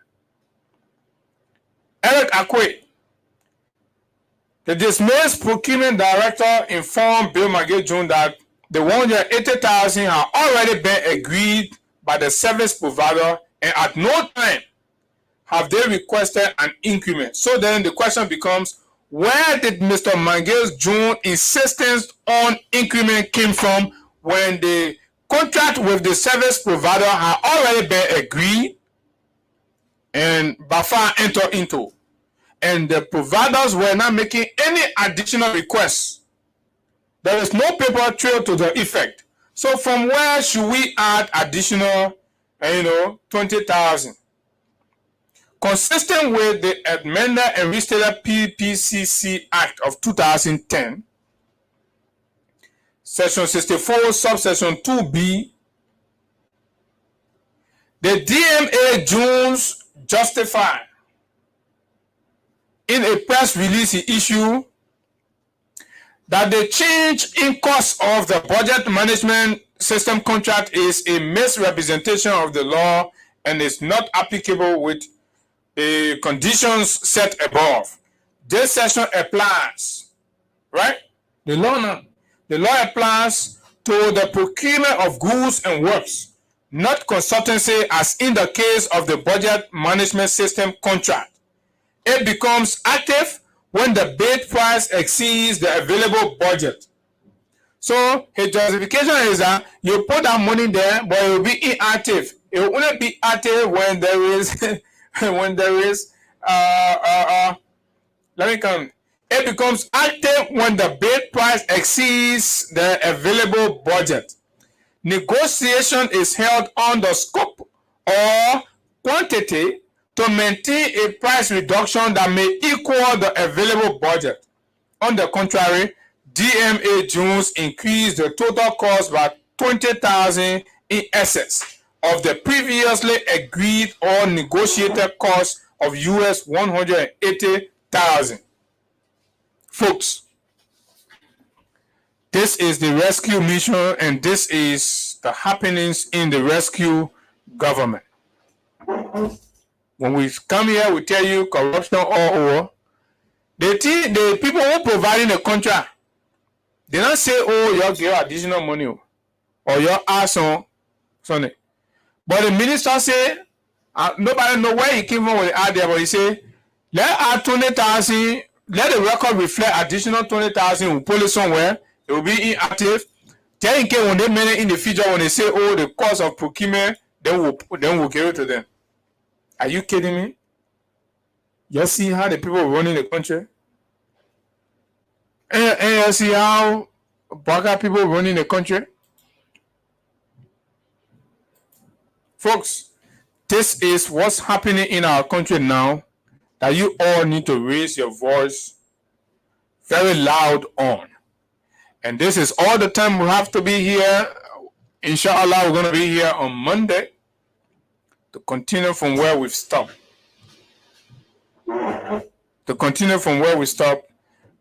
Eric Akwe, the dismissed procurement director, informed Bill Magay-Jones that the 180,000 had already been agreed by the service provider, and at no time have they requested an increment. So then the question becomes, where did Mr. Magay-Jones' insistence on increment came from when the contract with the service provider had already been agreed and BAFA entered into, and the providers were not making any additional requests? There is no paper trail to the effect. So from where should we add additional, 20,000? Consistent with the amended and restated PPCC Act of 2010, Section 64, subsection 2B, the DMA Jones justified in a press release he issued that the change in cost of the budget management system contract is a misrepresentation of the law and is not applicable with the conditions set above. This section applies, right? The law applies to the procurement of goods and works, not consultancy as in the case of the budget management system contract. It becomes active when the bid price exceeds the available budget. So his justification is that you put that money there, but it will be inactive. It will only be active when there is It becomes active when the bid price exceeds the available budget. Negotiation is held on the scope or quantity to maintain a price reduction that may equal the available budget. On the contrary, DMA Jones increased the total cost by 20,000 in excess of the previously agreed or negotiated cost of US 180,000. Folks, this is the rescue mission, and this is the happenings in the rescue government. When we come here, we tell you corruption all over. The people who are providing the contract, they don't say, oh, you give additional money or your ass on Sunday. But the minister say, nobody know where he came from with the idea, but he say, Let add 20,000. Let the record reflect additional 20,000. We'll put it somewhere. It will be inactive. Tell in case when they mean it in the future, when they say, "Oh, the cost of procurement," then we'll give it to them. Are you kidding me? You see how the people running the country? And you see how Baka people running the country? Folks, this is what's happening in our country now that you all need to raise your voice very loud on. And this is all the time we have to be here. Inshallah, we're going to be here on Monday to continue from where we've stopped.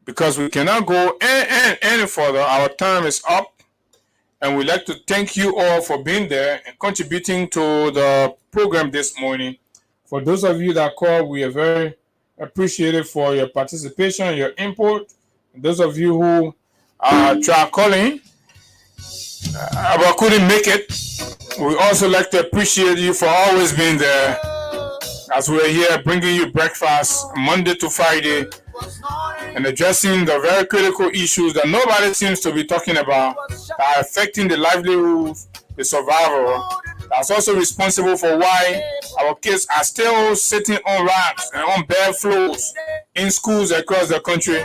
Because we cannot go any further. Our time is up. And we'd like to thank you all for being there and contributing to the program this morning. For those of you that called, we are very appreciative for your participation, your input. And those of you who tried calling but couldn't make it, we also like to appreciate you for always being there as we're here bringing you breakfast Monday to Friday and addressing the very critical issues that nobody seems to be talking about that are affecting the livelihood, the survival. That's also responsible for why our kids are still sitting on racks and on bare floors in schools across the country.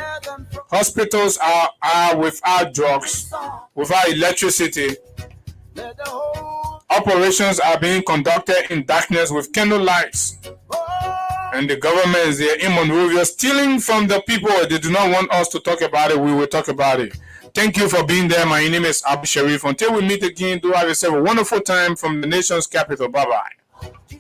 Hospitals are without drugs, without electricity. Operations are being conducted in darkness with candle lights. And the government is there in Monrovia stealing from the people. They do not want us to talk about it. We will talk about it. Thank you for being there. My name is Abu Sharif. Until we meet again, do have yourself a wonderful time from the nation's capital. Bye-bye.